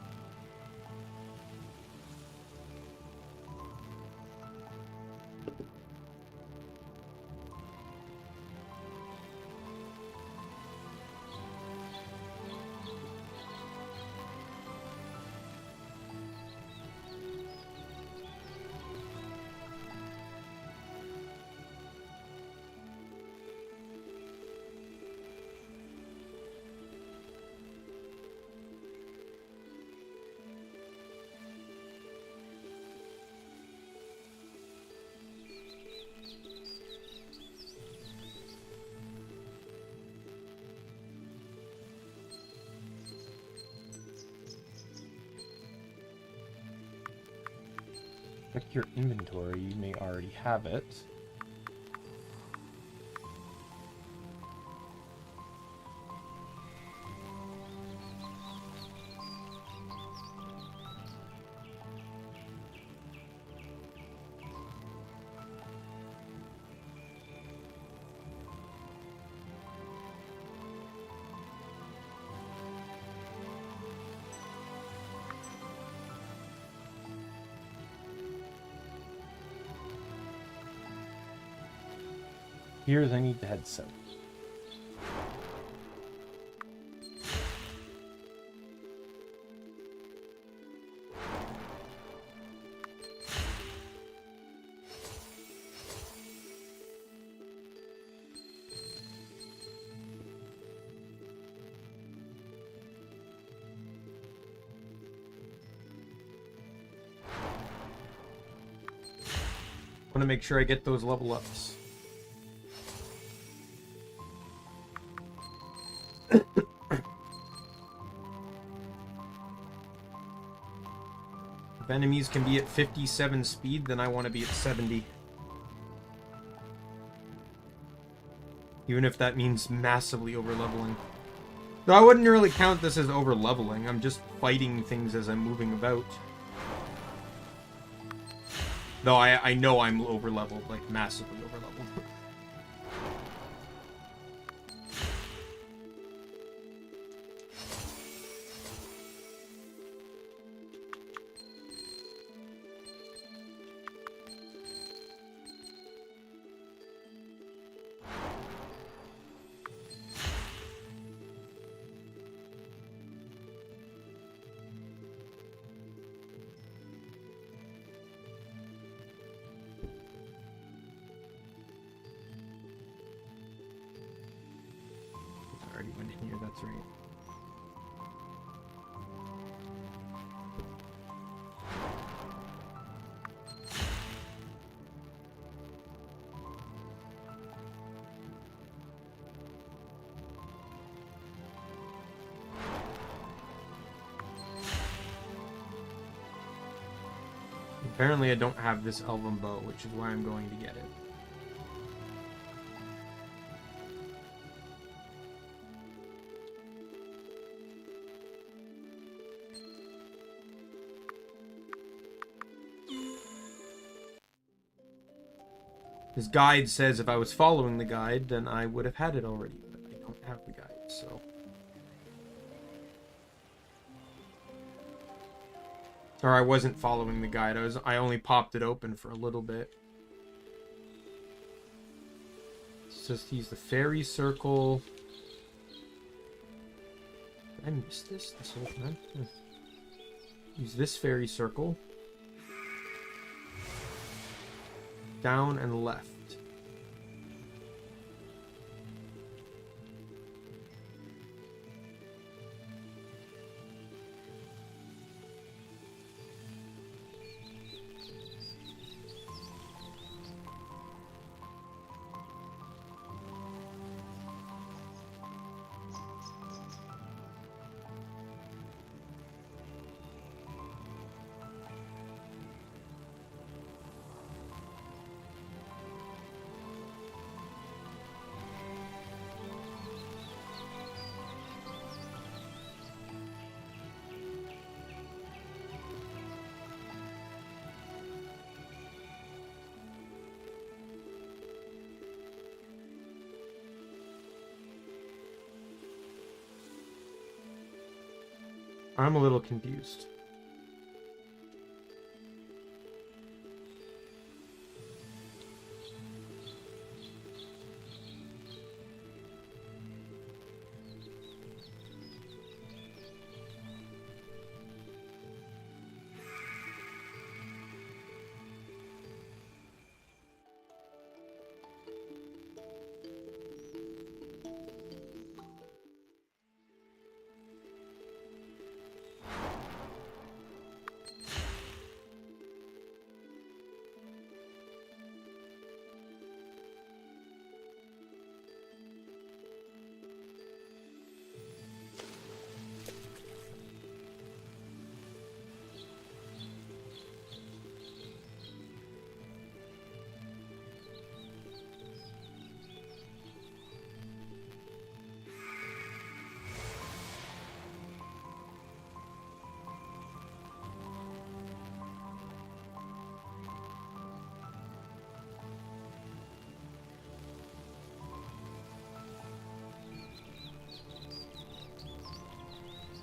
Check your inventory, you may already have it. Here's I need to head south. Want to make sure I get those level ups. If enemies can be at 57 speed, then I want to be at 70. Even if that means massively over-leveling. Though I wouldn't really count this as over-leveling. I'm just fighting things as I'm moving about. Though I know I'm over-leveled, like massively over-leveled. Already went in here, that's right. Apparently I don't have this elven bow, which is why I'm going to get it. His guide says if I was following the guide, then I would have had it already, but I don't have the guide, so... Or I wasn't following the guide, I only popped it open for a little bit. It says to use the fairy circle. Did I miss this whole time? Use this fairy circle. Down and left. I'm a little confused.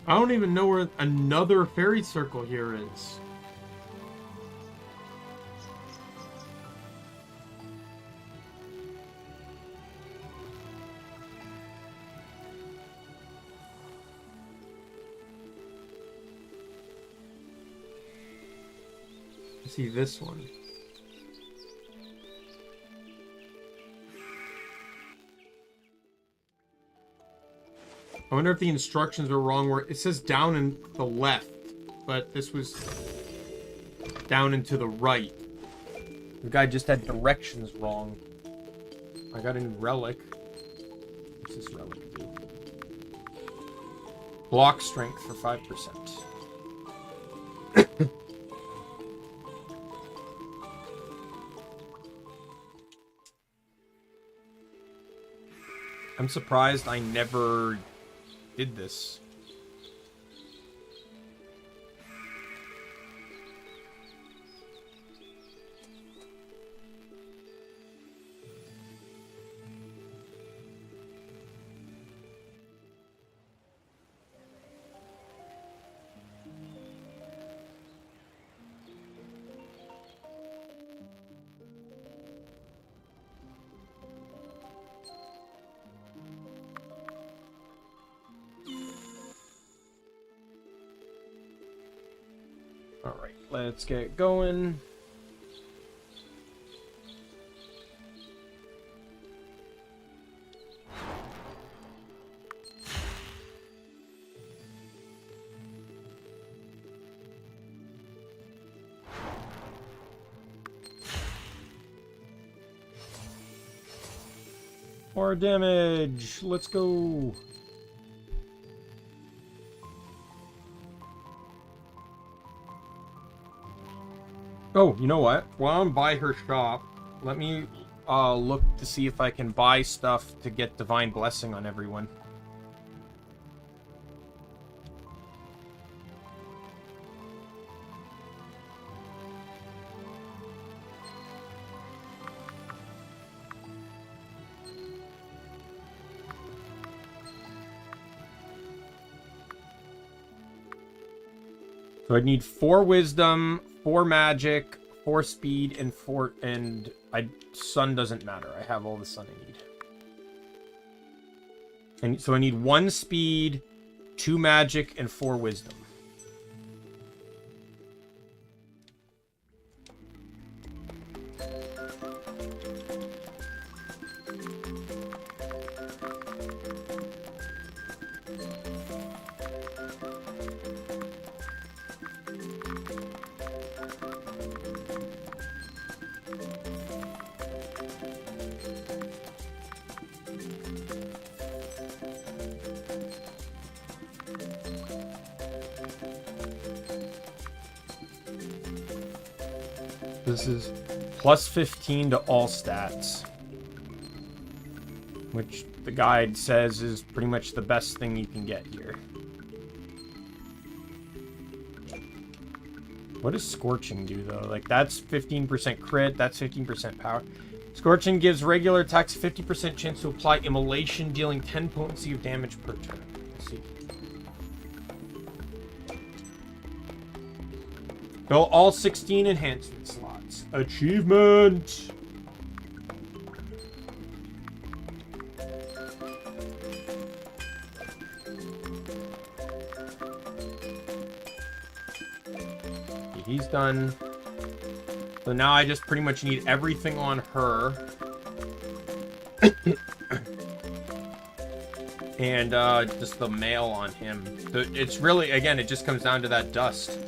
I don't even know where another fairy circle here is. I see this one. I wonder if the instructions were wrong where it says down and the left, but this was down and to the right. The guy just had directions wrong. I got a new relic. What's this relic do? Block strength for 5%. I'm surprised I never did this. Alright, let's get going. More damage. Let's go. Oh, you know what? While I'm by her shop, let me look to see if I can buy stuff to get divine blessing on everyone. So I need 4 wisdom, 4 magic, 4 speed, and 4 sun doesn't matter. I have all the sun I need. And so I need 1 speed, 2 magic, and 4 wisdom. This is plus 15 to all stats, which the guide says is pretty much the best thing you can get here. What does Scorching do, though? Like, that's 15% crit, that's 15% power. Scorching gives regular attacks 50% chance to apply immolation, dealing 10 potency of damage per turn. Let's see. Fill all 16 enhancement slots. Achievement! Okay, he's done. So now I just pretty much need everything on her. And just the mail on him. So it's really, again, it just comes down to that dust.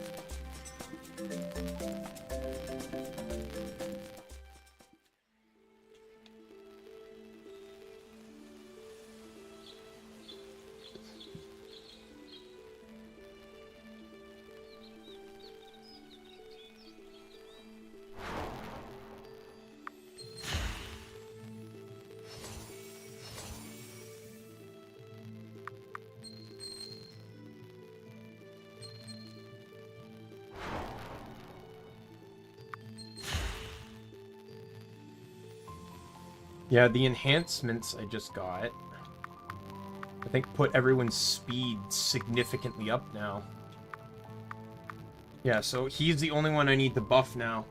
Yeah, the enhancements I just got, I think, put everyone's speed significantly up now. Yeah, so he's the only one I need to buff now.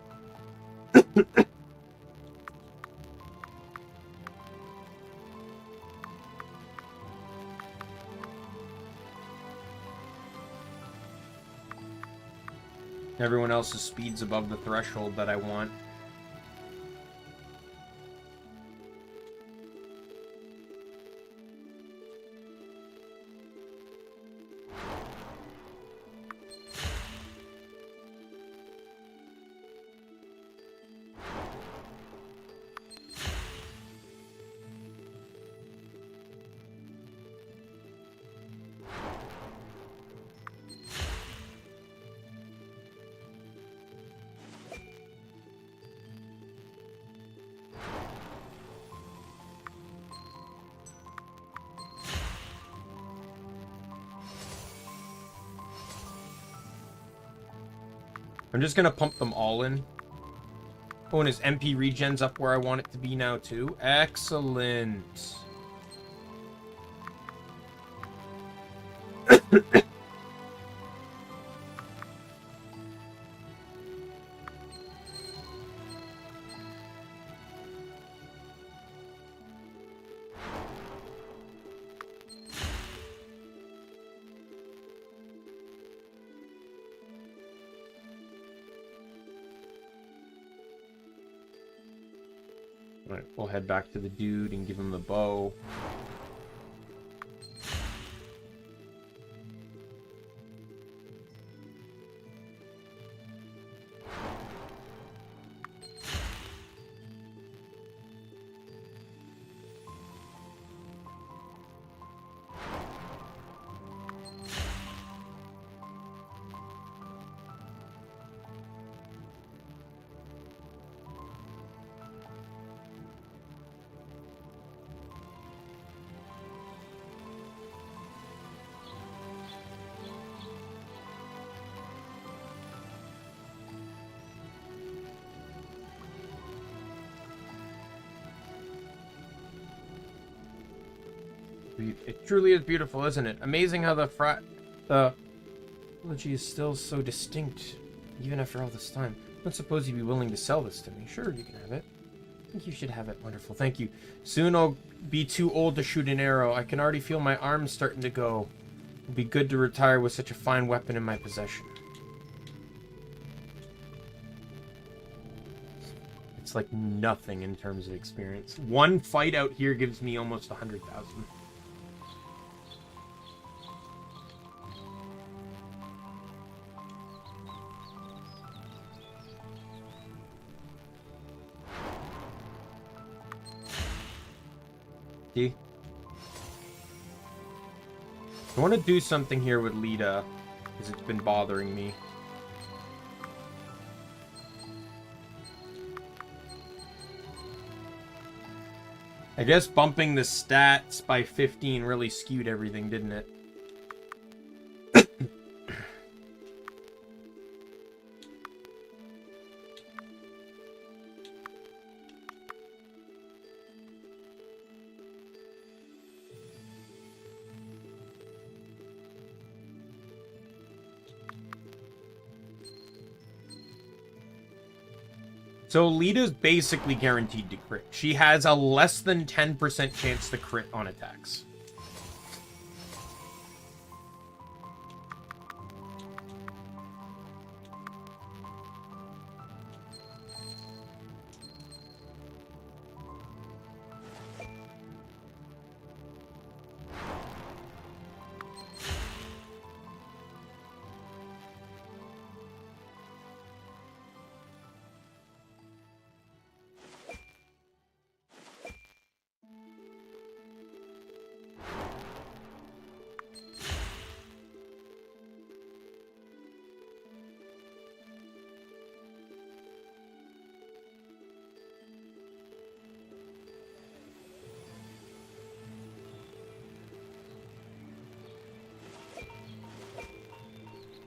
Everyone else's speed's above the threshold that I want. I'm just gonna pump them all in. Oh, and his MP regen's up where I want it to be now, too. Excellent. Alright, we'll head back to the dude and give him the bow. It truly is beautiful, isn't it? Amazing how the trilogy is still so distinct, even after all this time. I don't suppose you'd be willing to sell this to me. Sure, you can have it. I think you should have it. Wonderful, thank you. Soon I'll be too old to shoot an arrow. I can already feel my arms starting to go. It'd be good to retire with such a fine weapon in my possession. It's like nothing in terms of experience. One fight out here gives me almost 100,000. See? I want to do something here with Lita, because it's been bothering me. I guess bumping the stats by 15 really skewed everything, didn't it? So Lita's basically guaranteed to crit. She has a less than 10% chance to crit on attacks.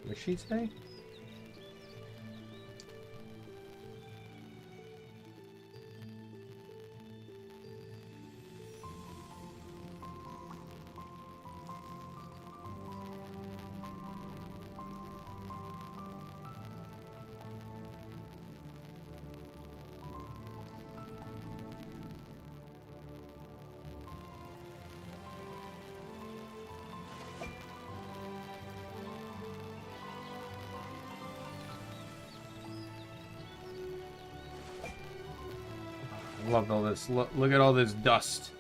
What did she say? Love all this. Look at all this dust.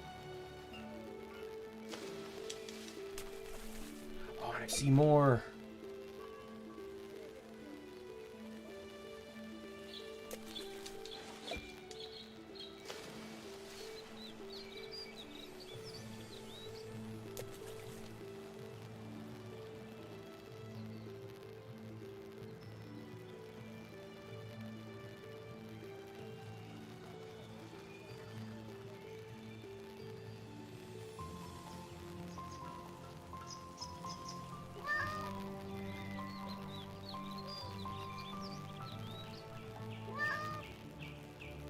Oh, and I see more.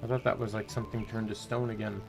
I thought that was like something turned to stone again.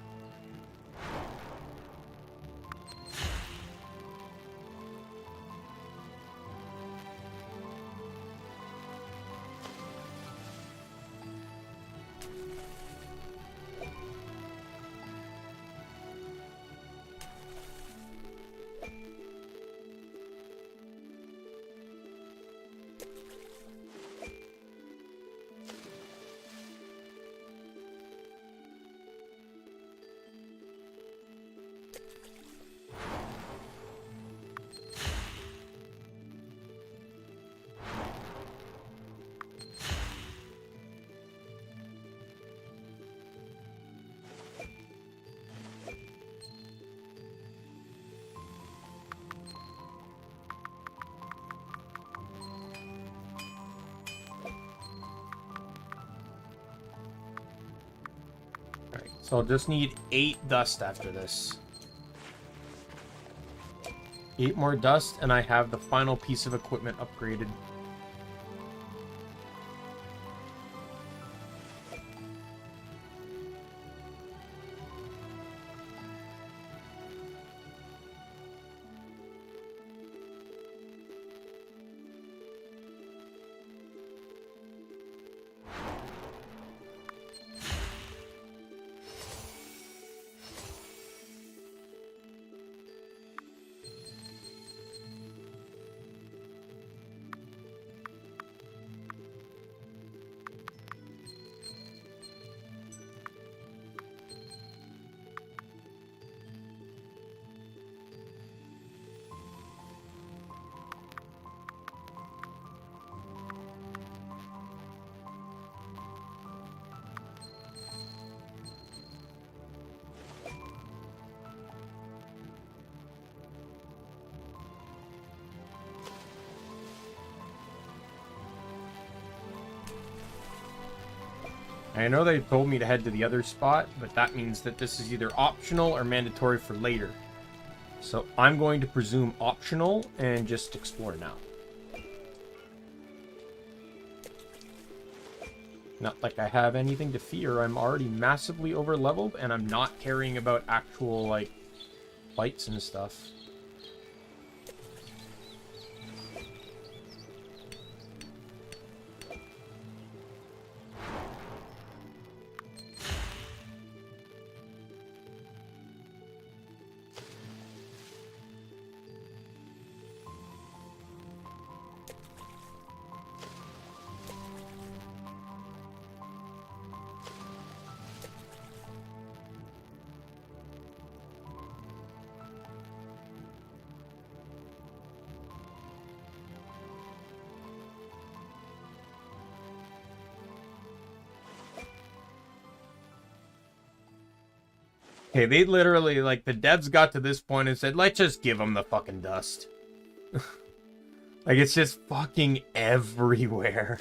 So I'll just need 8 dust after this. 8 more dust, and I have the final piece of equipment upgraded. I know they told me to head to the other spot, but that means that this is either optional or mandatory for later. So I'm going to presume optional and just explore now. Not like I have anything to fear. I'm already massively over-leveled, and I'm not caring about actual, like, fights and stuff. Okay, they literally, like, the devs got to this point and said, let's just give them the fucking dust. Like, it's just fucking everywhere.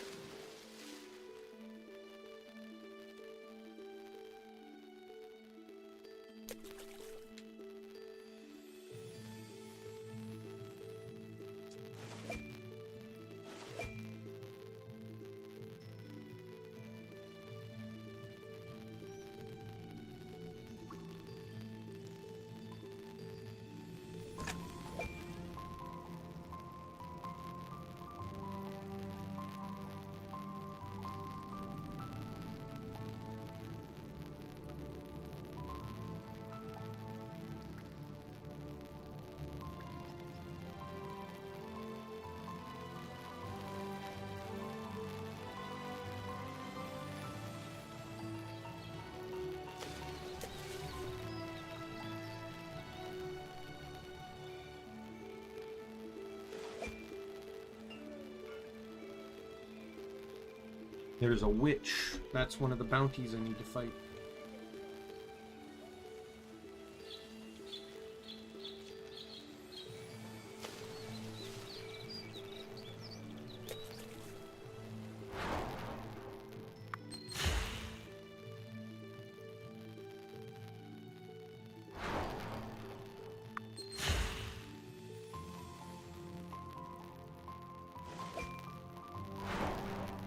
There's a witch. That's one of the bounties I need to fight.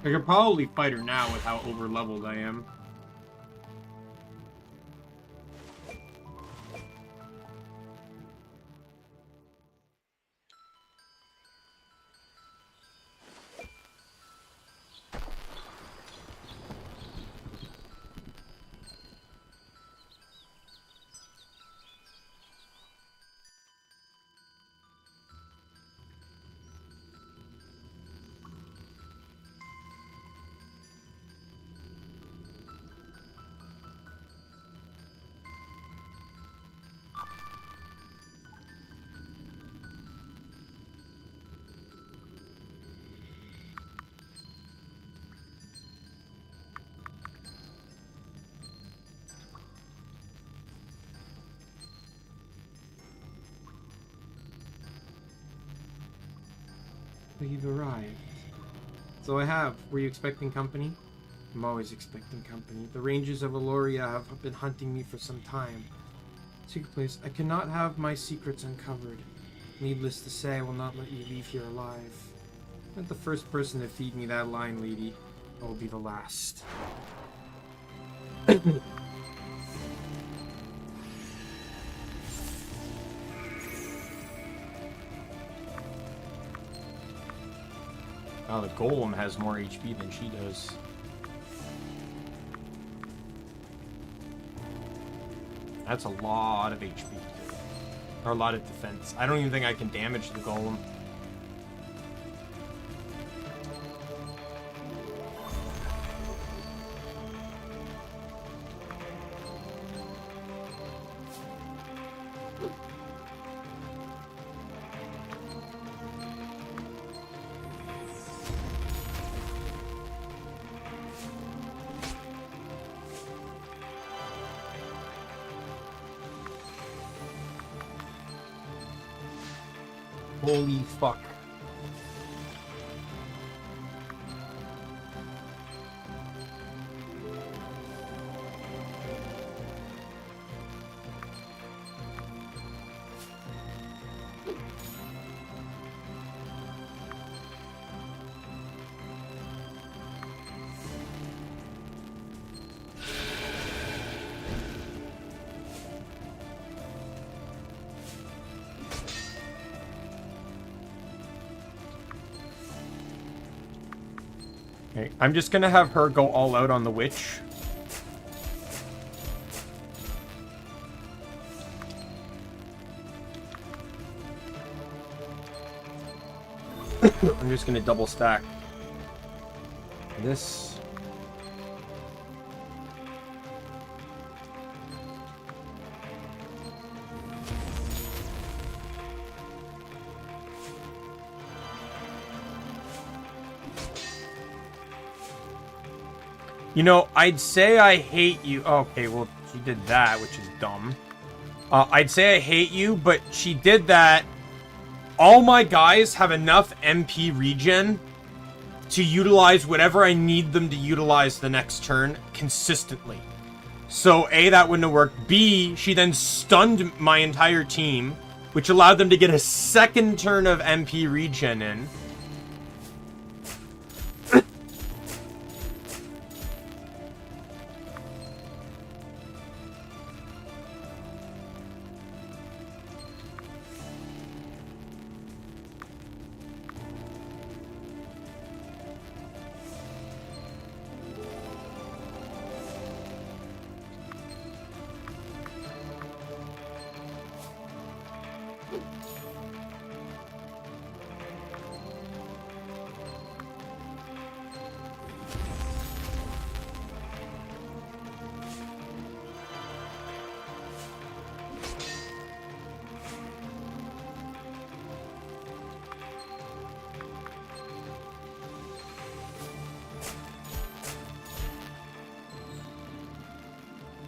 I could probably fight her now with how over-leveled I am. You've arrived. So I have. Were you expecting company? I'm always expecting company. The rangers of Aloria have been hunting me for some time. Secret place. I cannot have my secrets uncovered. Needless to say, I will not let you leave here alive. I'm not the first person to feed me that line, lady. I will be the last. Oh, the golem has more HP than she does. That's a lot of HP. Or a lot of defense. I don't even think I can damage the golem. Holy fuck. Okay, I'm just gonna have her go all out on the witch. I'm just gonna double stack this. You know, I'd say I hate you. Okay, well, she did that, which is dumb. I'd say I hate you, but she did that. All my guys have enough MP regen to utilize whatever I need them to utilize the next turn consistently. So, A, that wouldn't have worked. B, she then stunned my entire team, which allowed them to get a second turn of MP regen in.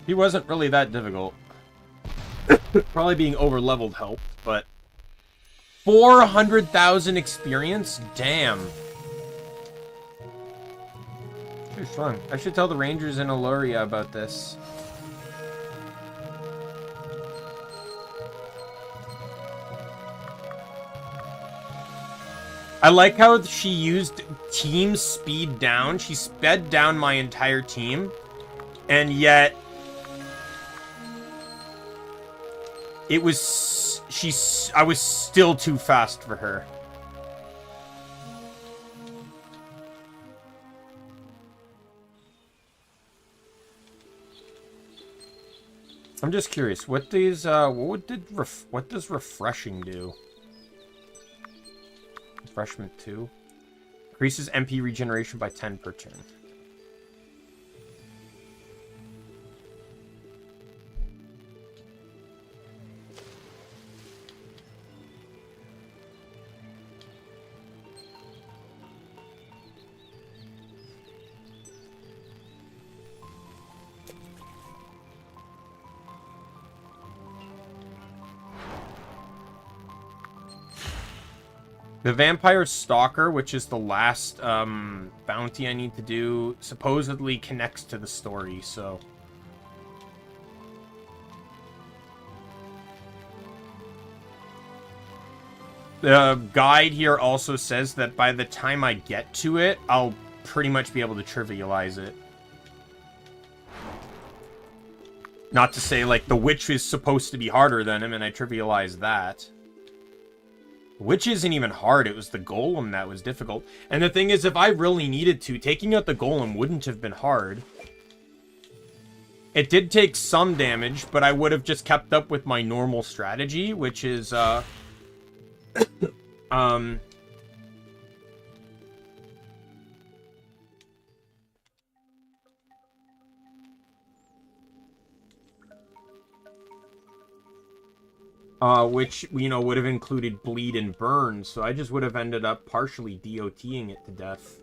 He wasn't really that difficult. Probably being over-leveled helped, but... 400,000 experience? Damn. Pretty fun. I should tell the Rangers in Aluria about this. I like how she used team speed down. She sped down my entire team, and yet... It was... I was still too fast for her. I'm just curious, what does refreshing do? Refreshment 2. Increases MP regeneration by 10 per turn. The Vampire Stalker, which is the last bounty I need to do, supposedly connects to the story, so... The guide here also says that by the time I get to it, I'll pretty much be able to trivialize it. Not to say, like, the witch is supposed to be harder than him, and I trivialized that. Which isn't even hard, it was the golem that was difficult. And the thing is, if I really needed to, taking out the golem wouldn't have been hard. It did take some damage, but I would have just kept up with my normal strategy, which is, which, you know, would have included bleed and burn, so I just would have ended up partially DOTing it to death.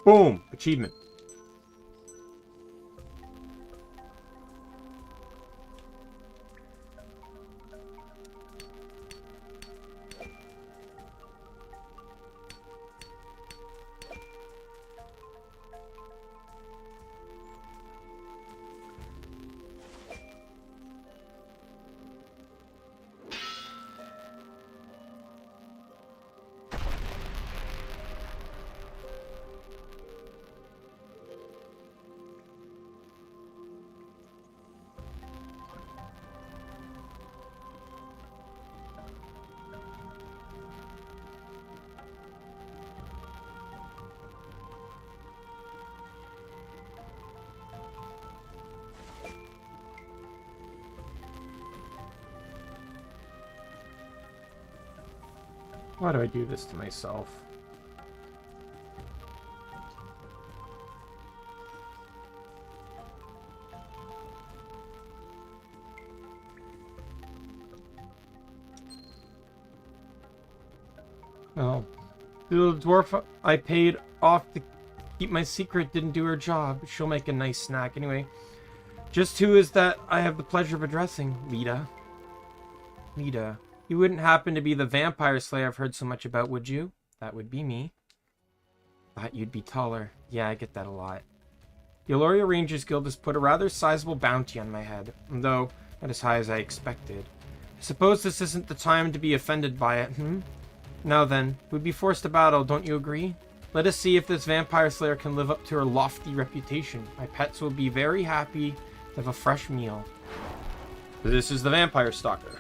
Boom! Achievement. Why do I do this to myself? Oh. The little dwarf I paid off to keep my secret didn't do her job. She'll make a nice snack anyway. Just who is that I have the pleasure of addressing? Lita. Lita. You wouldn't happen to be the vampire slayer I've heard so much about, would you? That would be me. Thought you'd be taller. Yeah, I get that a lot. The Aloria Rangers Guild has put a rather sizable bounty on my head, though not as high as I expected. I suppose this isn't the time to be offended by it, Now then, we'd be forced to battle, don't you agree? Let us see if this vampire slayer can live up to her lofty reputation. My pets will be very happy to have a fresh meal. This is the vampire stalker.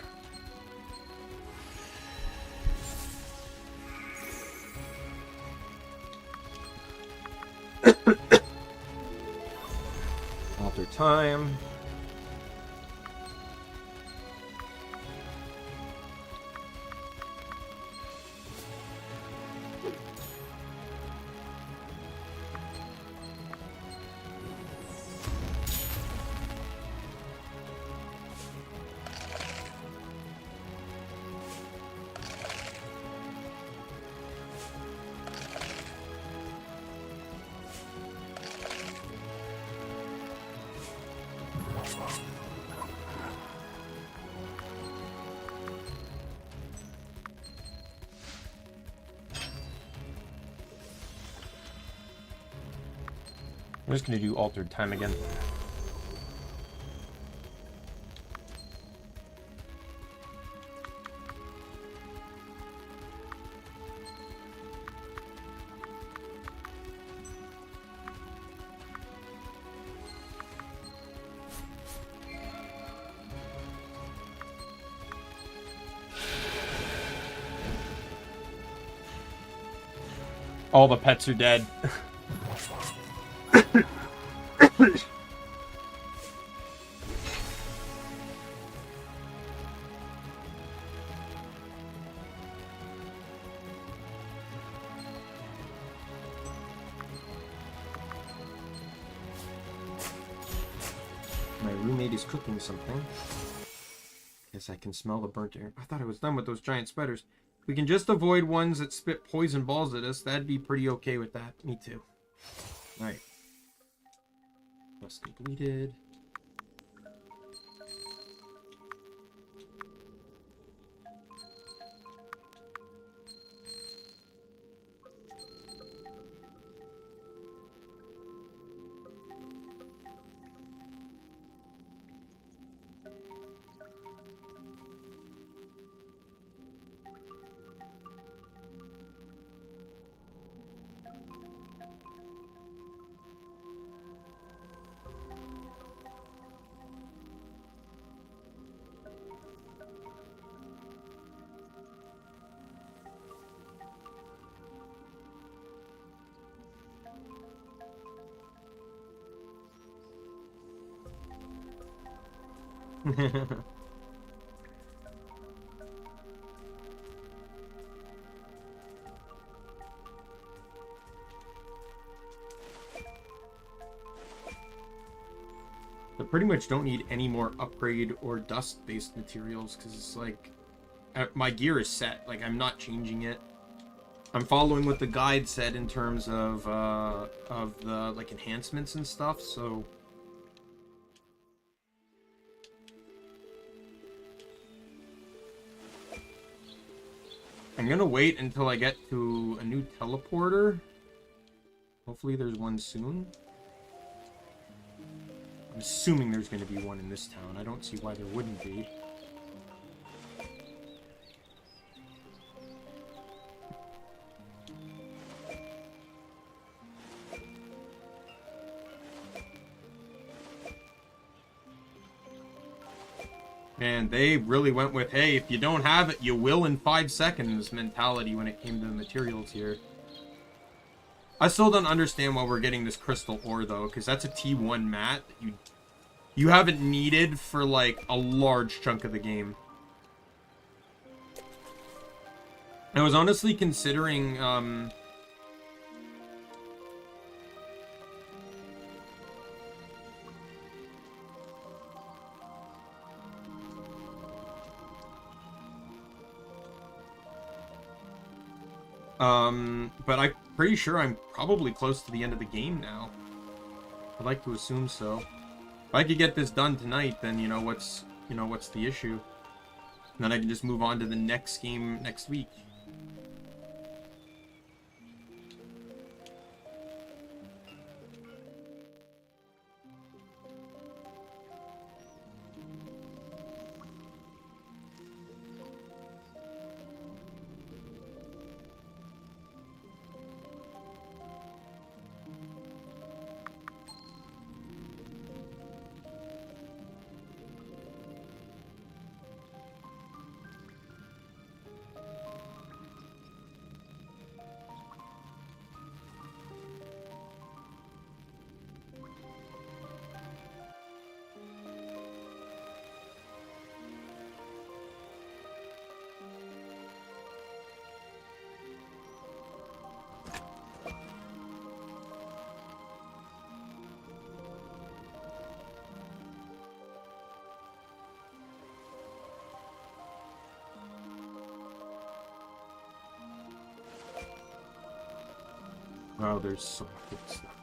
Alter time. I'm just going to do altered time again. All the pets are dead. My roommate is cooking something. Guess I can smell the burnt air. I thought I was done with those giant spiders. We can just avoid ones that spit poison balls at us. That'd be pretty okay with that. Me too. Alright. Quest completed. I pretty much don't need any more upgrade or dust-based materials because it's like my gear is set. Like I'm not changing it. I'm following what the guide said in terms of the like enhancements and stuff. So. I'm gonna wait until I get to a new teleporter. Hopefully there's one soon. I'm assuming there's gonna be one in this town. I don't see why there wouldn't be. And they really went with, hey, if you don't have it, you will in 5 seconds mentality when it came to the materials here. I still don't understand why we're getting this crystal ore, though, because that's a T1 mat that you haven't needed for, like, a large chunk of the game. I was honestly considering, but I'm pretty sure I'm probably close to the end of the game now. I'd like to assume so. If I could get this done tonight, then what's the issue? And then I can just move on to the next game next week. Oh, there's so much good stuff.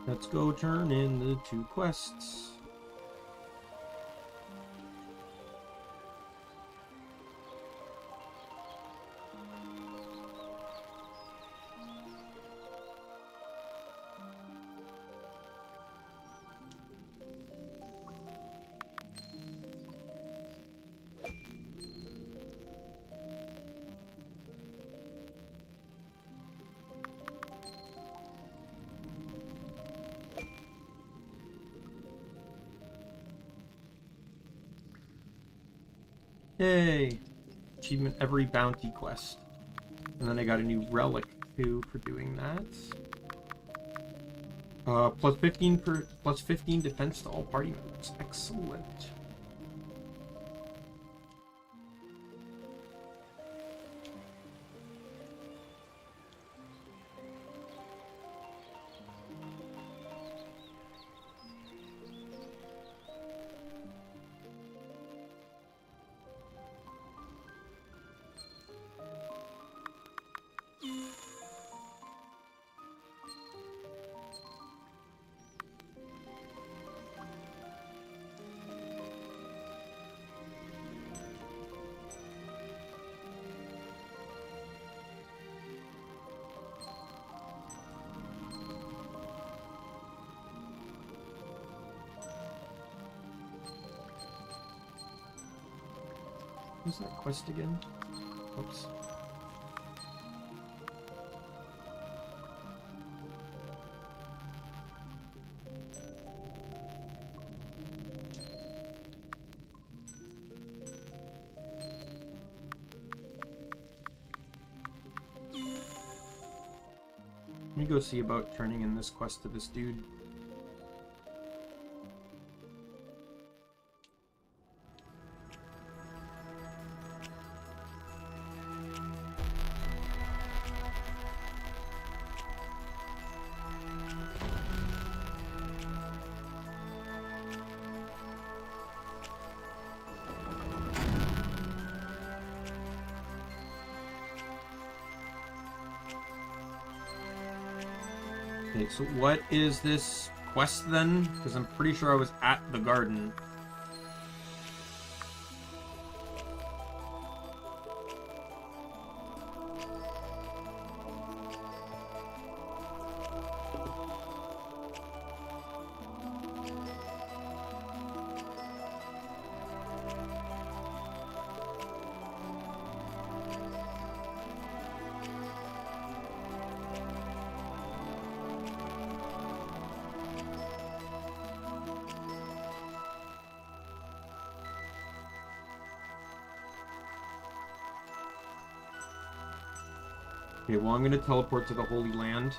Let's go turn in the 2 quests. Yay! Achievement every bounty quest. And then I got a new relic too for doing that. Plus 15 defense to all party members. Excellent. What's that quest again? Oops. Let me go see about turning in this quest to this dude. Okay, so what is this quest then? Because I'm pretty sure I was at the garden. Okay, well, I'm gonna teleport to the Holy Land.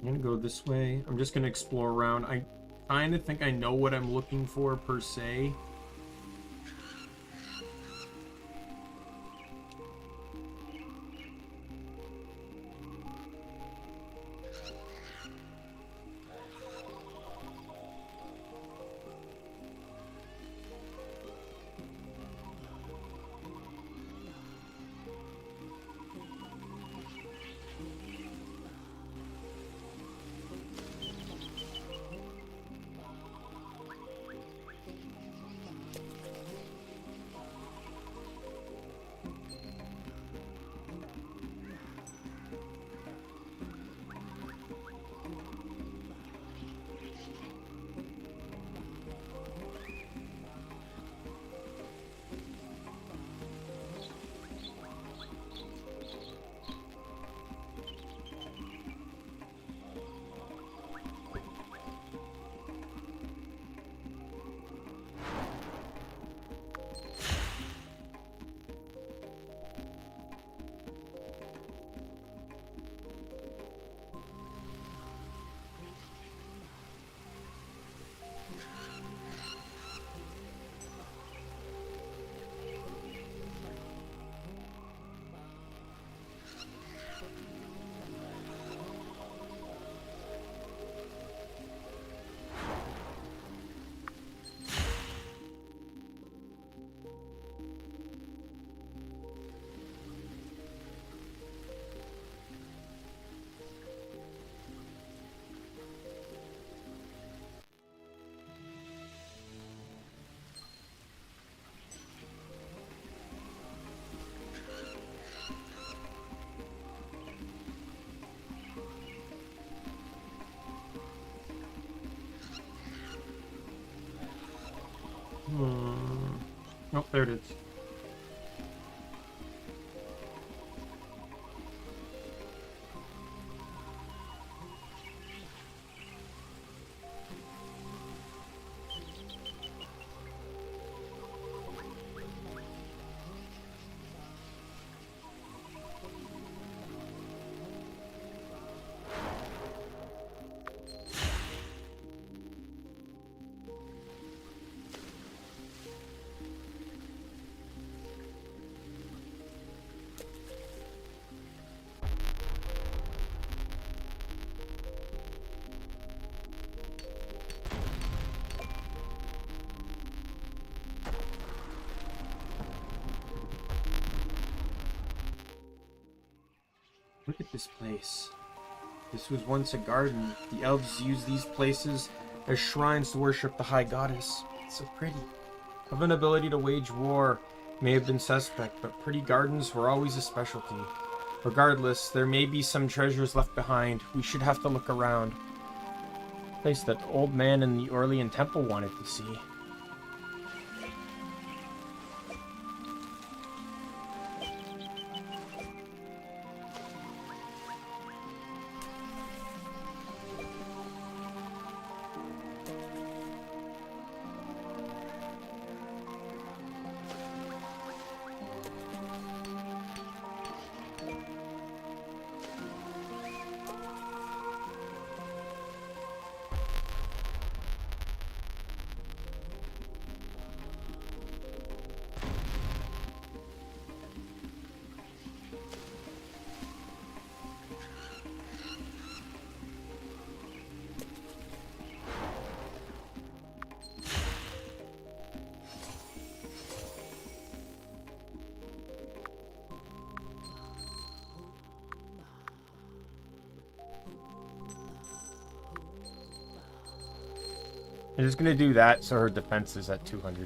I'm gonna go this way. I'm just gonna explore around. I kind of think I know what I'm looking for per se. Oh, there it is. Look at this place. This was once a garden. The elves used these places as shrines to worship the high goddess. It's so pretty. Of an ability to wage war may have been suspect, but pretty gardens were always a specialty. Regardless, there may be some treasures left behind. We should have to look around. Place that old man in the Orlean temple wanted to see. I'm just gonna do that so her defense is at 200.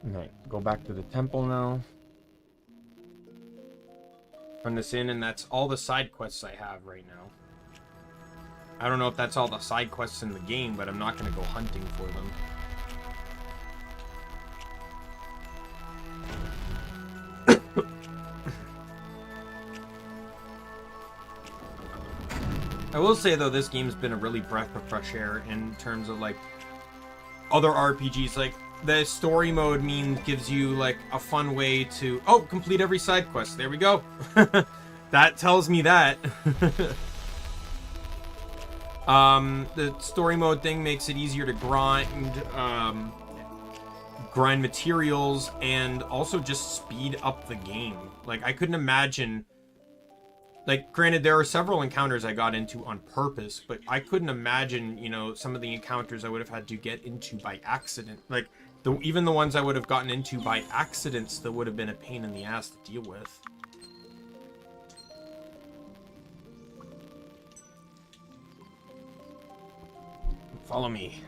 Alright, go back to the temple now. Turn this in, and that's all the side quests I have right now. I don't know if that's all the side quests in the game, but I'm not going to go hunting for them. I will say, though, this game's been a really breath of fresh air in terms of, like, other RPGs. Like, the story mode gives you, like, a fun way to... Oh, complete every side quest. There we go. That tells me that. The story mode thing makes it easier to grind materials and also just speed up the game. Like, I couldn't imagine... Like, granted, there are several encounters I got into on purpose, but I couldn't imagine, you know, some of the encounters I would have had to get into by accident. Like, even the ones I would have gotten into by accident still would have been a pain in the ass to deal with. Follow me.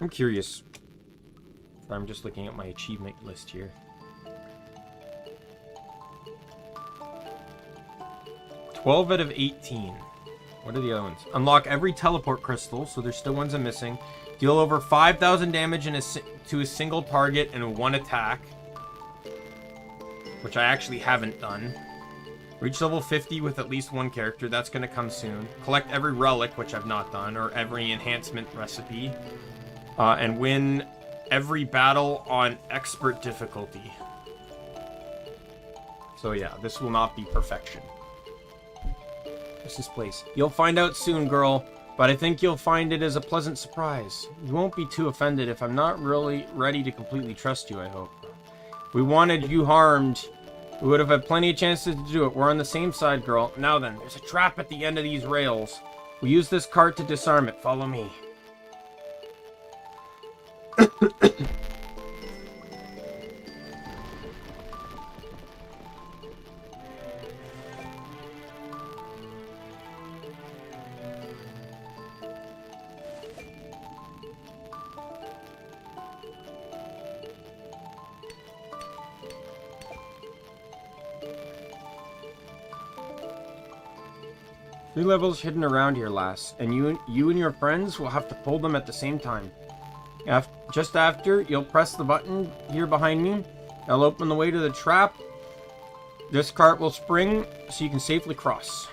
I'm curious. I'm just looking at my achievement list here. 12 out of 18. What are the other ones? Unlock every teleport crystal, so there's still ones I'm missing. Deal over 5,000 damage to a single target in one attack, which I actually haven't done. Reach level 50 with at least one character. That's going to come soon. Collect every relic, which I've not done, or every enhancement recipe. And win every battle on expert difficulty. So yeah, this will not be perfection. What's this place? You'll find out soon, girl, but I think you'll find it as a pleasant surprise. You won't be too offended if I'm not really ready to completely trust you, I hope. If we wanted you harmed, we would have had plenty of chances to do it. We're on the same side, girl. Now then, there's a trap at the end of these rails. We use this cart to disarm it. Follow me. 3 levels hidden around here, lass, and you and your friends will have to pull them at the same time. Just after, you'll press the button here behind me. I'll open the way to the trap. This cart will spring so you can safely cross.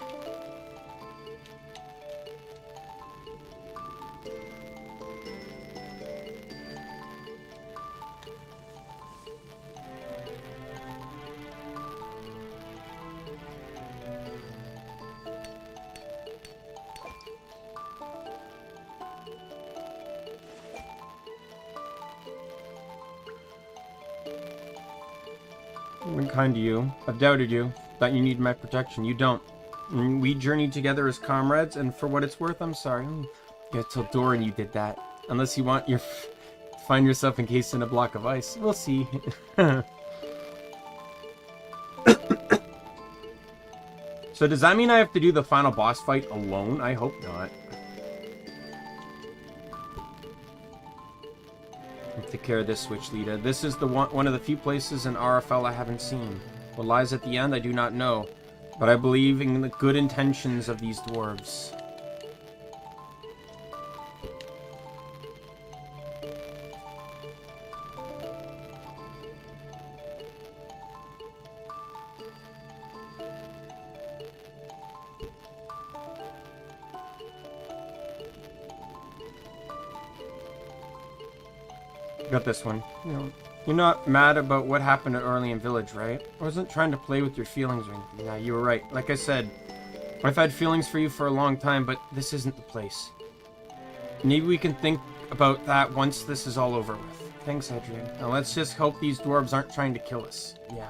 I've been kind to you. I've doubted you. Thought you needed my protection. You don't. We journeyed together as comrades, and for what it's worth, I'm sorry. You told Doran you did that. Unless you want find yourself encased in a block of ice. We'll see. So does that mean I have to do the final boss fight alone? I hope not. Take care of this switch, Lita. This is the one of the few places in RFL I haven't seen. What lies at the end, I do not know. But I believe in the good intentions of these dwarves. Got this one. You're not mad about what happened at Orlean Village, right? I wasn't trying to play with your feelings or anything. Yeah, you were right. Like I said, I've had feelings for you for a long time, but this isn't the place. Maybe we can think about that once this is all over with. Thanks, Adrian. Now let's just hope these dwarves aren't trying to kill us. Yeah.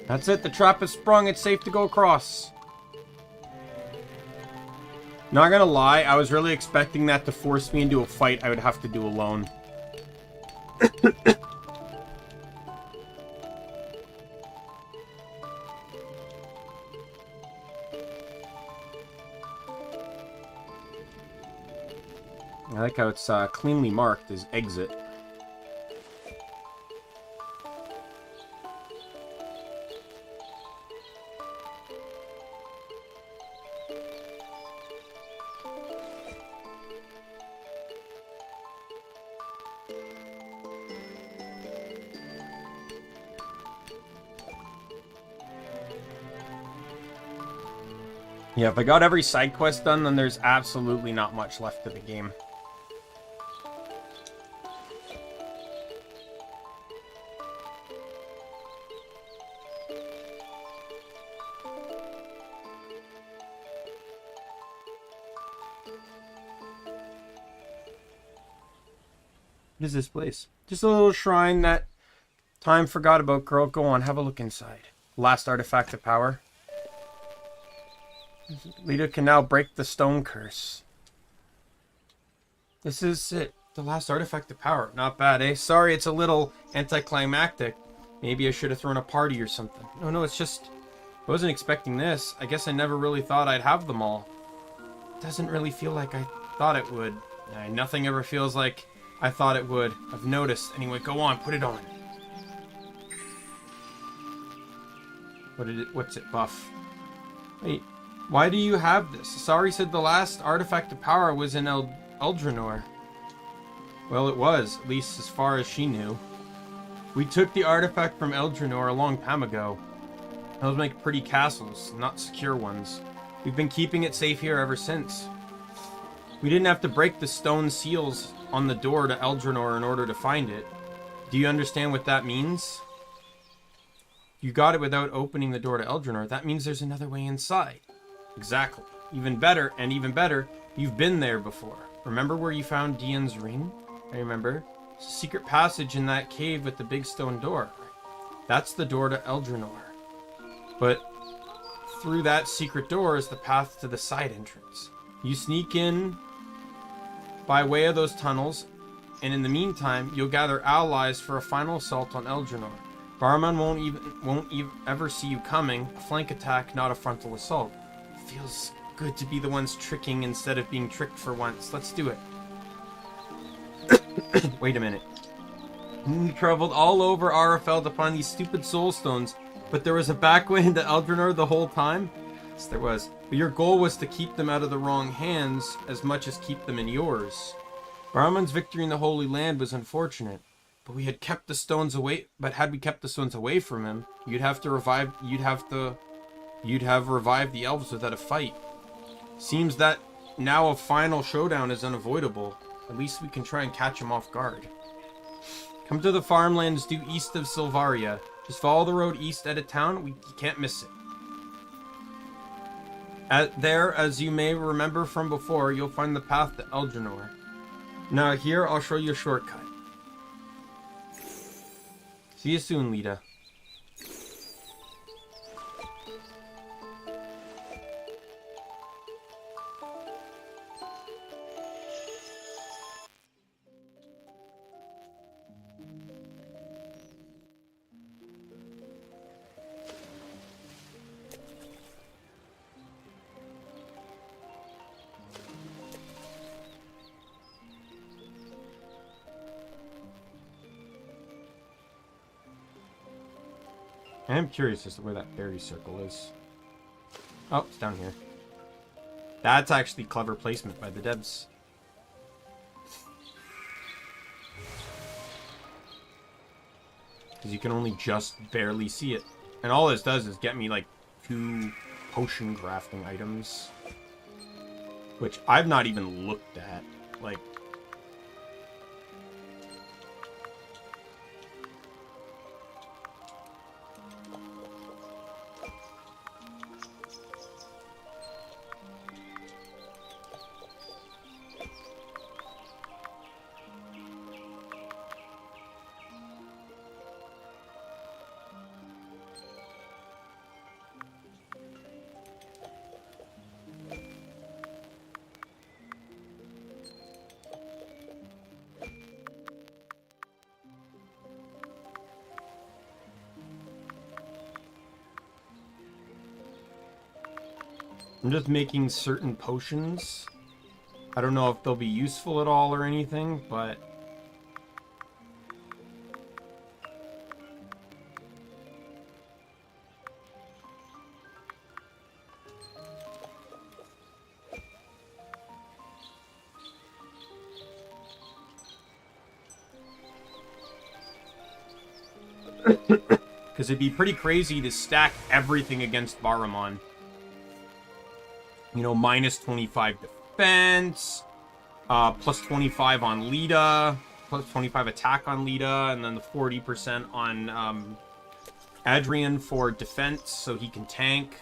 That's it, the trap is sprung, it's safe to go across. Not gonna lie, I was really expecting that to force me into a fight I would have to do alone. I like how it's cleanly marked as exit. Yeah, if I got every side quest done, then there's absolutely not much left of the game. What is this place? Just a little shrine that time forgot about, girl. Go on, have a look inside. Last artifact of power. Lita can now break the stone curse. This is it. The last artifact of power. Not bad, eh? Sorry, it's a little anticlimactic. Maybe I should have thrown a party or something. No, it's just... I wasn't expecting this. I guess I never really thought I'd have them all. It doesn't really feel like I thought it would. Nothing ever feels like I thought it would. I've noticed. Anyway, go on, put it on. What's it buff? Wait. Why do you have this? Sari said the last artifact of power was in Eldrinor. Well, it was, at least as far as she knew. We took the artifact from Eldrinor a long time ago. Those make pretty castles, not secure ones. We've been keeping it safe here ever since. We didn't have to break the stone seals on the door to Eldrinor in order to find it. Do you understand what that means? You got it without opening the door to Eldrinor. That means there's another way inside. Exactly. Even better, you've been there before. Remember where you found Dian's ring? I remember. It's a secret passage in that cave with the big stone door. That's the door to Eldrinor. But through that secret door is the path to the side entrance. You sneak in by way of those tunnels, and in the meantime, you'll gather allies for a final assault on Eldrinor. Barman won't ever see you coming. A flank attack, not a frontal assault. Feels good to be the ones tricking instead of being tricked for once. Let's do it. Wait a minute. You traveled all over Arafel to find these stupid soul stones, but there was a back way into Eldrinor the whole time? Yes, there was. But your goal was to keep them out of the wrong hands as much as keep them in yours. Barman's victory in the Holy Land was unfortunate, but we had kept the stones away. But had we kept the stones away from him, you'd have revived the elves without a fight. Seems that now a final showdown is unavoidable. At least we can try and catch him off guard. Come to the farmlands due east of Silvaria. Just follow the road east out of town. You can't miss it. There, as you may remember from before, you'll find the path to Eldrinor. Now here, I'll show you a shortcut. See you soon, Lita. I am curious as to where that fairy circle is. Oh, it's down here. That's actually clever placement by the devs. Because you can only just barely see it. And all this does is get me, like, 2 potion crafting items. Which I've not even looked at. Like... I'm just making certain potions. I don't know if they'll be useful at all or anything, but... Because it'd be pretty crazy to stack everything against Baramon. You know, minus 25 defense, plus 25 on Lita, plus 25 attack on Lita, and then the 40% on Adrian for defense, so he can tank.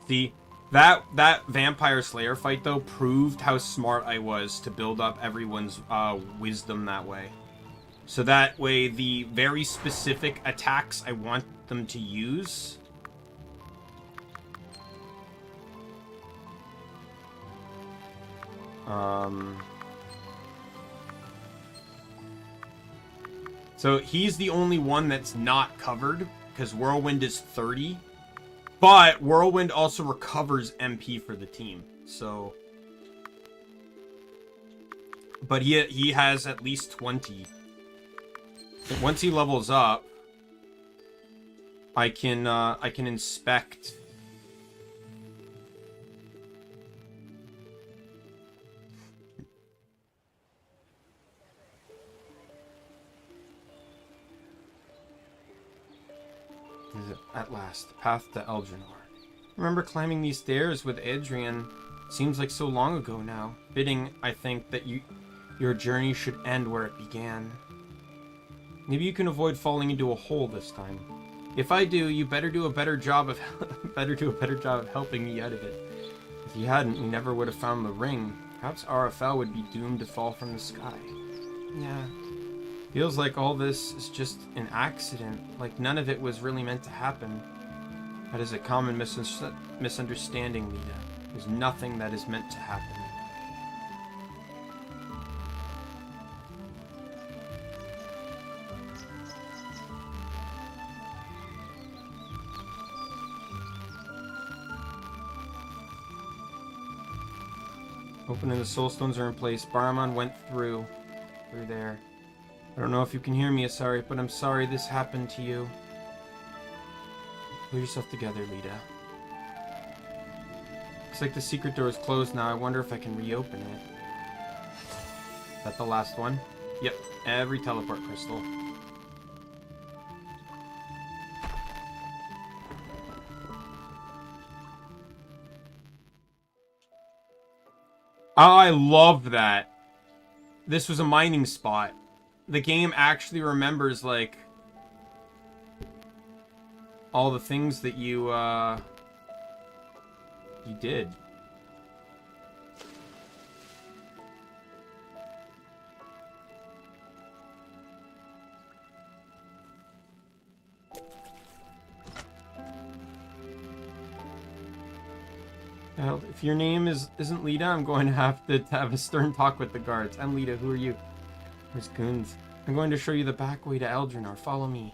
See, that Vampire Slayer fight, though, proved how smart I was to build up everyone's wisdom that way. So that way, the very specific attacks I want them to use... So he's the only one that's not covered, because Whirlwind is 30. But Whirlwind also recovers MP for the team, so... But he has at least 20. And once he levels up, I can inspect... Is it at last the path to Eldrannor? Remember climbing these stairs with Adrian? Seems like so long ago now. Fitting, I think, that your journey should end where it began. Maybe you can avoid falling into a hole this time. If I do, you better do a better job of helping me out of it. If you hadn't, we never would have found the ring. Perhaps RFL would be doomed to fall from the sky. Yeah. Feels like all this is just an accident, like none of it was really meant to happen. That is a common misunderstanding, Lita. There's nothing that is meant to happen. Opening the soul stones are in place. Baramon went through there. I don't know if you can hear me, Asari, but I'm sorry this happened to you. Pull yourself together, Lita. Looks like the secret door is closed now. I wonder if I can reopen it. Is that the last one? Yep, every teleport crystal. Oh, I love that. This was a mining spot. The game actually remembers, like, all the things that you did. Child, if your name isn't Lita, I'm going to have a stern talk with the guards. I'm Lita, who are you? Where's Goons? I'm going to show you the back way to Eldrinor. Follow me.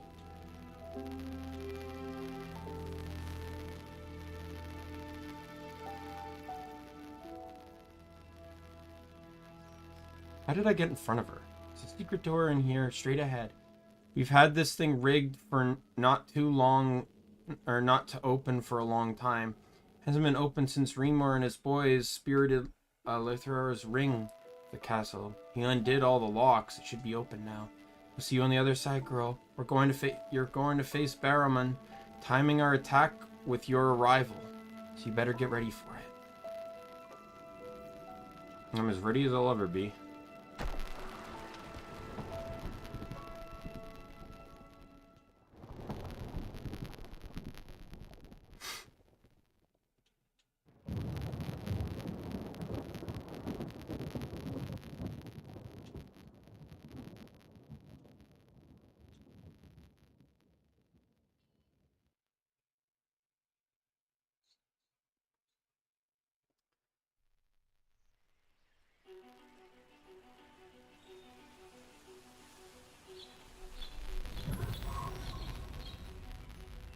How did I get in front of her? There's a secret door in here, straight ahead. We've had this thing rigged for not too long, or not to open for a long time. Hasn't been open since Remor and his boys spirited Lithor's ring, the castle. He undid all the locks. It should be open now. We'll see you on the other side, girl. You're going to face Barrowman, timing our attack with your arrival. So you better get ready for it. I'm as ready as I'll ever be.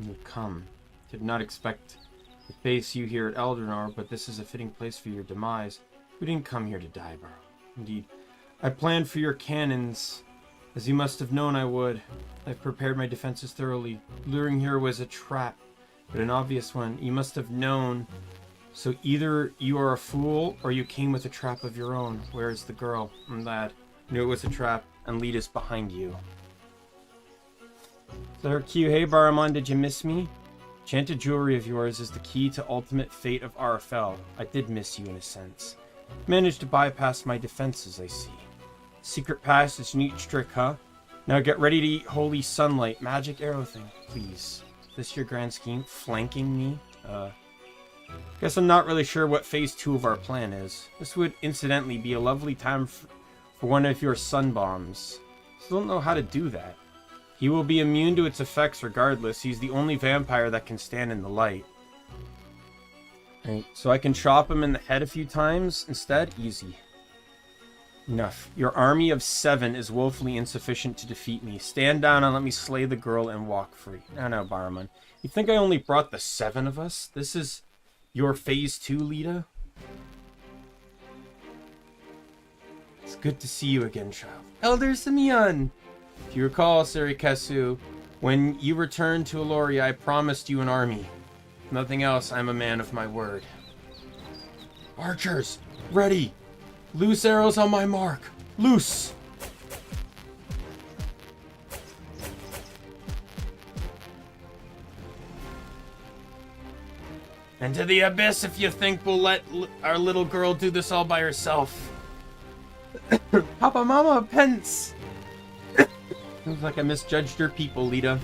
You've come. Did not expect to face you here at Eldrinor, but this is a fitting place for your demise. We didn't come here to die, bro. Indeed. I planned for your cannons, as you must have known I would. I've prepared my defenses thoroughly. Luring here was a trap, but an obvious one. You must have known. So either you are a fool, or you came with a trap of your own. Where is the girl? Lad. Knew it was a trap, and lead us behind you. Sir Q, hey Baramon, did you miss me? Enchanted jewelry of yours is the key to ultimate fate of Arafel. I did miss you in a sense. Managed to bypass my defenses, I see. Secret passage, neat trick, huh? Now get ready to eat holy sunlight. Magic arrow thing, please. Is this your grand scheme? Flanking me? Guess I'm not really sure what phase 2 of our plan is. This would incidentally be a lovely time for one of your sun bombs. Still don't know how to do that. He will be immune to its effects regardless. He's the only vampire that can stand in the light. Right, so I can chop him in the head a few times instead? Easy. Enough. Your army of 7 is woefully insufficient to defeat me. Stand down and let me slay the girl and walk free. No, Barman. You think I only brought the 7 of us? This is your phase 2, Lita? It's good to see you again, child. Elder Simeon! If you recall, Serikesu, when you returned to Aloria, I promised you an army. If nothing else, I'm a man of my word. Archers, ready! Loose arrows on my mark! Loose! And to the abyss if you think we'll let our little girl do this all by herself. Papa Mama, Pence! Seems like I misjudged your people, Lita.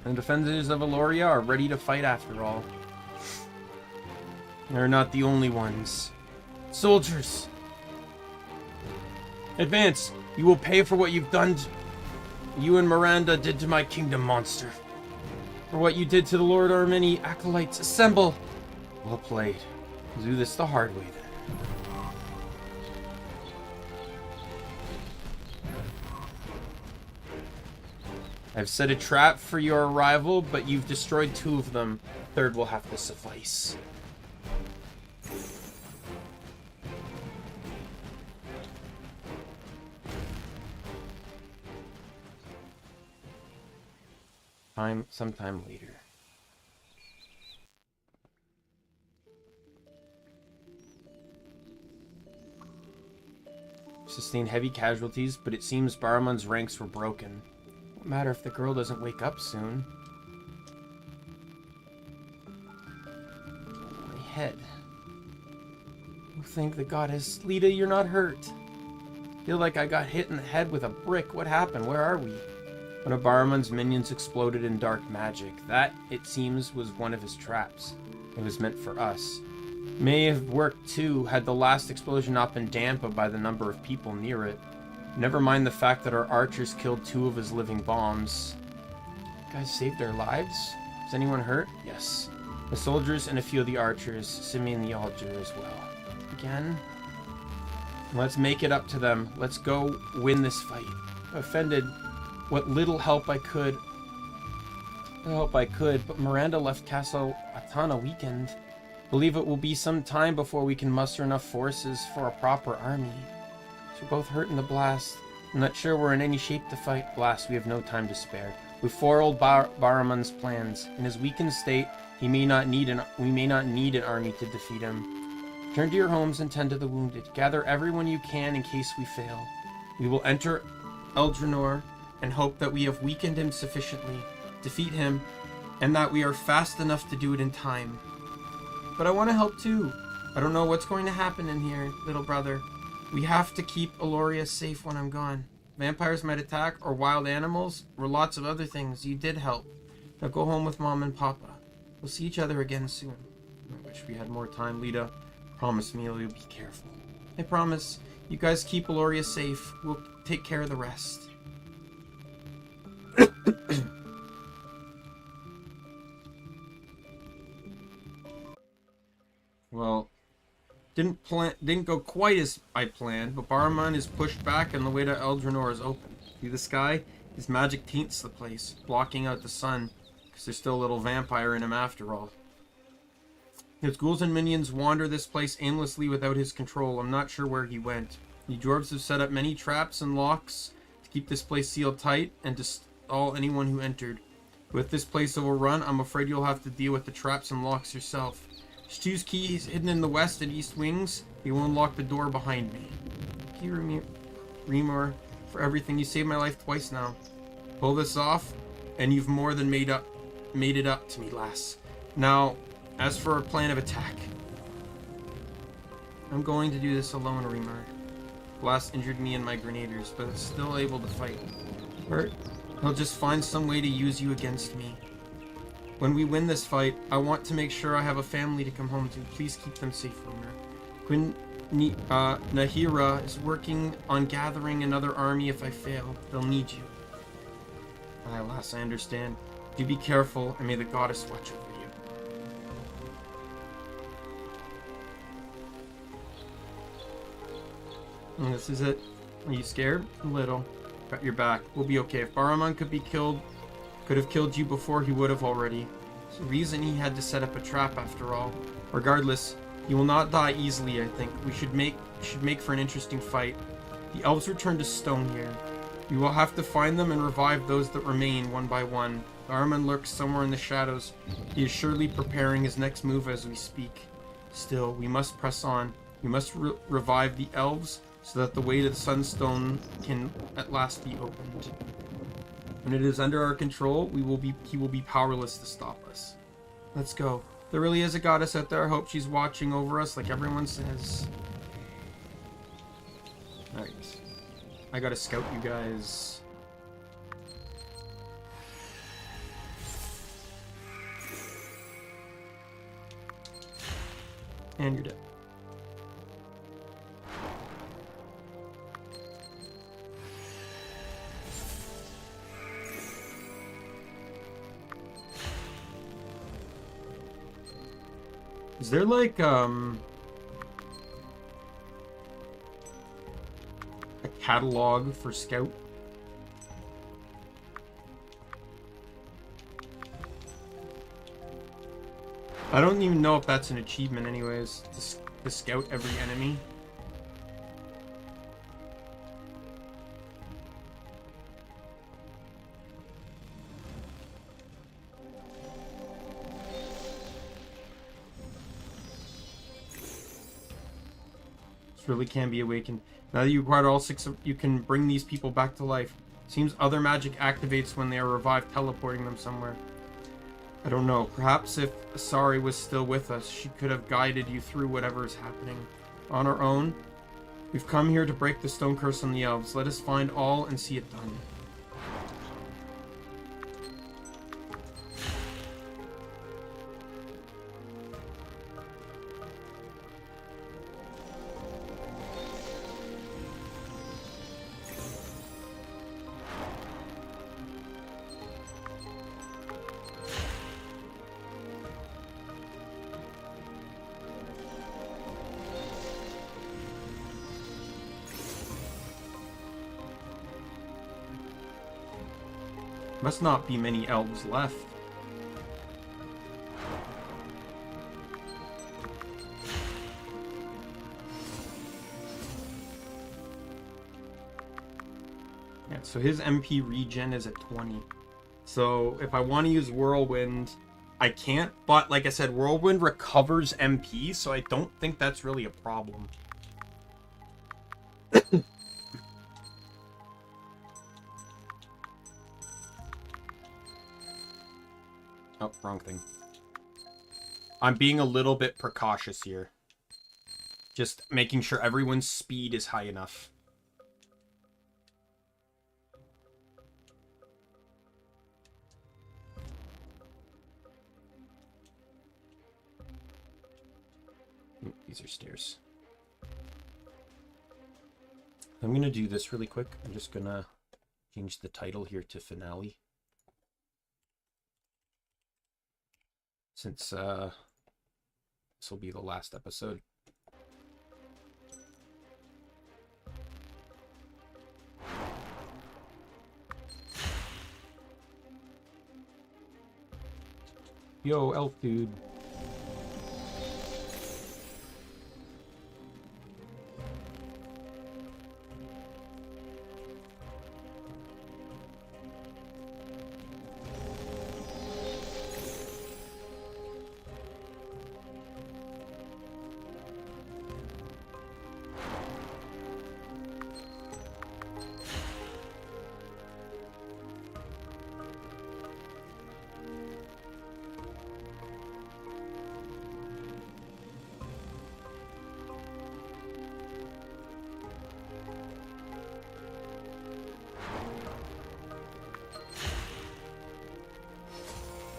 And the defenders of Aloria are ready to fight after all. They're not the only ones. Soldiers! Advance! You will pay for what you've done. You and Miranda did to my kingdom monster. For what you did to the Lord Armini acolytes. Assemble! Well played. We'll do this the hard way then. I've set a trap for your arrival, but you've destroyed 2 of them. Third will have to suffice. Sometime later. Sustained heavy casualties, but it seems Baramon's ranks were broken. Won't matter if the girl doesn't wake up soon. My head. Oh, thank the goddess. Lita, you're not hurt. Feel like I got hit in the head with a brick. What happened? Where are we? One of Baramon's minions exploded in dark magic. That, it seems, was one of his traps. It was meant for us. May have worked too, had the last explosion not been dampened by the number of people near it. Never mind the fact that our archers killed 2 of his living bombs. You guys saved their lives? Is anyone hurt? Yes. the soldiers and a few of the archers, Simeon the altar as well. Again? Let's make it up to them. Let's go win this fight. Offended what little help I could. But Miranda left Castle Atana weakened. Believe it will be some time before we can muster enough forces for a proper army. So we're both hurt in the blast. I'm not sure we're in any shape to fight. Blast, we have no time to spare. We foiled Baraman's plans. In his weakened state, we may not need an army to defeat him. Turn to your homes and tend to the wounded. Gather everyone you can in case we fail. We will enter Eldrenor and hope that we have weakened him sufficiently, defeat him, and that we are fast enough to do it in time. But I want to help too. I don't know what's going to happen in here, little brother. We have to keep Aloria safe when I'm gone. Vampires might attack, or wild animals, or lots of other things. You did help. Now go home with Mom and Papa. We'll see each other again soon. I wish we had more time, Lita. Promise me you'll be careful. I promise. You guys keep Aloria safe. We'll take care of the rest. Well, didn't go quite as I planned, but Baraman is pushed back and the way to Eldrenor is open. See the sky? His magic taints the place, blocking out the sun, because there's still a little vampire in him after all. His ghouls and minions wander this place aimlessly without his control. I'm not sure where he went. The dwarves have set up many traps and locks to keep this place sealed tight and to stall anyone who entered. With this place overrun, I'm afraid you'll have to deal with the traps and locks yourself. Stu's key is hidden in the west and east wings. He will unlock the door behind me. Thank you, Remor, for everything. You saved my life twice now. Pull this off, and you've more than made it up to me, lass. Now, as for our plan of attack, I'm going to do this alone, Remor. Blast injured me and my grenadiers, but it's still able to fight. Or he'll just find some way to use you against me. When we win this fight, I want to make sure I have a family to come home to. Please keep them safe from her. Queen Nahira is working on gathering another army if I fail. They'll need you. Alas, I understand. Do be careful, and may the goddess watch over you. And this is it. Are you scared? A little. Got your back. We'll be okay. If Baraman could have killed you before, he would have already. It's the reason he had to set up a trap after all. Regardless, he will not die easily, I think. We should make for an interesting fight. The elves return to stone here. We will have to find them and revive those that remain one by one. Baraman lurks somewhere in the shadows. He is surely preparing his next move as we speak. Still, we must press on. We must revive the elves so that the way to the Sunstone can at last be opened. When it is under our control, he will be powerless to stop us. Let's go. There really is a goddess out there. I hope she's watching over us like everyone says. Alright. I gotta scout you guys. And you're dead. Is there like a catalog for Scout? I don't even know if that's an achievement anyways, to scout every enemy. Really can be awakened. Now that you acquired all 6 of you can bring these people back to life. Seems other magic activates when they are revived, teleporting them somewhere. I don't know. Perhaps if Asari was still with us, she could have guided you through whatever is happening. On our own, we've come here to break the stone curse on the elves. Let us find all and see it done. Must not be many elves left. Yeah, so his MP regen is at 20. So if I want to use Whirlwind, I can't. But like I said, Whirlwind recovers MP, so I don't think that's really a problem. Oh, wrong thing. I'm being a little bit precautious here. Just making sure everyone's speed is high enough. Ooh, these are stairs. I'm gonna do this really quick. I'm just gonna change the title here to finale. Since this will be the last episode. Yo, elf dude.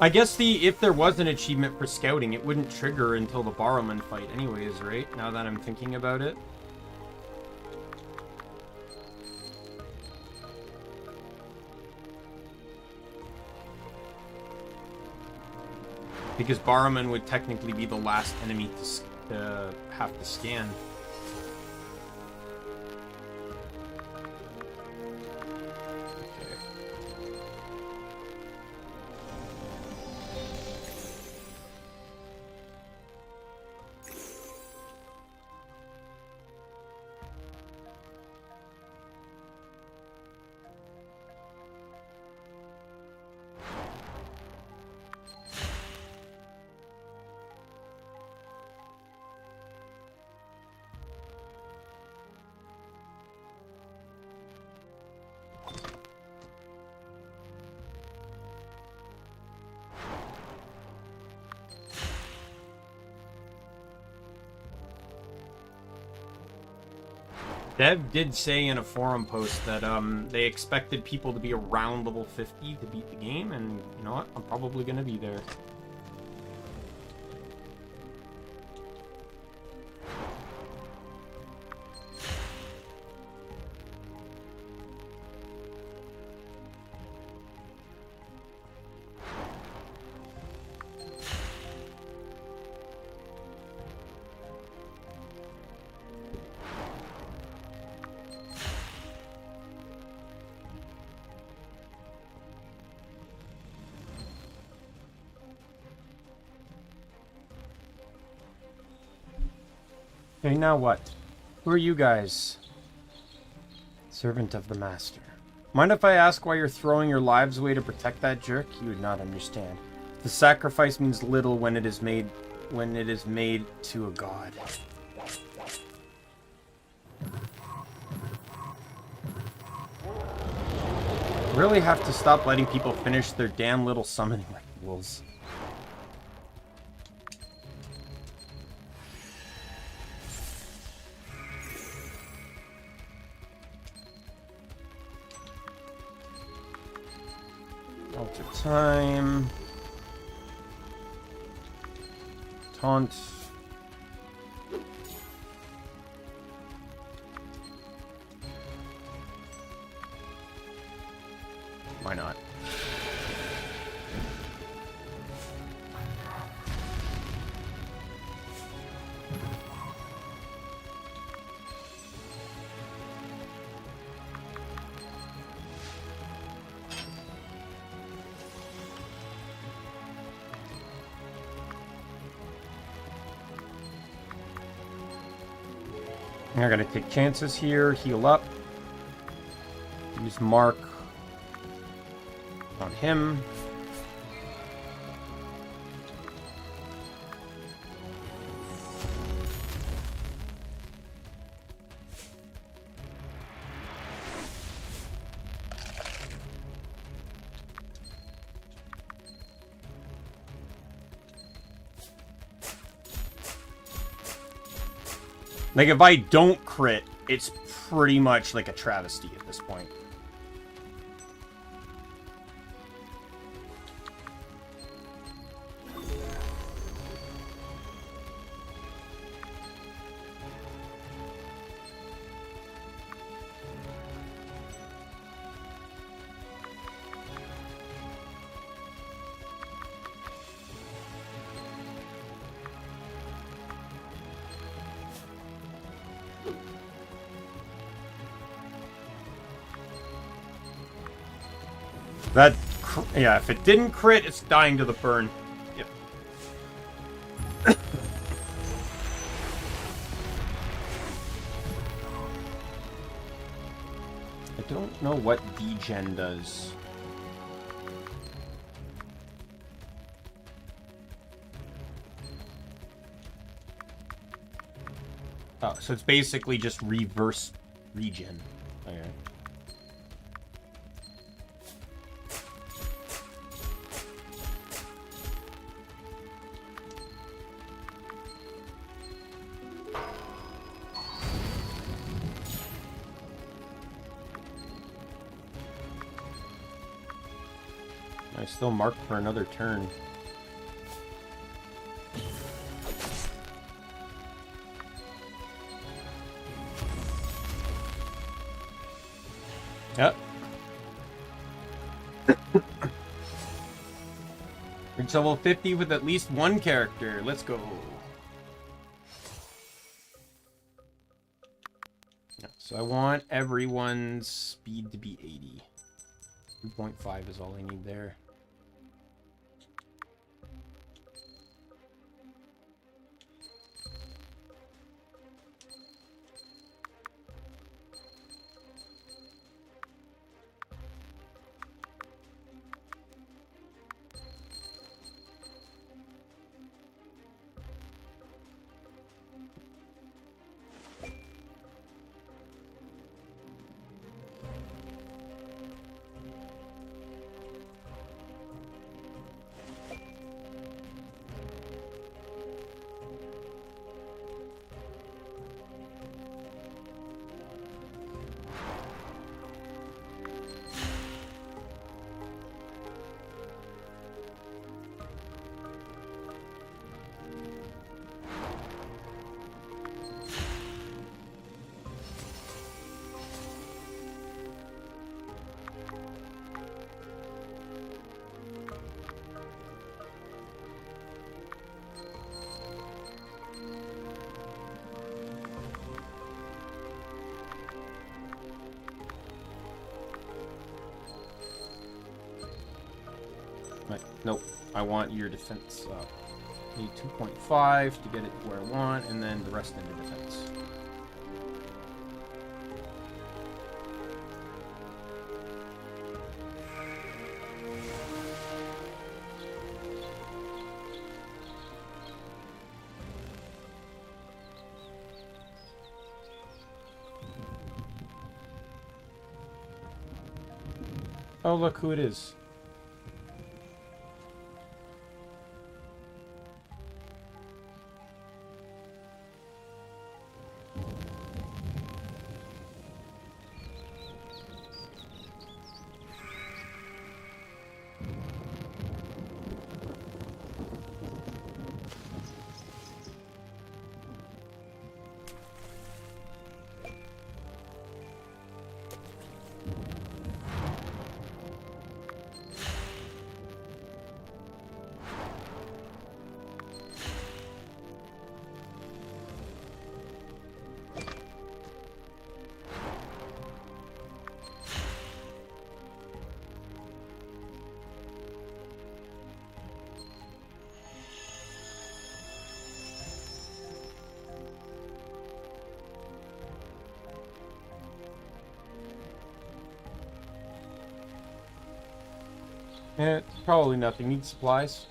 I guess if there was an achievement for scouting, it wouldn't trigger until the Barrowman fight anyways, right? Now that I'm thinking about it. Because Barrowman would technically be the last enemy to have to scan. Dev did say in a forum post that they expected people to be around level 50 to beat the game, and you know what? I'm probably gonna be there. Okay, now what? Who are you guys? Servant of the Master. Mind if I ask why you're throwing your lives away to protect that jerk? You would not understand. The sacrifice means little when it is made to a god. Really have to stop letting people finish their damn little summoning rituals. Alter time. Taunt. Why not? I gotta take chances here, heal up. Use Mark on him. Like, if I don't crit, it's pretty much like a travesty at this point. That, yeah, if it didn't crit, it's dying to the burn. Yep. I don't know what degen does. Oh, so it's basically just reverse regen. Okay. I still marked for another turn. Yep. Reach level 50 with at least one character. Let's go. So I want everyone's speed to be 80. 2.5 is all I need there. Right. Nope. I want your defense up. Need 2.5 to get it where I want, and then the rest into defense. Oh, look who it is. Eh, probably nothing. Need supplies.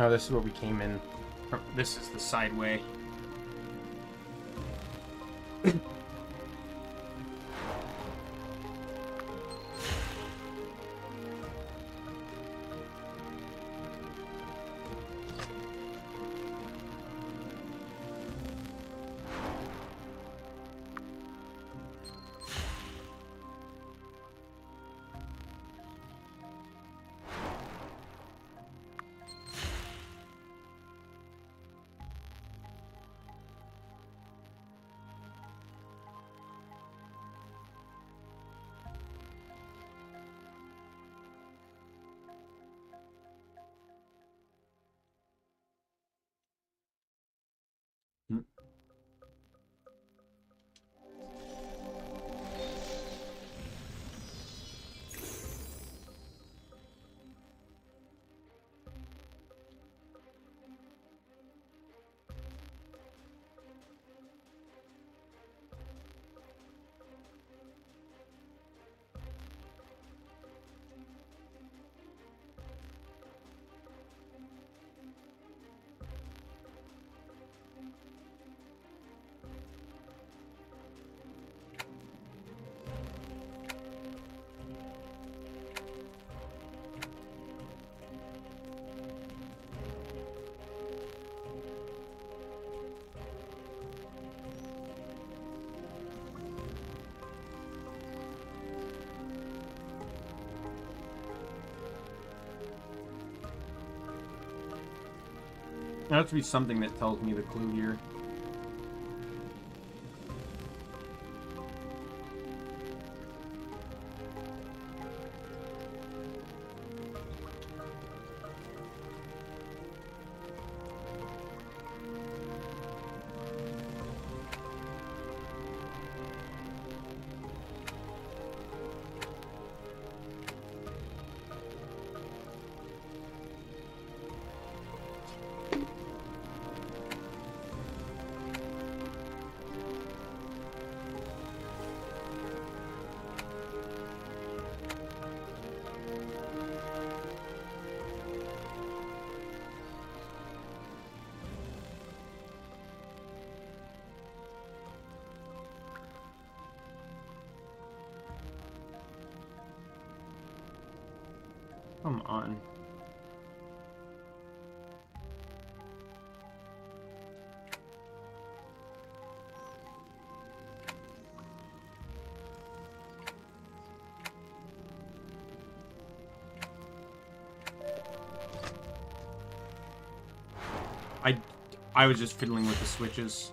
Oh, this is where we came in. This is the side way. There has to be something that tells me the clue here. Come on. I was just fiddling with the switches.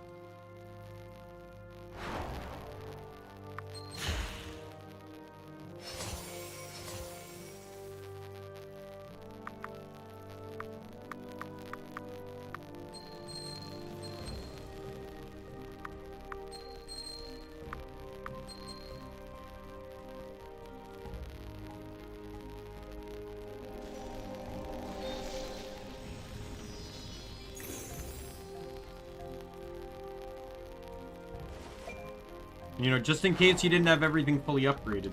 You know, just in case you didn't have everything fully upgraded.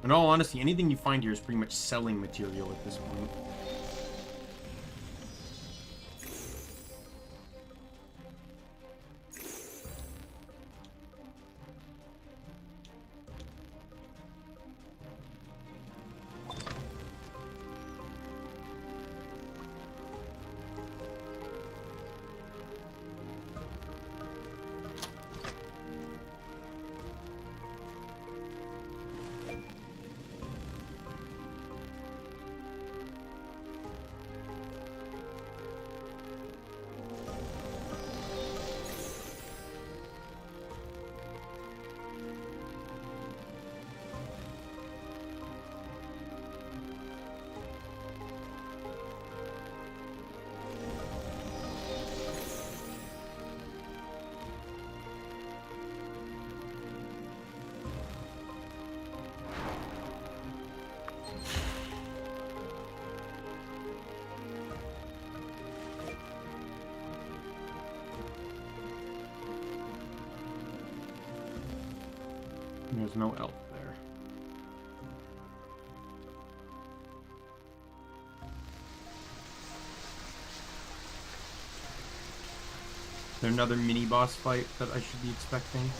In all honesty, anything you find here is pretty much selling material at this point. There's no elf there. Is there another mini boss fight that I should be expecting?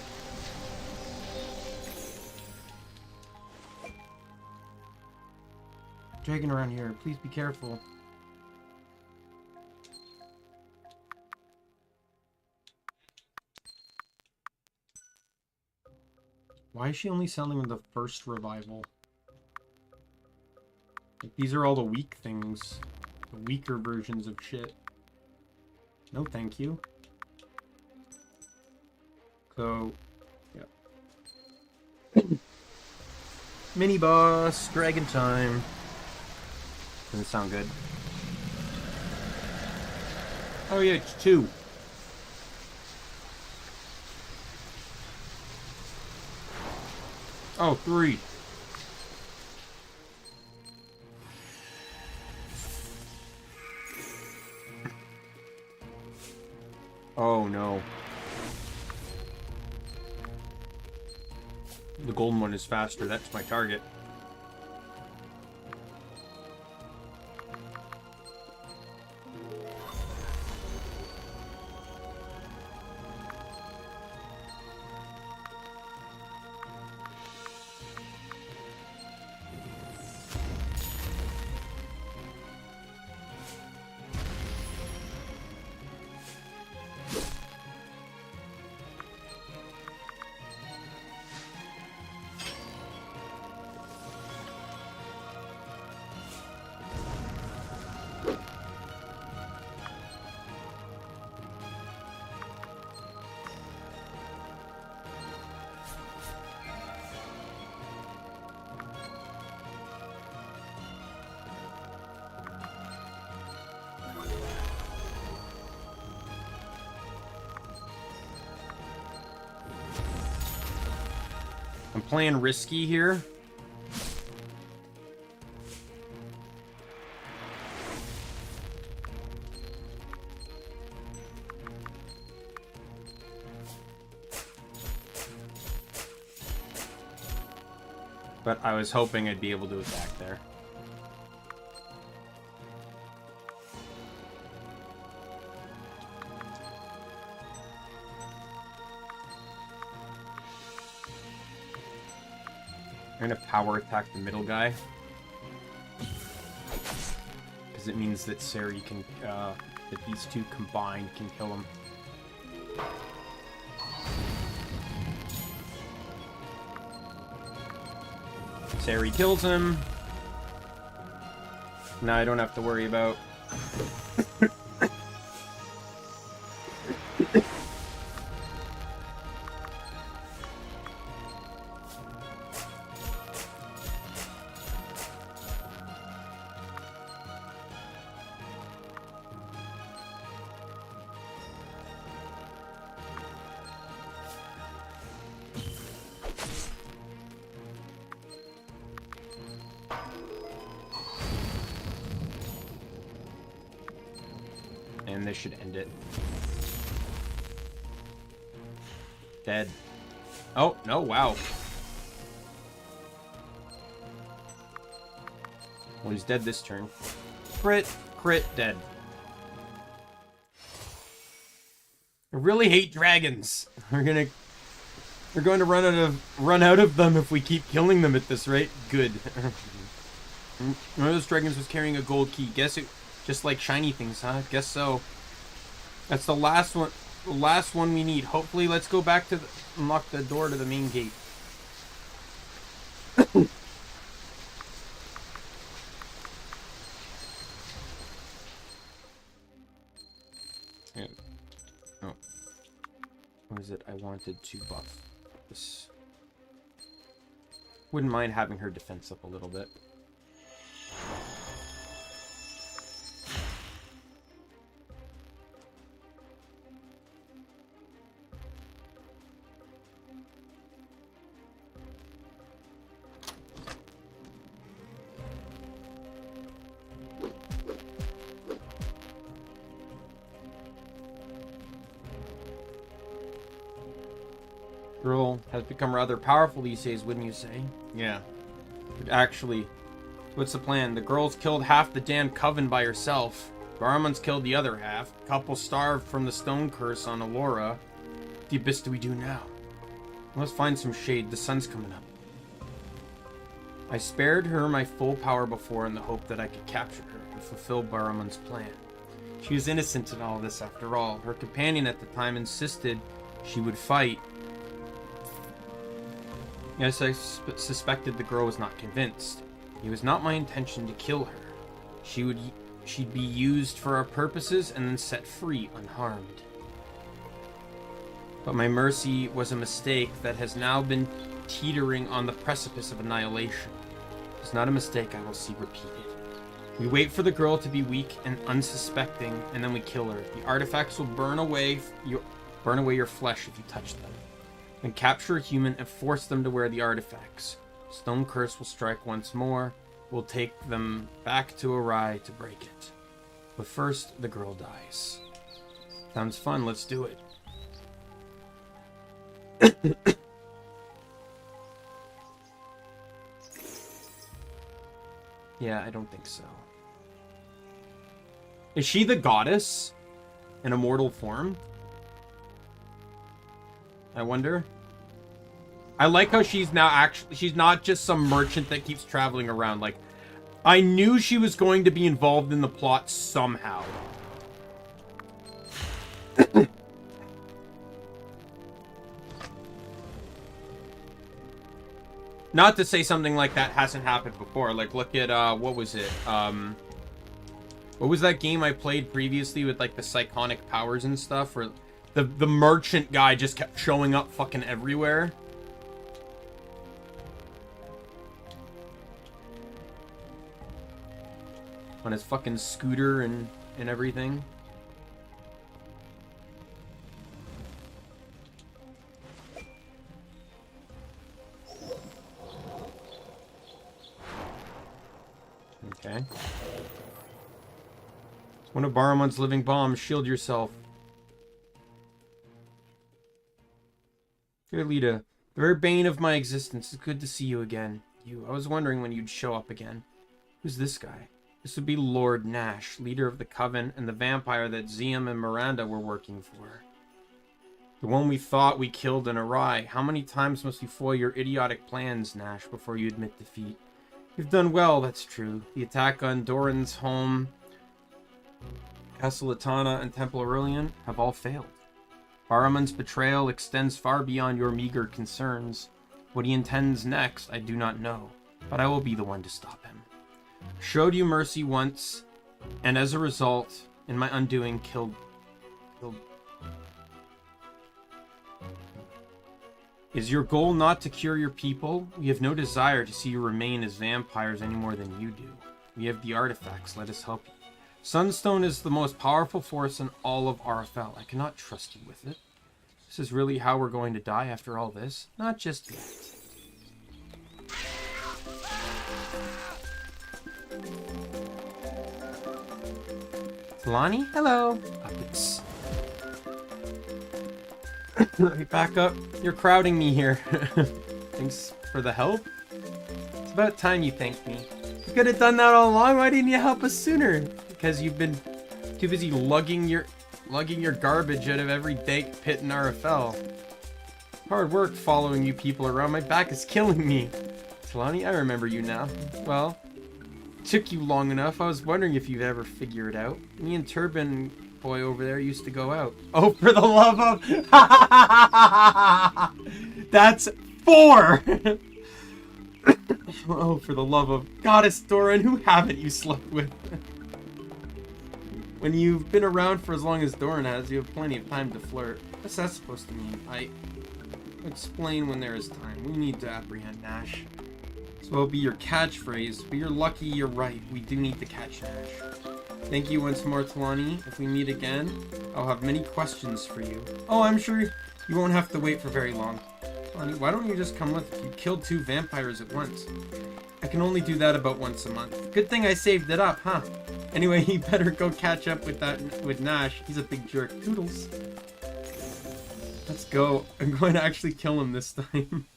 Dragon around here, please be careful. Why is she only selling them the first revival? Like, these are all the weak things. The weaker versions of shit. No, thank you. So, yeah. Mini boss, dragon time. Doesn't sound good. Oh yeah, it's 2. Oh, 3. Oh no. The golden one is faster. That's my target. I'm playing risky here. But I was hoping I'd be able to attack there. I'm gonna power attack the middle guy. Because it means that Sari can, that these two combined can kill him. Sari kills him. Now I don't have to worry about... And this should end it. Dead. Oh, no, wow. Well, he's dead this turn. Crit, dead. I really hate dragons. We're going to run out of them if we keep killing them at this rate. Good. One of those dragons was carrying a gold key. Guess it... Just like shiny things, huh? Guess so. That's the last one. The last one we need. Hopefully, let's go back to unlock the door to the main gate. Oh. What is it? I wanted to buff this. Wouldn't mind having her defense up a little bit. Girl has become rather powerful these days, wouldn't you say? Yeah. But actually, what's the plan? The girl's killed half the damned coven by herself. Baraman's killed the other half. Couple starved from the stone curse on Allura. What the abyss do we do now? Let's find some shade. The sun's coming up. I spared her my full power before in the hope that I could capture her and fulfill Baraman's plan. She was innocent in all this after all. Her companion at the time insisted she would fight. Yes, I suspected the girl was not convinced. It was not my intention to kill her. She'd be used for our purposes and then set free unharmed. But my mercy was a mistake that has now been teetering on the precipice of annihilation. It's not a mistake I will see repeated. We wait for the girl to be weak and unsuspecting, and then we kill her. The artifacts will burn away your flesh if you touch them. Then capture a human and force them to wear the artifacts. Stone Curse will strike once more. We'll take them back to Arai to break it. But first, the girl dies. Sounds fun, let's do it. Yeah, I don't think so. Is she the goddess in a mortal form? I wonder. I like how she's now actually, she's not just some merchant that keeps traveling around. Like, I knew she was going to be involved in the plot somehow. Not to say something like that hasn't happened before. Like, look at, what was it? What was that game I played previously with, like, the psychonic powers and stuff? Where the merchant guy just kept showing up fucking everywhere. On his fucking scooter and everything. Okay. It's one of Baraman's living bombs. Shield yourself. Dear Lita, the very bane of my existence. It's good to see you again. I was wondering when you'd show up again. Who's this guy? This would be Lord Nash, leader of the Coven and the vampire that Ziam and Miranda were working for. The one we thought we killed in Arai. How many times must we foil your idiotic plans, Nash, before you admit defeat? You've done well, that's true. The attack on Doran's home, Castle Latana, and Temple Aurelian have all failed. Baraman's betrayal extends far beyond your meager concerns. What he intends next, I do not know, but I will be the one to stop him. Showed you mercy once, and as a result, in my undoing, killed... Is your goal not to cure your people? We have no desire to see you remain as vampires any more than you do. We have the artifacts, let us help you. Sunstone is the most powerful force in all of RFL. I cannot trust you with it. This is really how we're going to die after all this? Not just yet. Talani? Hello. Puppets. Let me back up. You're crowding me here. Thanks for the help. It's about time you thanked me. You could have done that all along. Why didn't you help us sooner? Because you've been too busy lugging your garbage out of every dank pit in RFL. Hard work following you people around. My back is killing me. Talani, I remember you now. Well, it took you long enough. I was wondering if you'd ever figure it out. Me and Turban boy over there used to go out. Oh, for the love of... That's 4! Oh, for the love of Goddess Doran, who haven't you slept with? When you've been around for as long as Doran has, you have plenty of time to flirt. What's that supposed to mean? I explain when there is time. We need to apprehend Nash. So it'll be your catchphrase, but you're lucky you're right. We do need to catch Nash. Thank you once more, Talani. If we meet again, I'll have many questions for you. Oh, I'm sure you won't have to wait for very long. Talani, why don't you just come with? You killed 2 vampires at once. I can only do that about once a month. Good thing I saved it up, huh? Anyway, you better go catch up with Nash. He's a big jerk. Toodles. Let's go. I'm going to actually kill him this time.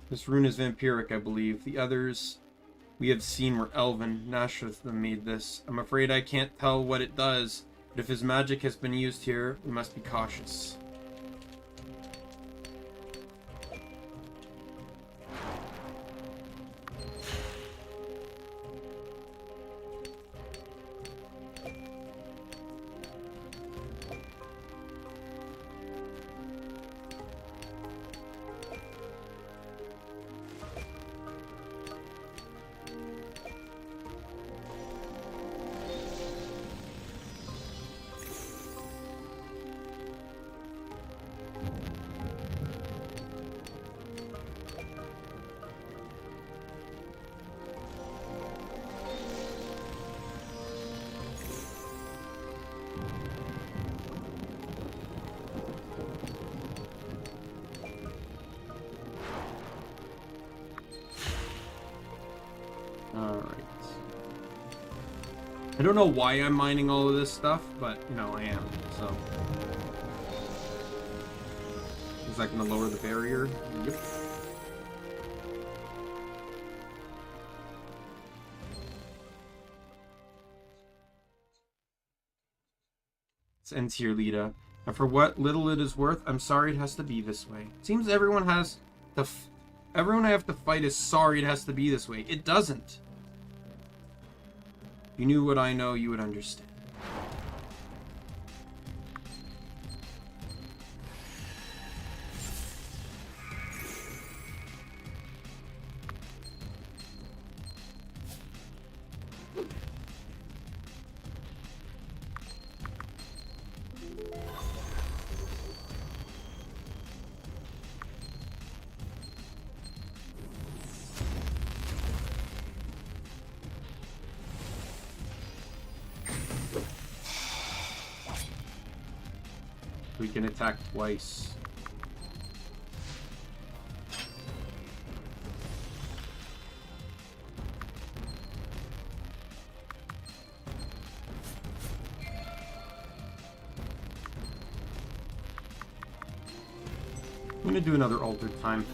This rune is vampiric, I believe. The others we have seen were elven. Nasheth made this. I'm afraid I can't tell what it does, but if his magic has been used here, we must be cautious. I don't know why I'm mining all of this stuff, but, you know, I am, so. Is that going to lower the barrier? Yep. This ends here, Lita. And for what little it is worth, I'm sorry it has to be this way. It seems everyone has to... everyone I have to fight is sorry it has to be this way. It doesn't. If you knew what I know, you would understand. We can attack twice. I'm gonna do another altered time.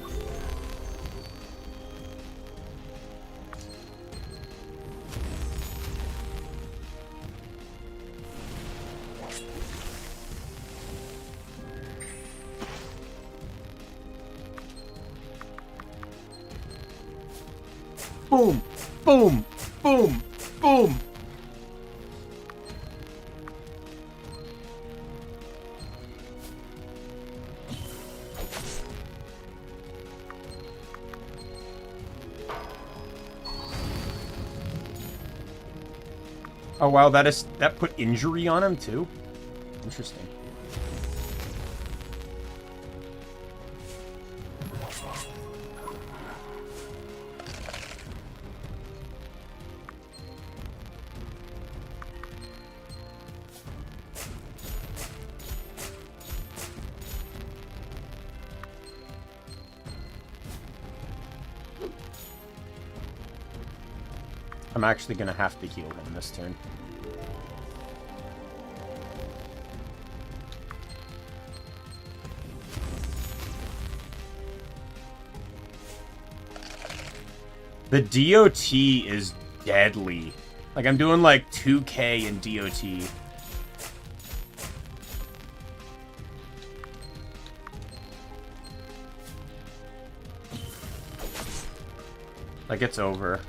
Boom! Boom! Boom! Boom! Oh wow, that put injury on him too? Interesting. I'm actually gonna have to heal him this turn. The DOT is deadly. Like, I'm doing like 2k in DOT. Like, it's over.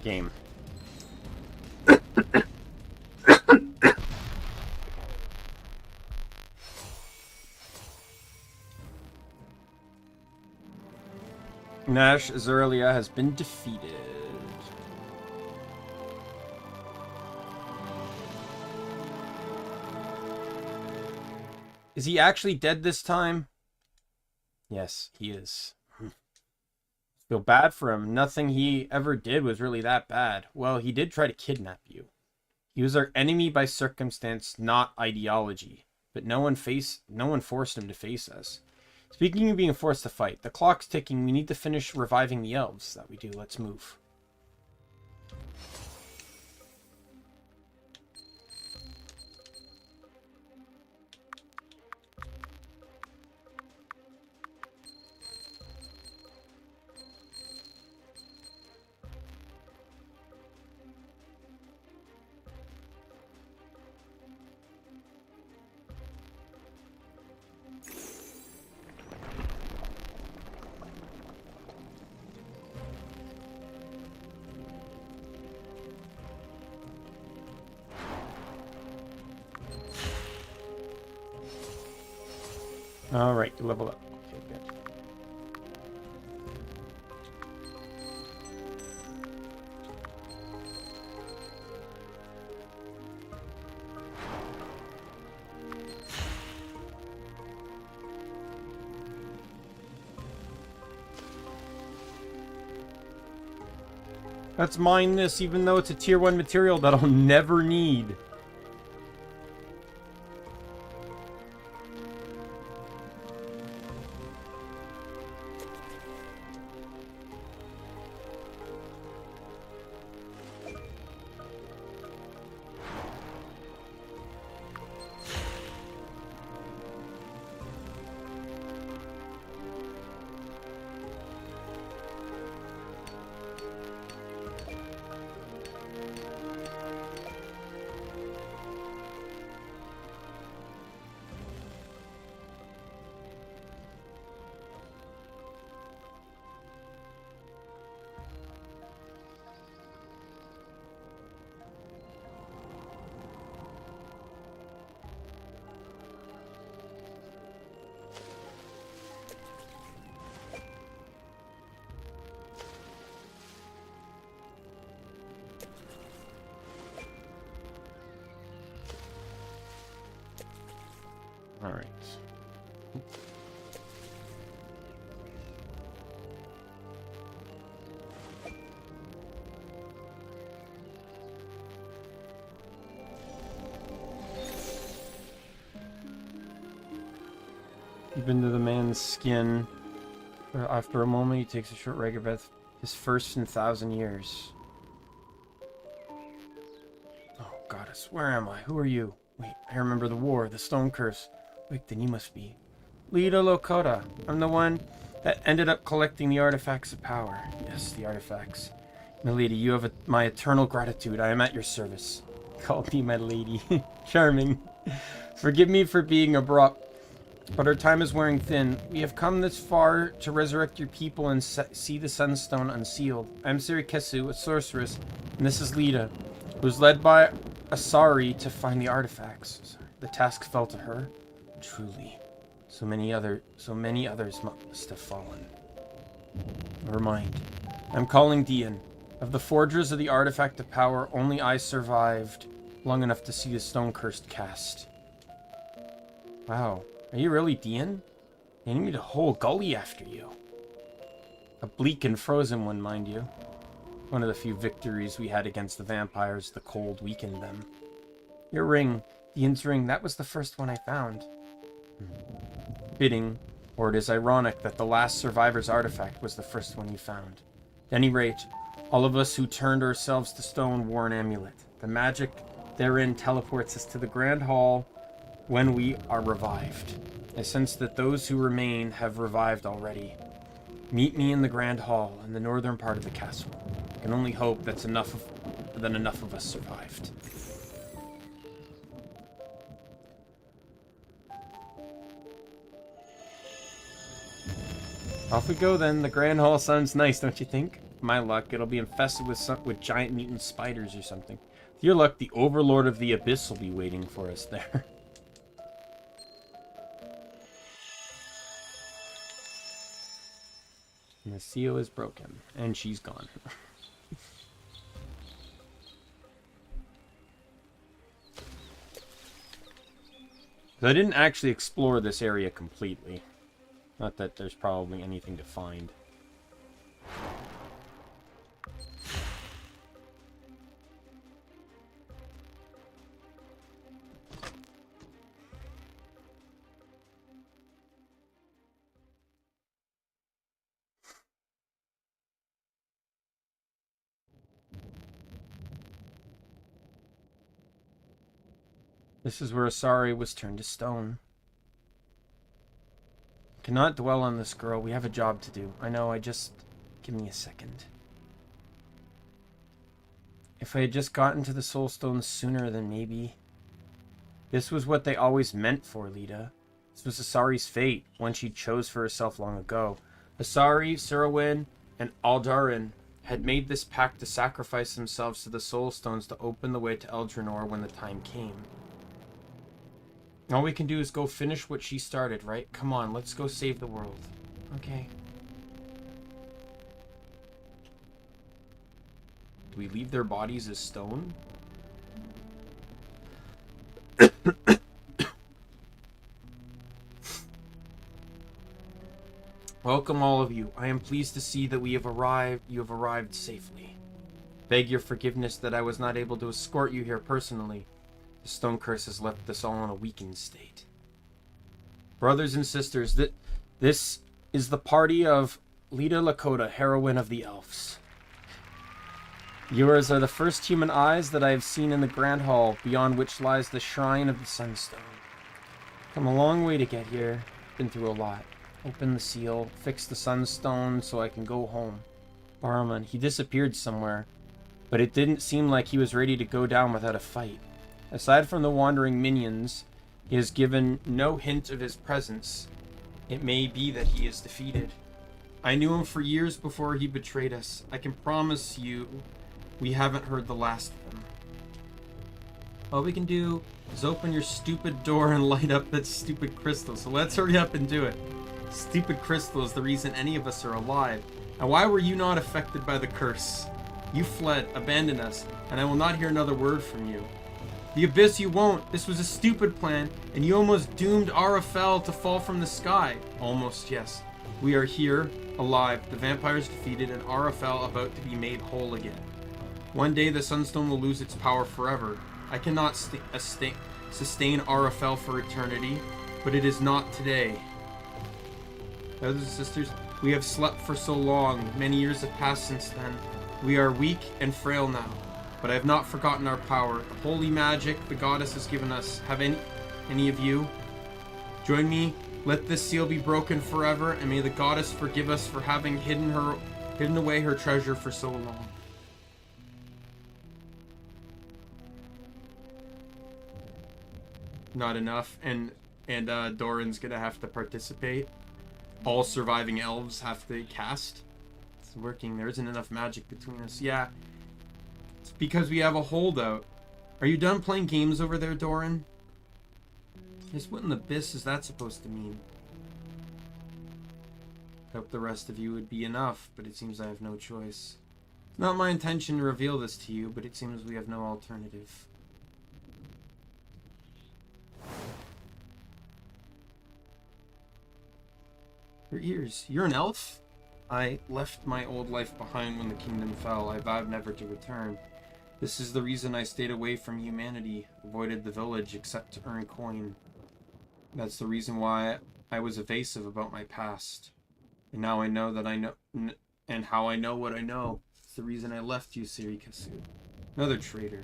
Game. Nash Azurelia has been defeated. Is he actually dead this time? Yes, he is. Feel bad for him. Nothing he ever did was really that bad. Well, he did try to kidnap you. He was our enemy by circumstance, not ideology. But no one forced him to face us. Speaking of being forced to fight, the clock's ticking. We need to finish reviving the elves. That we do. Let's move. All right, level up. Okay, good. Let's mine this, even though it's a tier 1 material that I'll never need. All right. Even to the man's skin. After a moment, he takes a short regular breath. His first in 1,000 years. Oh, goddess, where am I? Who are you? Wait, I remember the war, the stone curse. Wait, then you must be Lita Lokota. I'm the one that ended up collecting the artifacts of power. Yes, the artifacts. My lady, you have my eternal gratitude. I am at your service. Call me my lady. Charming. Forgive me for being abrupt, but our time is wearing thin. We have come this far to resurrect your people and see the Sunstone unsealed. I am Sirikesu, a sorceress, and this is Lita, who was led by Asari to find the artifacts. The task fell to her. Truly, so many others must have fallen. Never mind. I'm calling Dian. Of the forgers of the artifact of power, only I survived long enough to see the stone cursed cast. Wow, are you really Dian? They need a whole gully after you. A bleak and frozen one, mind you. One of the few victories we had against the vampires, the cold weakened them. Your ring, Dian's ring, that was the first one I found. Fitting, or it is ironic that the last survivor's artifact was the first one you found. At any rate, all of us who turned ourselves to stone wore an amulet. The magic therein teleports us to the Grand Hall when we are revived. I sense that those who remain have revived already. Meet me in the Grand Hall in the northern part of the castle. I can only hope that enough of us survived. Off we go then. The Grand Hall sounds nice, don't you think? My luck, it'll be infested with giant mutant spiders or something. With your luck, the Overlord of the Abyss will be waiting for us there. And the seal is broken, and she's gone. I didn't actually explore this area completely. Not that there's probably anything to find. This is where Asari was turned to stone. Cannot dwell on this, girl. We have a job to do. I know, Give me a second. If I had just gotten to the soul stones sooner, then maybe... This was what they always meant for, Lita. This was Asari's fate, one she chose for herself long ago. Asari, Surawin, and Aldarin had made this pact to sacrifice themselves to the soul stones to open the way to Eldrinor when the time came. All we can do is go finish what she started, right? Come on, let's go save the world. Okay. Do we leave their bodies as stone? Welcome all of you. I am pleased to see that you have arrived safely. Beg your forgiveness that I was not able to escort you here personally. The stone curse has left us all in a weakened state. Brothers and sisters, this is the party of Lita Lakota, heroine of the elves. Yours are the first human eyes that I have seen in the Grand Hall, beyond which lies the Shrine of the Sunstone. Come a long way to get here. Been through a lot. Open the seal, fix the Sunstone so I can go home. Barman, he disappeared somewhere, but it didn't seem like he was ready to go down without a fight. Aside from the wandering minions, he has given no hint of his presence. It may be that he is defeated. I knew him for years before he betrayed us. I can promise you we haven't heard the last of him. All we can do is open your stupid door and light up that stupid crystal. So let's hurry up and do it. Stupid crystal is the reason any of us are alive. And why were you not affected by the curse? You fled, abandoned us, and I will not hear another word from you. The Abyss, you won't. This was a stupid plan, and you almost doomed Arafel to fall from the sky. Almost, yes. We are here, alive, the vampires defeated, and Arafel about to be made whole again. One day the Sunstone will lose its power forever. I cannot sustain Arafel for eternity, but it is not today. Brothers and sisters, we have slept for so long. Many years have passed since then. We are weak and frail now. But I have not forgotten our power. The holy magic the goddess has given us. Have any of you? Join me. Let this seal be broken forever, and may the goddess forgive us for having hidden away her treasure for so long. Not enough, and Doran's gonna have to participate. All surviving elves have to cast. It's working. There isn't enough magic between us. Yeah. It's because we have a holdout. Are you done playing games over there, Doran? Just what in the abyss is that supposed to mean? Hope the rest of you would be enough, but it seems I have no choice. It's not my intention to reveal this to you, but it seems we have no alternative. Your ears. You're an elf? I left my old life behind when the kingdom fell. I vowed never to return. This is the reason I stayed away from humanity, avoided the village except to earn coin. That's the reason why I was evasive about my past. And now I know that I know, and how I know what I know. It's the reason I left you, Sirikasu. Another traitor.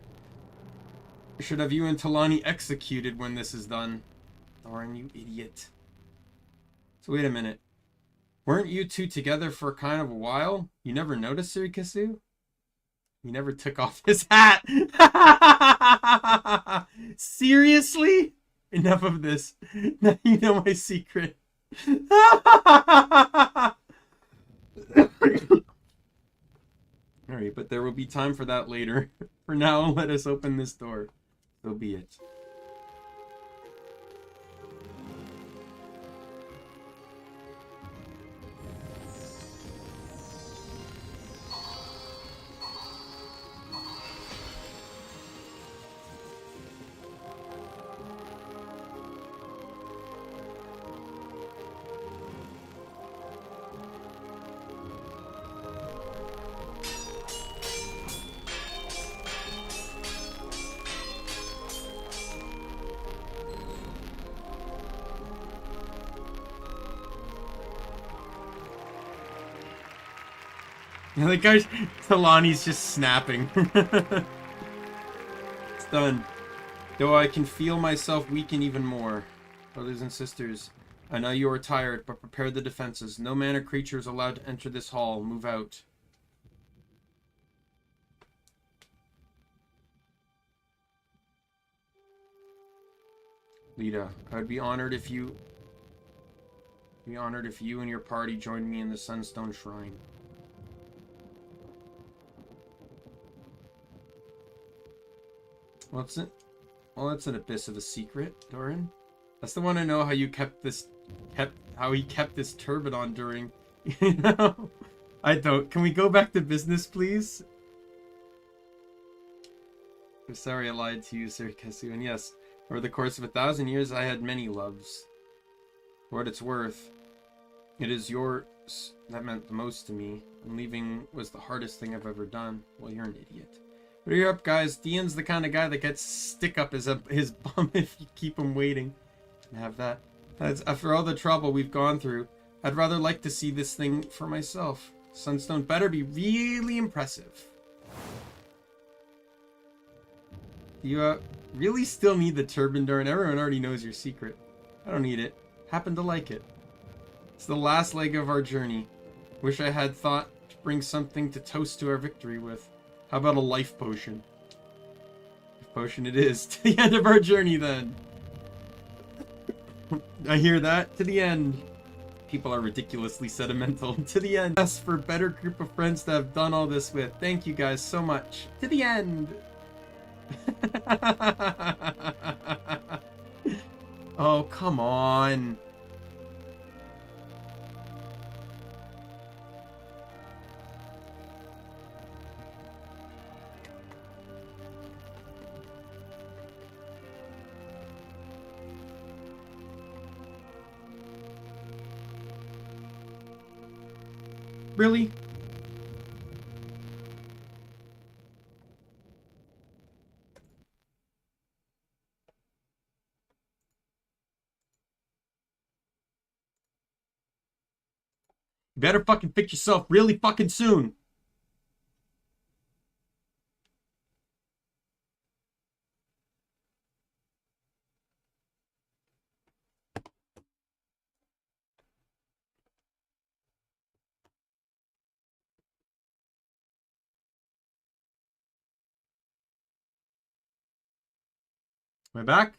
I should have you and Talani executed when this is done. Darn you idiot. So wait a minute. Weren't you two together for kind of a while? You never noticed, Sirikasu? He never took off his hat. Seriously? Enough of this. Now you know my secret. Alright, but there will be time for that later. For now, let us open this door. So be it. Like, guys, Talani's just snapping. It's done. Though I can feel myself weaken even more. Brothers and sisters, I know you are tired, but prepare the defenses. No man or creature is allowed to enter this hall. Move out. Lita, I would be honored if you and your party joined me in the Sunstone Shrine. What's it? Well, that's an abyss of a secret, Doran. That's the one I know how you how he kept this turban on during. You know, I don't. Can we go back to business, please? I'm sorry I lied to you, Sir Kesu. And yes, over the course of 1,000 years, I had many loves. For what it's worth, it is yours that meant the most to me. And leaving was the hardest thing I've ever done. Well, you're an idiot. But hurry up, guys. Dean's the kind of guy that gets stick up his bum if you keep him waiting. Have that. After all the trouble we've gone through, I'd rather like to see this thing for myself. Sunstone better be really impressive. You really still need the turban, Doran. Everyone already knows your secret. I don't need it. Happen to like it. It's the last leg of our journey. Wish I had thought to bring something to toast to our victory with. How about a life potion? Life potion it is. To the end of our journey, then. I hear that. To the end. People are ridiculously sentimental. To the end. Ask for a better group of friends to have done all this with. Thank you guys so much. To the end. Oh, come on. Really? You better fucking fix yourself really fucking soon. Am I back?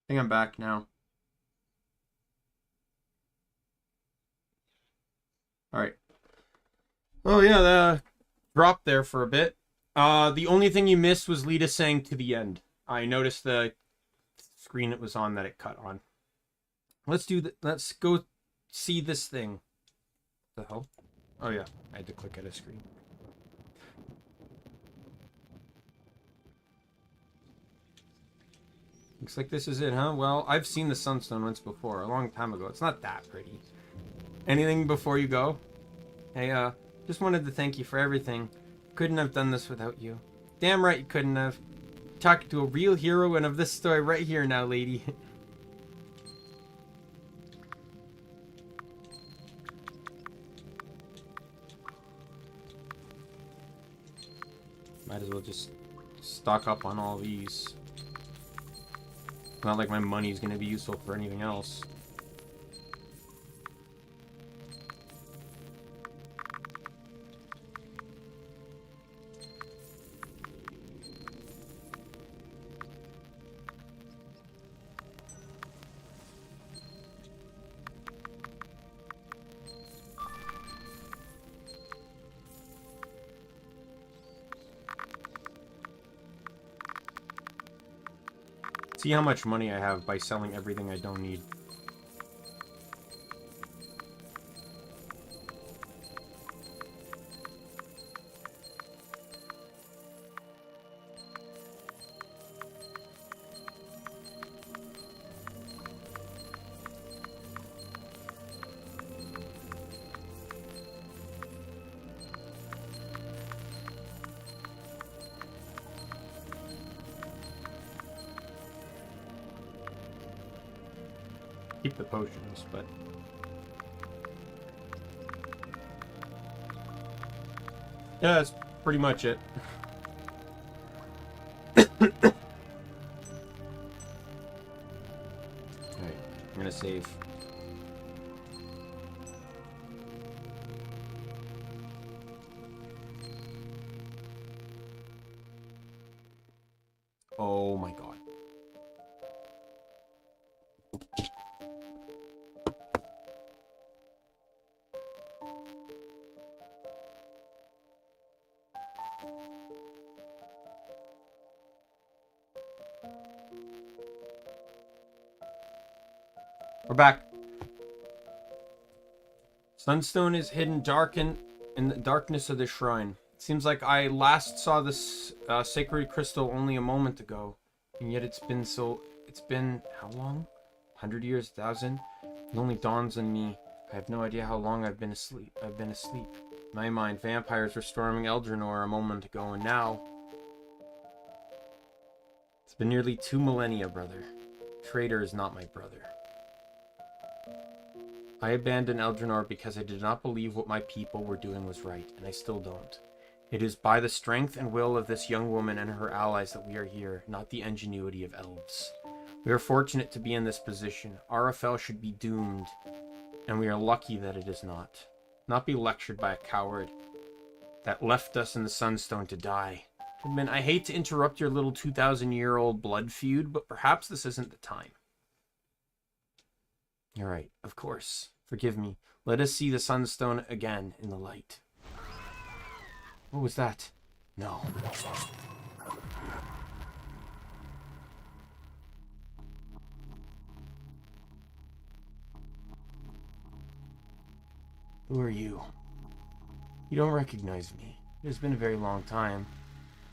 I think I'm back now. Alright. Oh yeah, the dropped there for a bit. The only thing you missed was Lita saying to the end. I noticed the screen it was on that it cut on. Let's go see this thing. The hell? Oh yeah, I had to click at a screen. Looks like this is it, huh? Well, I've seen the Sunstone once before, a long time ago. It's not that pretty. Anything before you go? Hey, just wanted to thank you for everything. Couldn't have done this without you. Damn right you couldn't have. Talking to a real hero and of this story right here now, lady. Might as well just stock up on all these. Not like my money's gonna be useful for anything else. See how much money I have by selling everything I don't need. Keep the potions, but... Yeah, that's pretty much it. Alright, I'm gonna save. Oh my god. We're back. Sunstone is hidden in the darkness of the shrine. It seems like I last saw this sacred crystal only a moment ago, and yet it's been how long? 100 years, 1,000? It only dawns on me. I have no idea how long I've been asleep. In my mind, vampires were storming Eldrinor a moment ago, and now it's been nearly 2 millennia, brother. Traitor is not my brother. I abandoned Eldrinor because I did not believe what my people were doing was right, and I still don't. It is by the strength and will of this young woman and her allies that we are here, not the ingenuity of elves. We are fortunate to be in this position. Arafel should be doomed, and we are lucky that it is not. Not be lectured by a coward that left us in the Sunstone to die. Goodman, I hate to interrupt your little 2,000-year-old blood feud, but perhaps this isn't the time. You're right, of course. Forgive me. Let us see the Sunstone again in the light. What was that? No. Who are you? You don't recognize me. It has been a very long time.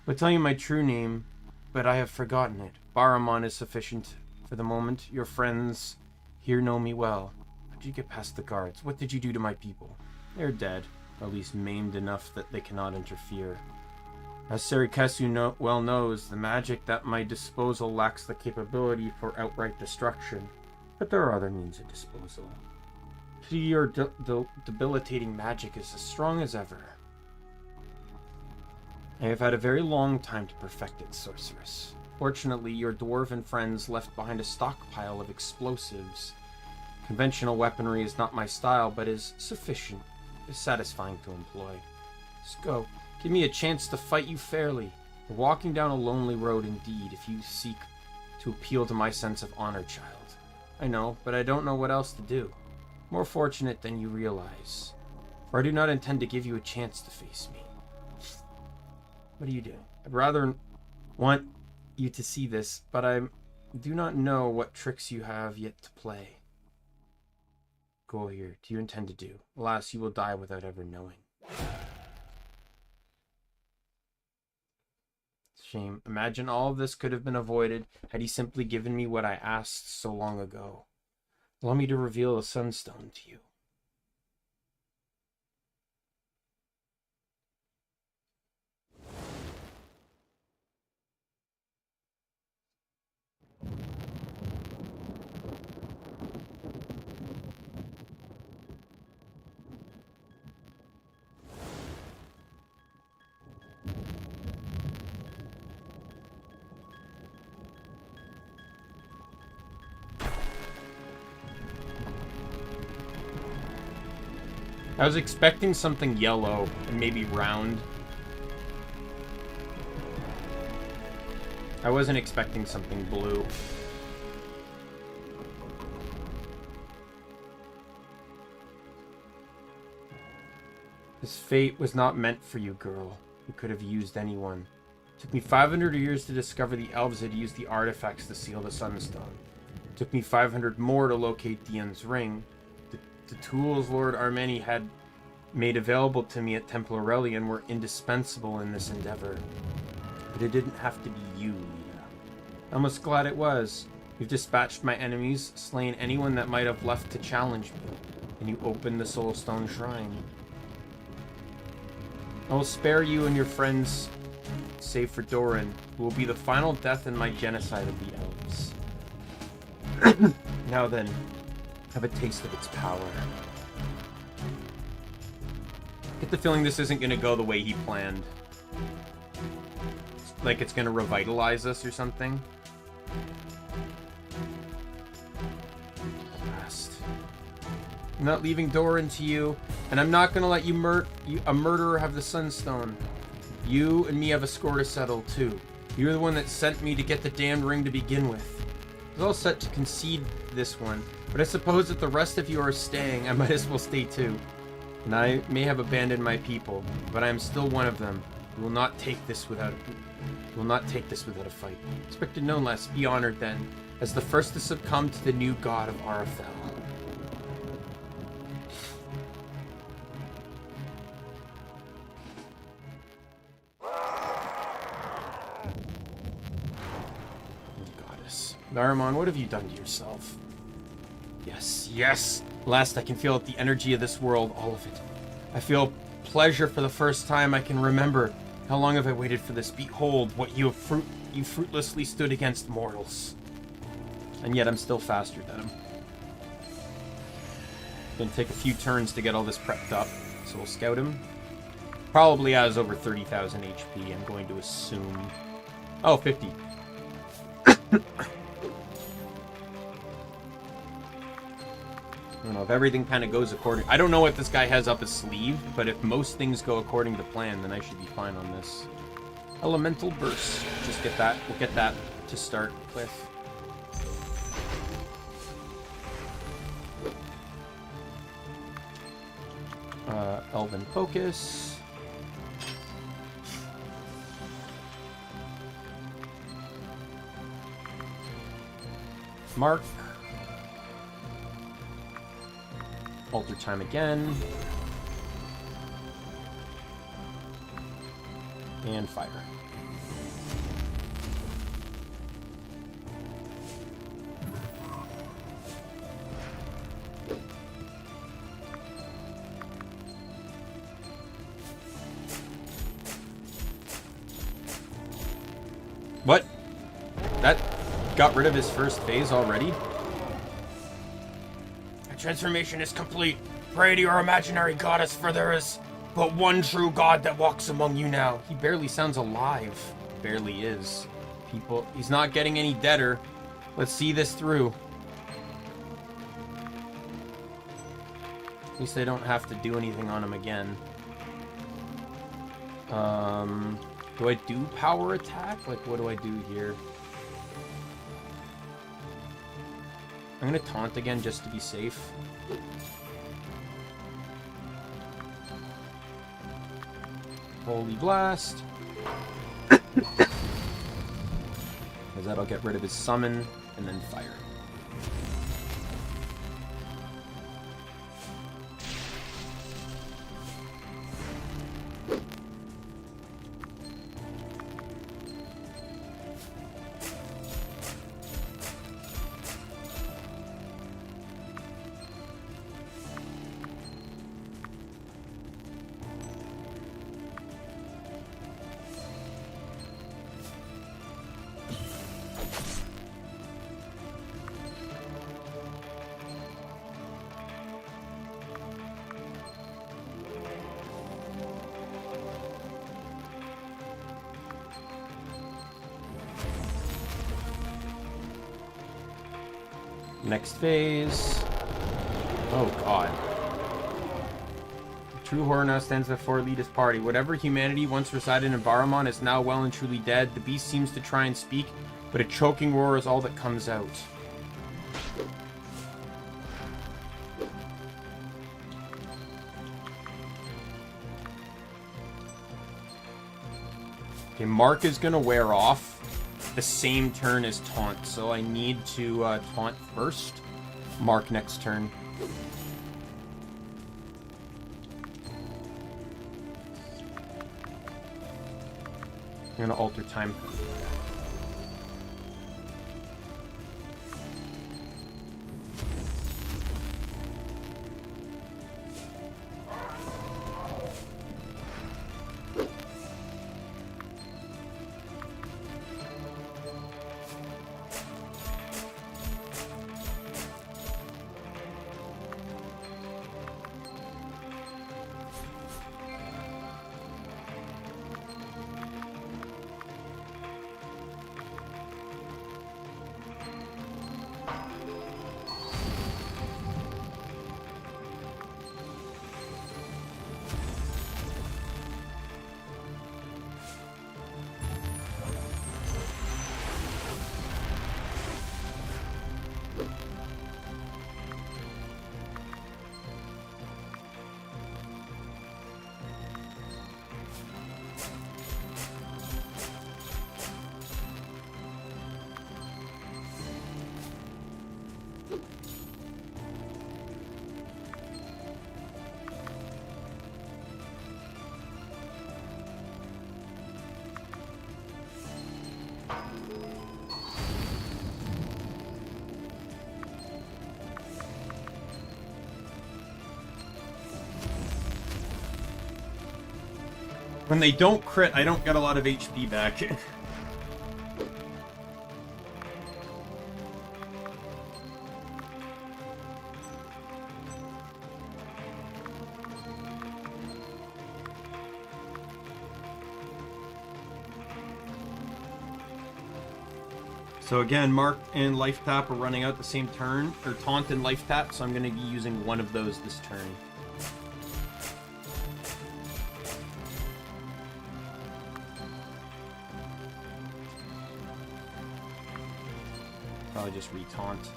I'll tell you my true name, but I have forgotten it. Baramon is sufficient for the moment. Your friends here know me well. How did you get past the guards? What did you do to my people? They're dead, or at least maimed enough that they cannot interfere. As Serikesu well knows, the magic at my disposal lacks the capability for outright destruction, but there are other means of disposal. Your debilitating magic is as strong as ever. I have had a very long time to perfect it, sorceress. Fortunately, your dwarven friends left behind a stockpile of explosives. Conventional weaponry is not my style, but is sufficient, is satisfying to employ. Let's go. Give me a chance to fight you fairly. You're walking down a lonely road indeed, if you seek to appeal to my sense of honor, child. I know, but I don't know what else to do. More fortunate than you realize, for I do not intend to give you a chance to face me. What are you doing? I'd rather want you to see this, but I do not know what tricks you have yet to play. Go here. Do you intend to do? Alas, you will die without ever knowing. Shame. Imagine all of this could have been avoided had he simply given me what I asked so long ago. Allow me to reveal a sunstone to you. I was expecting something yellow and maybe round. I wasn't expecting something blue. This fate was not meant for you, girl. It could have used anyone. It took me 500 years to discover the elves had used the artifacts to seal the Sunstone. It took me 500 more to locate Dion's ring. The tools Lord Armeni had made available to me at Temple Aurelian were indispensable in this endeavor. But it didn't have to be you, Lena. I'm almost glad it was. You've dispatched my enemies, slain anyone that might have left to challenge me, and you opened the Soulstone Shrine. I will spare you and your friends, save for Doran, who will be the final death in my genocide of the elves. Now then, have a taste of its power. Get the feeling this isn't going to go the way he planned. Like it's going to revitalize us or something. Last. I'm not leaving Doran to you, and I'm not going to let you a murderer have the Sunstone. You and me have a score to settle, too. You're the one that sent me to get the damned ring to begin with. I was all set to concede this one, but I suppose if the rest of you are staying, I might as well stay too. And I may have abandoned my people, but I am still one of them. We will not take this without a fight. Expected no less. Be honored then, as the first to succumb to the new god of Arafel. Naramon, what have you done to yourself? Yes, yes! Last I can feel the energy of this world, all of it. I feel pleasure for the first time I can remember. How long have I waited for this? Behold, what you fruitlessly stood against mortals. And yet I'm still faster than him. Gonna take a few turns to get all this prepped up, so we'll scout him. Probably has over 30,000 HP, I'm going to assume. Oh, 50. I don't know if everything kind of goes according... I don't know what this guy has up his sleeve, but if most things go according to plan, then I should be fine on this. Elemental Burst. Just get that. We'll get that to start with. Elven Focus. Mark. Alter time again. And fire. What? That got rid of his first phase already? Transformation is complete. Pray to your imaginary goddess, for there is but one true god that walks among you now. He barely sounds alive. Barely is. People, he's not getting any deader. Let's see this through. At least I don't have to do anything on him again. Do I do power attack? Like, what do I do here? I'm gonna taunt again just to be safe. Holy Blast. Because that'll get rid of his summon, and then fire. Next phase. Oh god. The true horror now stands before Lita's party. Whatever humanity once resided in Baramon is now well and truly dead. The beast seems to try and speak, but a choking roar is all that comes out. Okay, Mark is gonna wear off the same turn as Taunt, so I need to Taunt first. Mark next turn. I'm gonna alter time. When they don't crit, I don't get a lot of HP back. So again, Mark and Life Tap are running out the same turn, or Taunt and Life Tap, so I'm going to be using one of those this turn. Probably just re-taunt.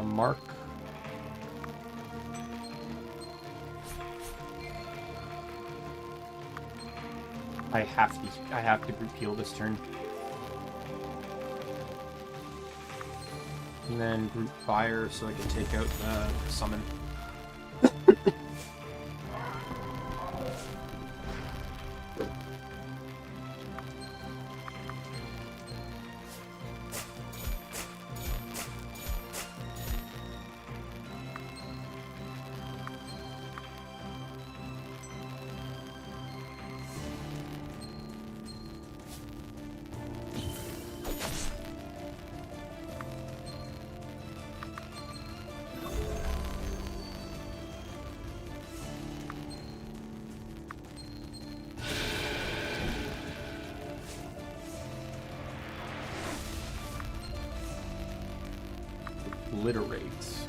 Mark. I have to group heal this turn. And then group fire so I can take out the summon. Obliterates.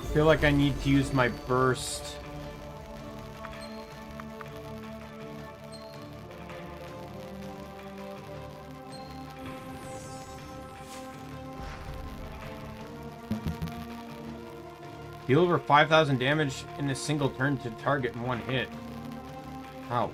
I feel like I need to use my burst. Deal over 5,000 damage in a single turn to target in one hit. How?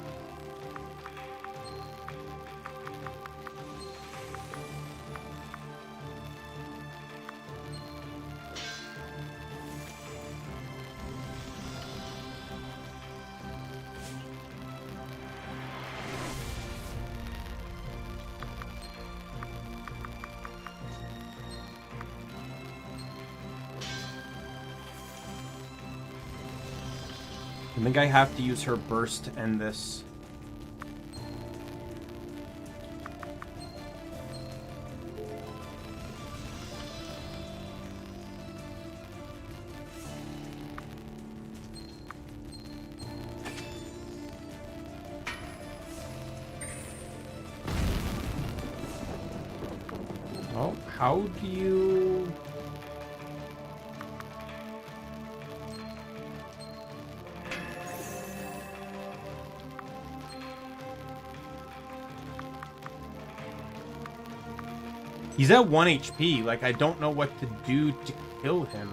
I think I have to use her burst to end this. Well, how do you... He's at 1 HP. Like, I don't know what to do to kill him.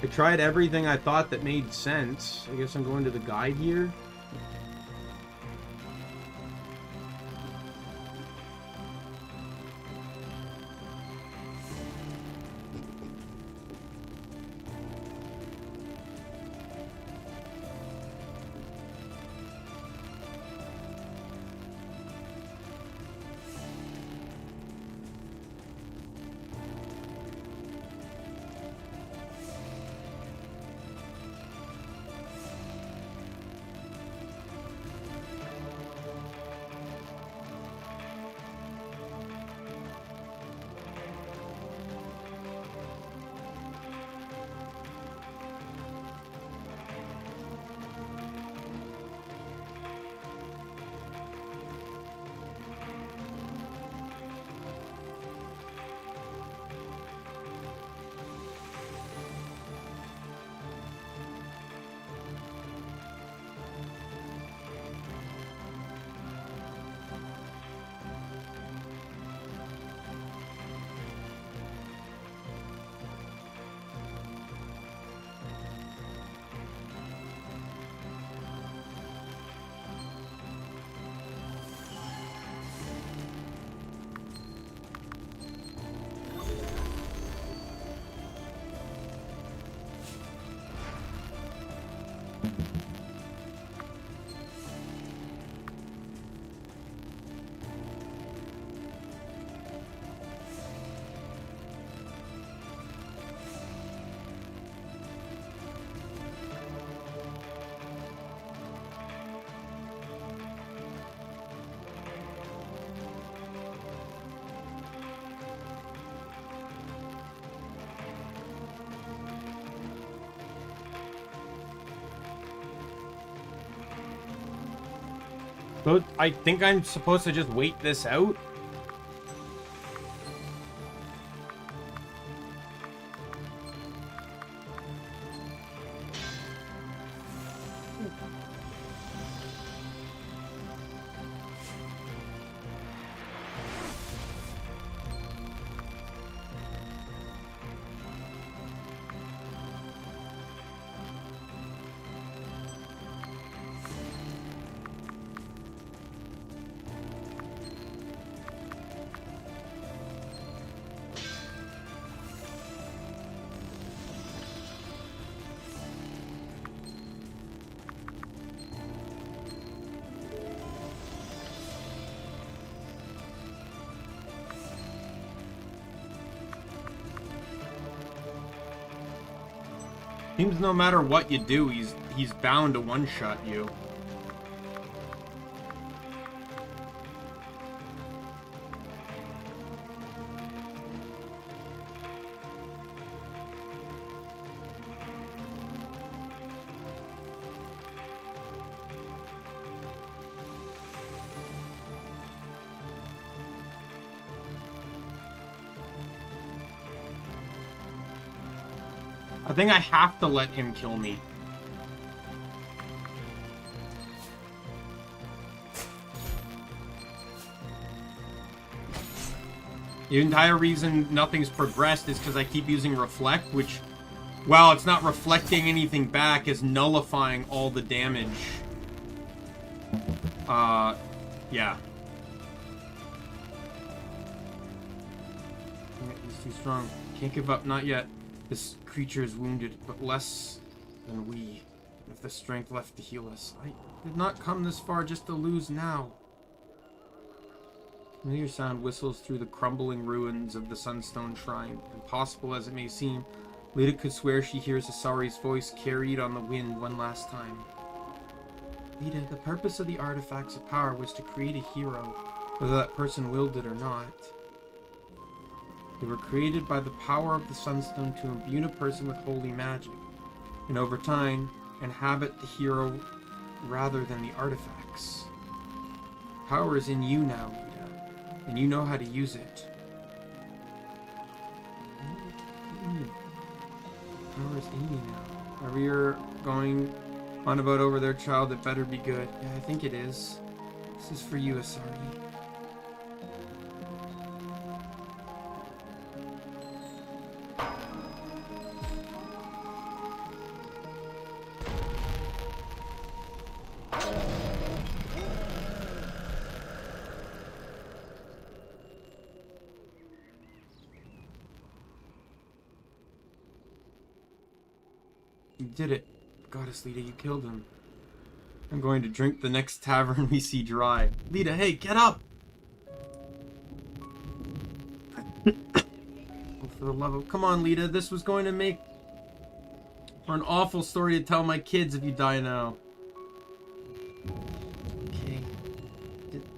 I tried everything I thought that made sense. I guess I'm going to the guide here. So I think I'm supposed to just wait this out. Seems no matter what you do, he's bound to one-shot you. I think I have to let him kill me. The entire reason nothing's progressed is because I keep using Reflect, which, while it's not reflecting anything back, is nullifying all the damage. Yeah. He's too strong. Can't give up, not yet. This creature is wounded, but less than we. If the strength left to heal us. I did not come this far just to lose now. Familiar sound whistles through the crumbling ruins of the Sunstone Shrine. Impossible as it may seem, Lita could swear she hears Asari's voice carried on the wind one last time. Lita, the purpose of the artifacts of power was to create a hero, whether that person willed it or not. They were created by the power of the Sunstone to imbue a person with holy magic, and over time, inhabit the hero rather than the artifacts. Power is in you now, Lita. And you know how to use it. Where's Amy now? Wherever you're going on about over there, child, it better be good. Yeah, I think it is. This is for you, Asari. You did it. Goddess Lita, you killed him. I'm going to drink the next tavern we see dry. Lita, hey, get up! Oh, for the love of... Come on, Lita, this was going to make for an awful story to tell my kids if you die now. Okay.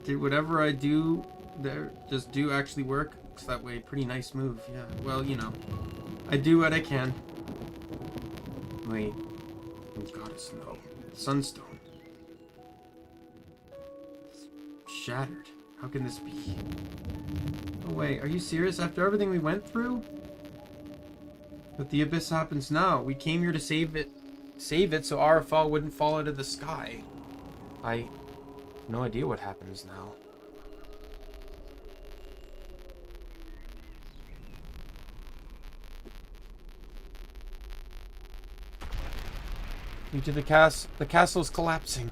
Did whatever I do there just do actually work? Looks that way. Pretty nice move. Yeah, well, you know. I do what I can. Wait. Oh, Goddess, no. Sunstone. It's shattered. How can this be? Oh, wait. Are you serious? After everything we went through? But the abyss happens now. We came here to save it so Arafal wouldn't fall out of the sky. I have no idea what happens now. Into the castle's collapsing.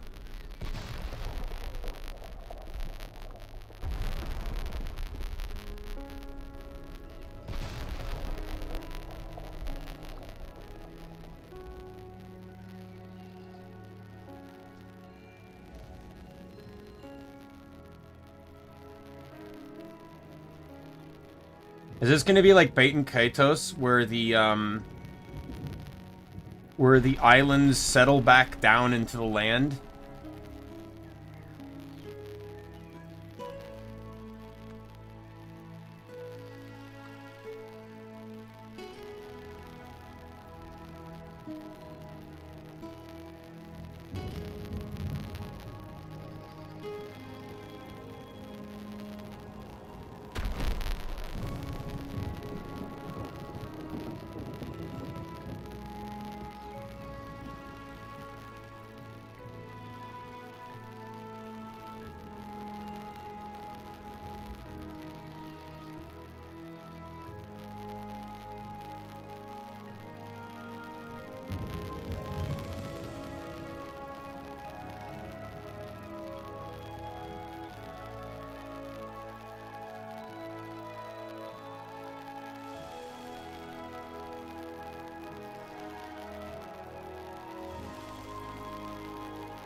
Is this gonna be like Bait and Kaitos, where the islands settle back down into the land?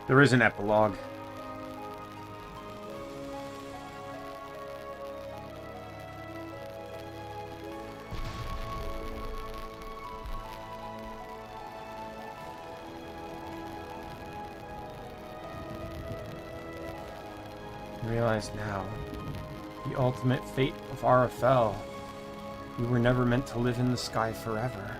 There is an epilogue. I realize now the ultimate fate of Arafel. We were never meant to live in the sky forever.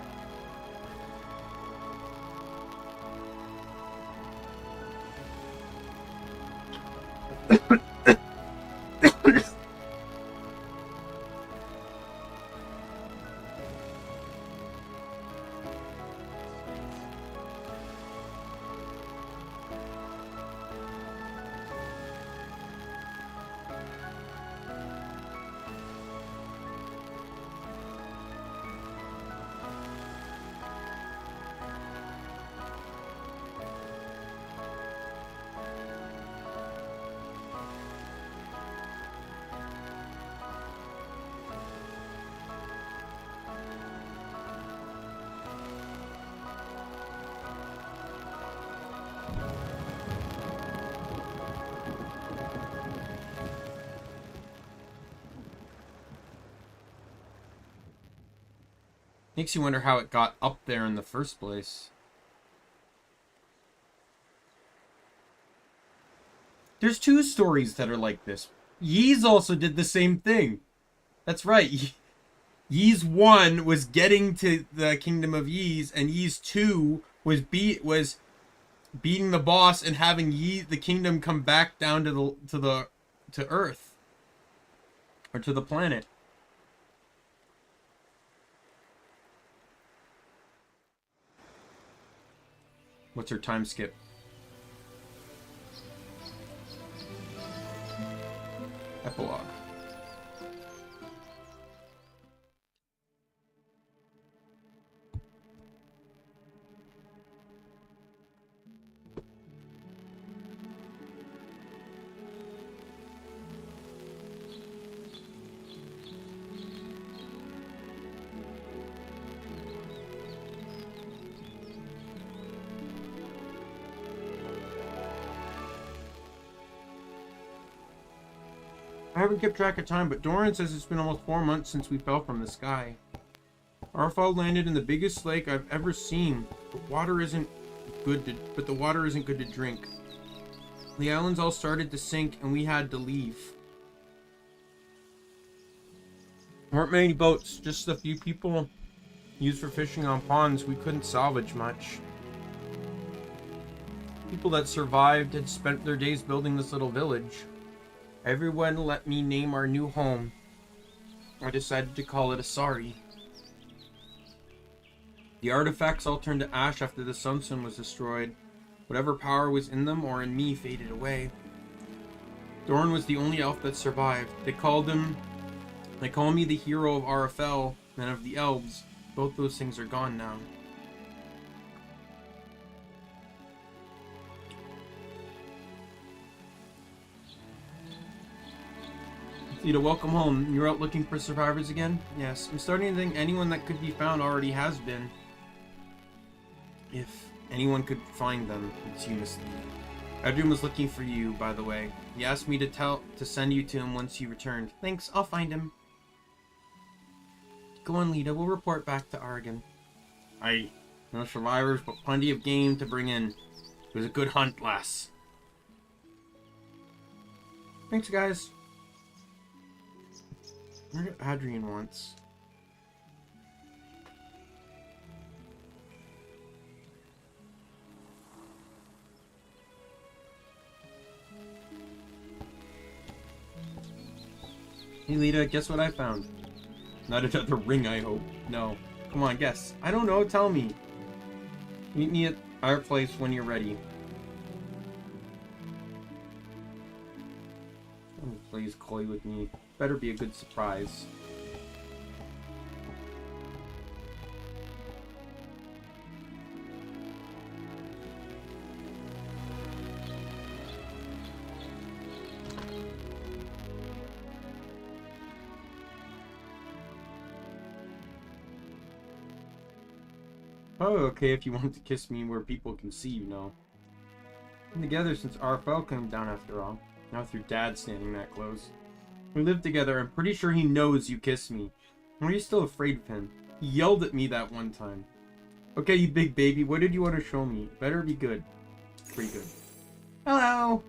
Makes you wonder how it got up there in the first place. There's two stories that are like this. Ys also did the same thing. That's right. Ys 1 was getting to the kingdom of Ys, and Ys 2 was beating the boss and having the kingdom come back down to Earth. Or to the planet. What's her time skip? Epilogue. I haven't kept track of time, but Doran says it's been almost 4 months since we fell from the sky. Our fall landed in the biggest lake I've ever seen. The water isn't good to drink. The islands all started to sink and we had to leave. There weren't many boats, just a few people used for fishing on ponds. We couldn't salvage much. People that survived had spent their days building this little village. Everyone let me name our new home. I decided to call it Asari. The artifacts all turned to ash after the Sunsun was destroyed. Whatever power was in them or in me faded away. Doran was the only elf that survived. They call me the hero of RFL and of the elves. Both those things are gone now. Lita, welcome home. You're out looking for survivors again? Yes, I'm starting to think anyone that could be found already has been. If anyone could find them, it's you, Miss Lee. Edwin was looking for you, by the way. He asked me to send you to him once you returned. Thanks, I'll find him. Go on, Lita. We'll report back to Argon. Aye. No survivors, but plenty of game to bring in. It was a good hunt, lass. Thanks, guys. Where did Adrian once? Hey Lita, guess what I found? Not another ring, I hope. No. Come on, guess. I don't know, tell me. Meet me at our place when you're ready. Someone plays coy with me. Better be a good surprise. Oh, okay, if you want to kiss me where people can see, you know. Been together since RFL came down after all. Now through Dad standing that close. We live together. I'm pretty sure he knows you kissed me. Why are you still afraid of him? He yelled at me that one time. Okay, you big baby, what did you want to show me? Better be good. Pretty good. Hello!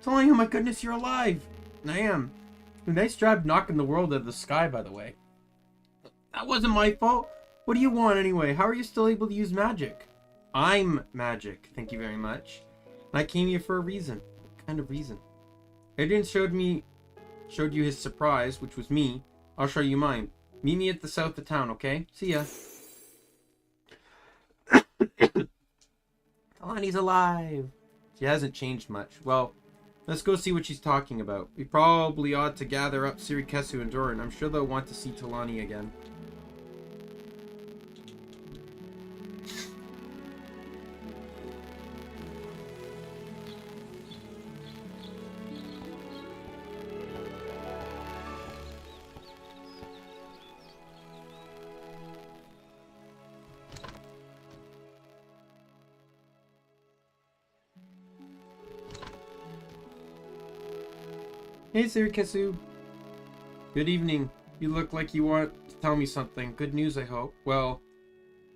Telling you, my goodness, you're alive! And I am. Nice job knocking the world out of the sky, by the way. That wasn't my fault. What do you want anyway? How are you still able to use magic? I'm magic, thank you very much. And I came here for a reason. What kind of reason? Adrian showed you his surprise, which was me. I'll show you mine. Meet me at the south of town, okay? See ya. Kalani's alive. She hasn't changed much. Well, let's go see what she's talking about. We probably ought to gather up Sirikesu and Doran. I'm sure they'll want to see Talani again. Hey, Sirikesu. Good evening. You look like you want to tell me something. Good news, I hope. Well,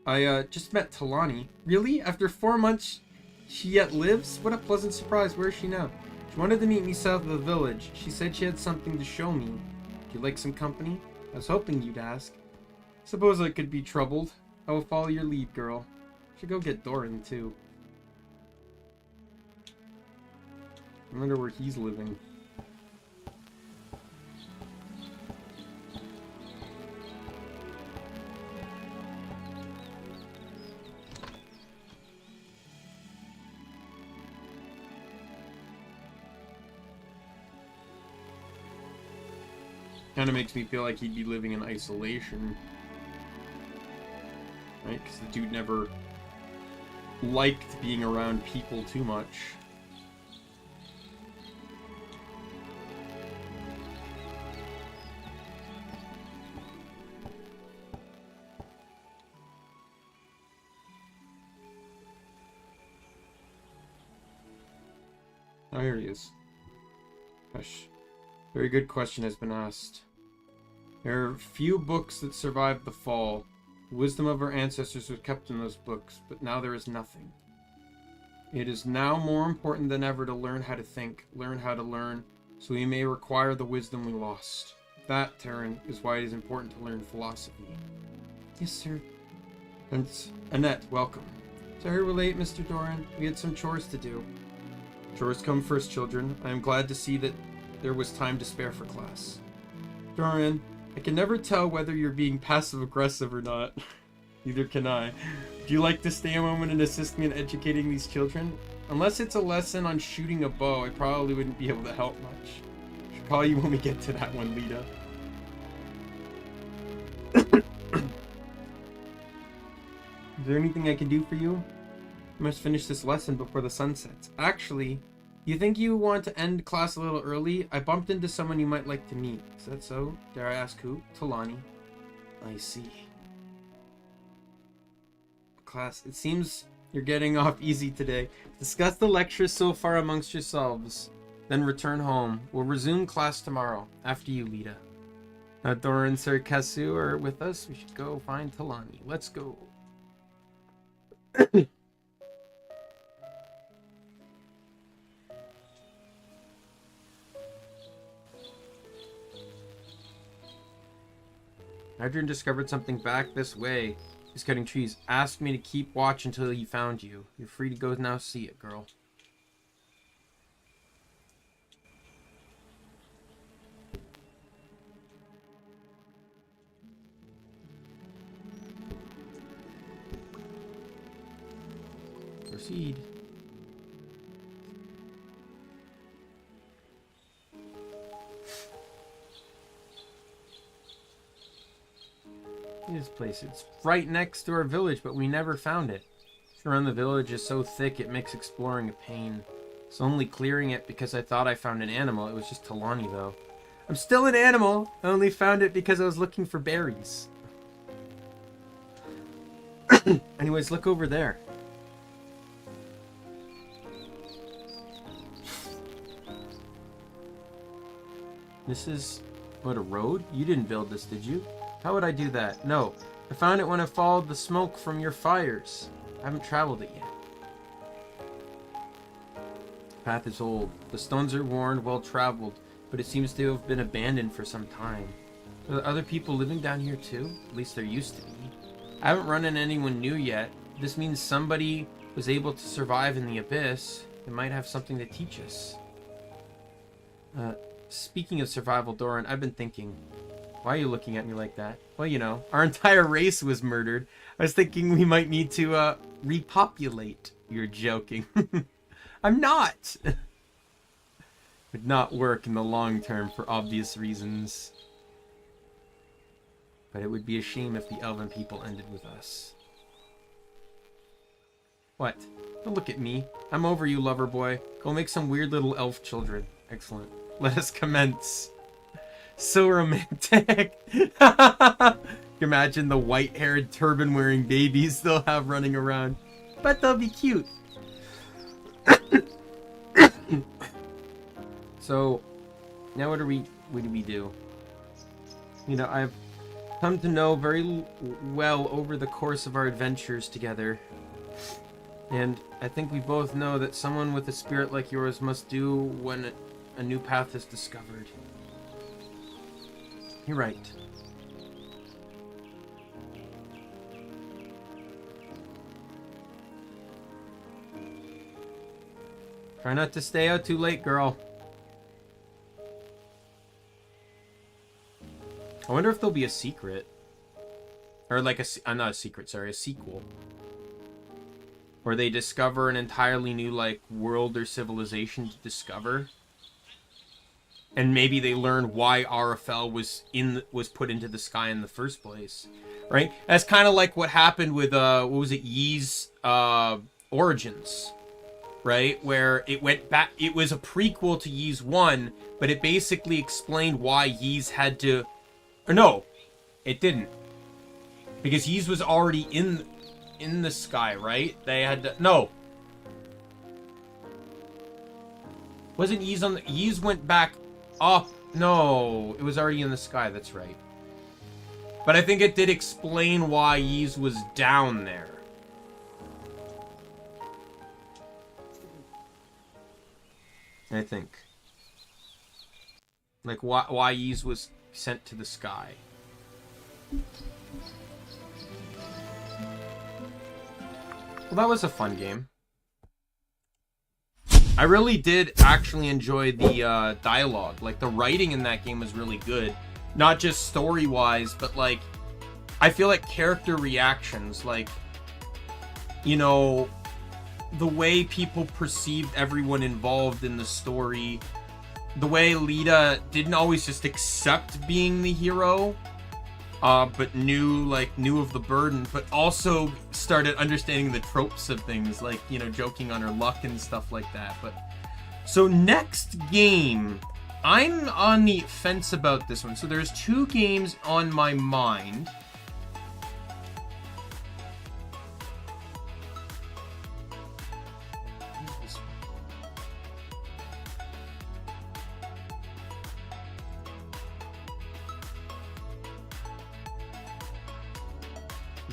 I just met Talani. Really? After 4 months, she yet lives? What a pleasant surprise. Where is she now? She wanted to meet me south of the village. She said she had something to show me. Do you like some company? I was hoping you'd ask. Suppose I could be troubled. I will follow your lead, girl. Should go get Doran, too. I wonder where he's living. Kind of makes me feel like he'd be living in isolation. Right? Because the dude never liked being around people too much. Oh, here he is. Gosh. Very good question has been asked. There are few books that survived the fall. The wisdom of our ancestors was kept in those books, but now there is nothing. It is now more important than ever to learn how to think, learn how to learn, so we may require the wisdom we lost. That, Terran, is why it is important to learn philosophy. Yes, sir. Annette, welcome. Sorry we're late, Mr. Doran. We had some chores to do. Chores come first, children. I am glad to see that there was time to spare for class. Doran, I can never tell whether you're being passive-aggressive or not. Neither can I. Would you like to stay a moment and assist me in educating these children? Unless it's a lesson on shooting a bow, I probably wouldn't be able to help much. I should call you when we get to that one, Lita. Is there anything I can do for you? I must finish this lesson before the sun sets. Actually, you think you want to end class a little early? I bumped into someone you might like to meet. Is that so? Dare I ask who? Talani. I see. Class, it seems you're getting off easy today. Discuss the lectures so far amongst yourselves. Then return home. We'll resume class tomorrow. After you, Lita. Now Dora and Sir Kasu are with us. We should go find Talani. Let's go. Adrian discovered something back this way. He's cutting trees. Asked me to keep watch until he found you. You're free to go now. See it, girl. Proceed. This place, it's right next to our village, but we never found it. Around the village is so thick it makes exploring a pain. It's only clearing it because I thought I found an animal. It was just Talani, though. I'm still an animal. I only found it because I was looking for berries. Anyways, look over there. This is, what, a road? You didn't build this, did you? How would I do that? No. I found it when I followed the smoke from your fires. I haven't traveled it yet. The path is old. The stones are worn, well traveled, but it seems to have been abandoned for some time. Are there other people living down here too? At least there used to be. I haven't run into anyone new yet. This means somebody was able to survive in the abyss. They might have something to teach us. Speaking of survival, Doran, I've been thinking. Why are you looking at me like that? Well, you know, our entire race was murdered. I was thinking we might need to, repopulate. You're joking. I'm not! Would not work in the long term for obvious reasons. But it would be a shame if the elven people ended with us. What? Don't look at me. I'm over you, lover boy. Go make some weird little elf children. Excellent. Let us commence. So romantic. Imagine the white-haired, turban-wearing babies they'll have running around. But they'll be cute. So, now what do we do? You know, I've come to know very well over the course of our adventures together. And I think we both know that someone with a spirit like yours must do when a new path is discovered. You're right. Try not to stay out too late, girl. I wonder if there'll be a secret. Or like not a secret, sorry, a sequel. Where they discover an entirely new, like, world or civilization to discover. and maybe they learned why Arafel was put into the sky in the first place, right? That's kind of like what happened with what was it, Yi's Origins, right? Where it went back, it was a prequel to Yi's 1, but it basically explained why Yi's had to, or no, it didn't, because Yi's was already in the sky, right? They had to, no. Wasn't Yi's on the, Yi's went back up. No, it was already in the sky, that's right. But I think it did explain why Yi's was down there. I think. Like why Yi's was sent to the sky. Well, that was a fun game. I really did actually enjoy the dialogue. Like, the writing in that game was really good. Not just story-wise, but, like, I feel like character reactions, like, you know, the way people perceived everyone involved in the story, the way Lita didn't always just accept being the hero, but knew of the burden, but also started understanding the tropes of things, like, you know, joking on her luck and stuff like that. But so next game, I'm on the fence about this one. So there's 2 games on my mind.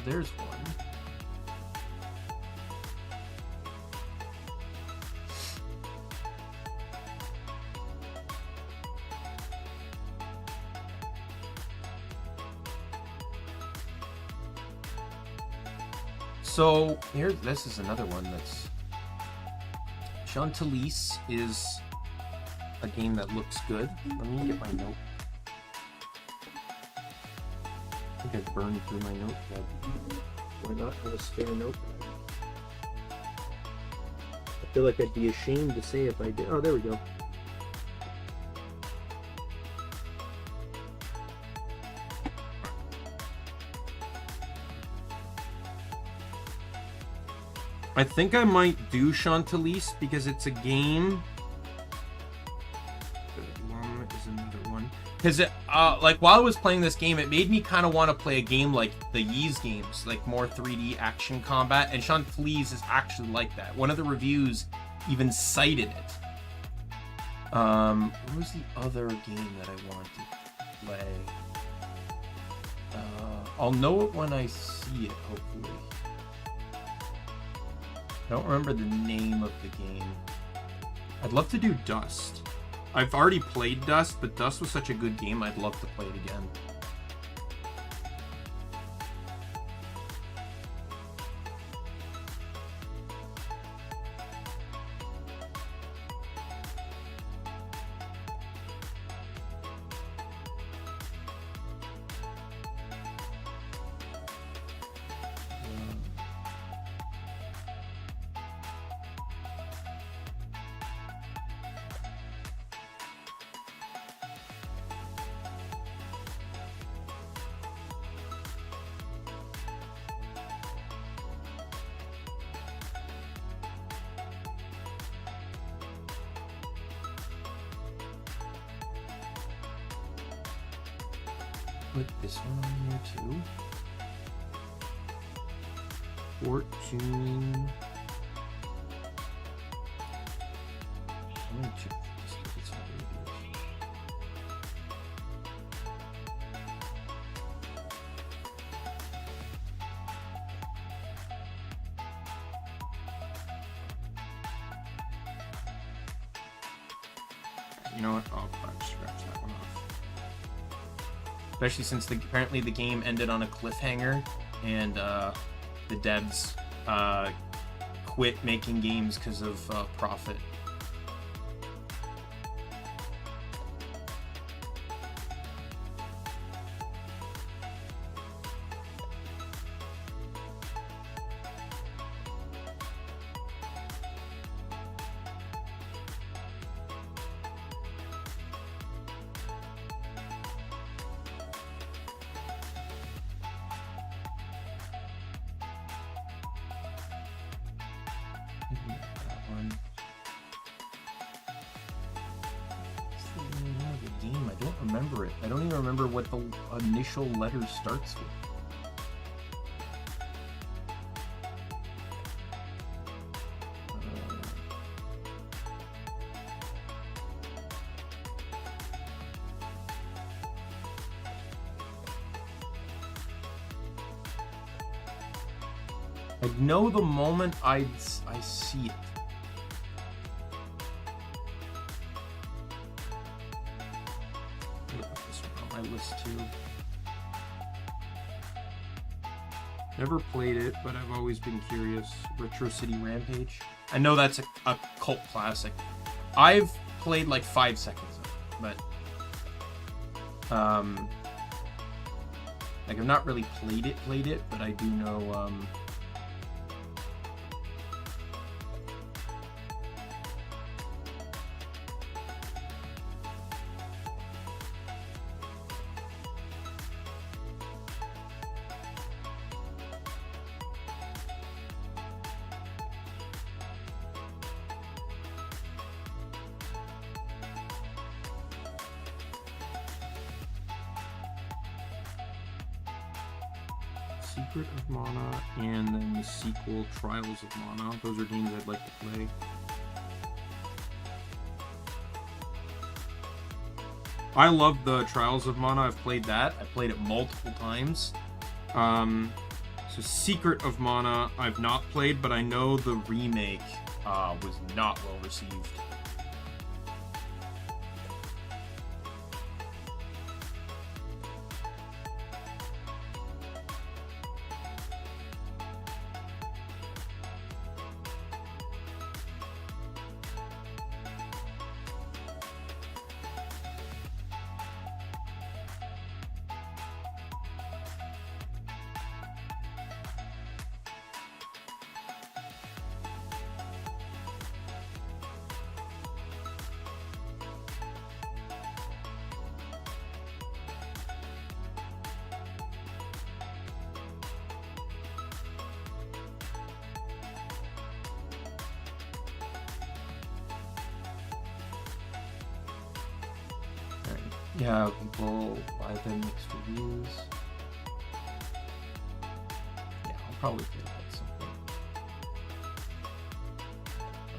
There's one. So here, this is another one that's Chantalise is a game that looks good. Let me get my note. I think I burned through my notepad. Why not have a spare notepad? I feel like I'd be ashamed to say if I did. Oh, there we go. I think I might do Chantalise because it's a game. Is another one. Because like while I was playing this game, it made me kind of want to play a game like the Yi's games, like more 3D action combat. And Chantalise is actually like that. One of the reviews even cited it. What was the other game that I wanted to play? I'll know it when I see it, hopefully. I don't remember the name of the game. I'd love to do Dust. I've already played Dust, but Dust was such a good game, I'd love to play it again. Put this one on here too. Fortune. I'm gonna check this. It's not reviews. You know what? I'll scratch that one off. Especially since apparently the game ended on a cliffhanger, and the devs quit making games because of profit. remember it. I don't even remember what the initial letter starts with. I'd know the moment I see it. I'm gonna put this one on my list too. Never played it, but I've always been curious. Retro City Rampage. I know that's a cult classic. I've played like 5 seconds of it, but like I've not really played it, but I do know Secret of Mana and then the sequel Trials of Mana. Those are games I'd like to play. I love the Trials of Mana. I've played that. I played it multiple times. So Secret of Mana I've not played, but I know the remake was not well received. Yeah, people buy them mixed reviews. Yeah, I'll probably play that at some point.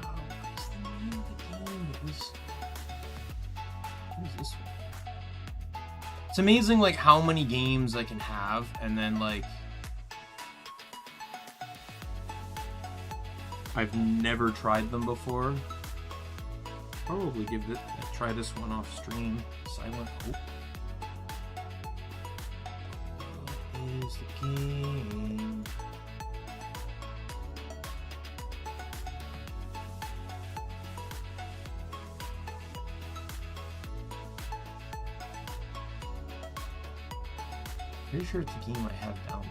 Oh, what's the name of the game? It was... What is this one? It's amazing, like, how many games I can have, and then, like... I've never tried them before. Probably try this one off stream. Silent Hope. What is the game? Pretty sure it's a game I have downloaded.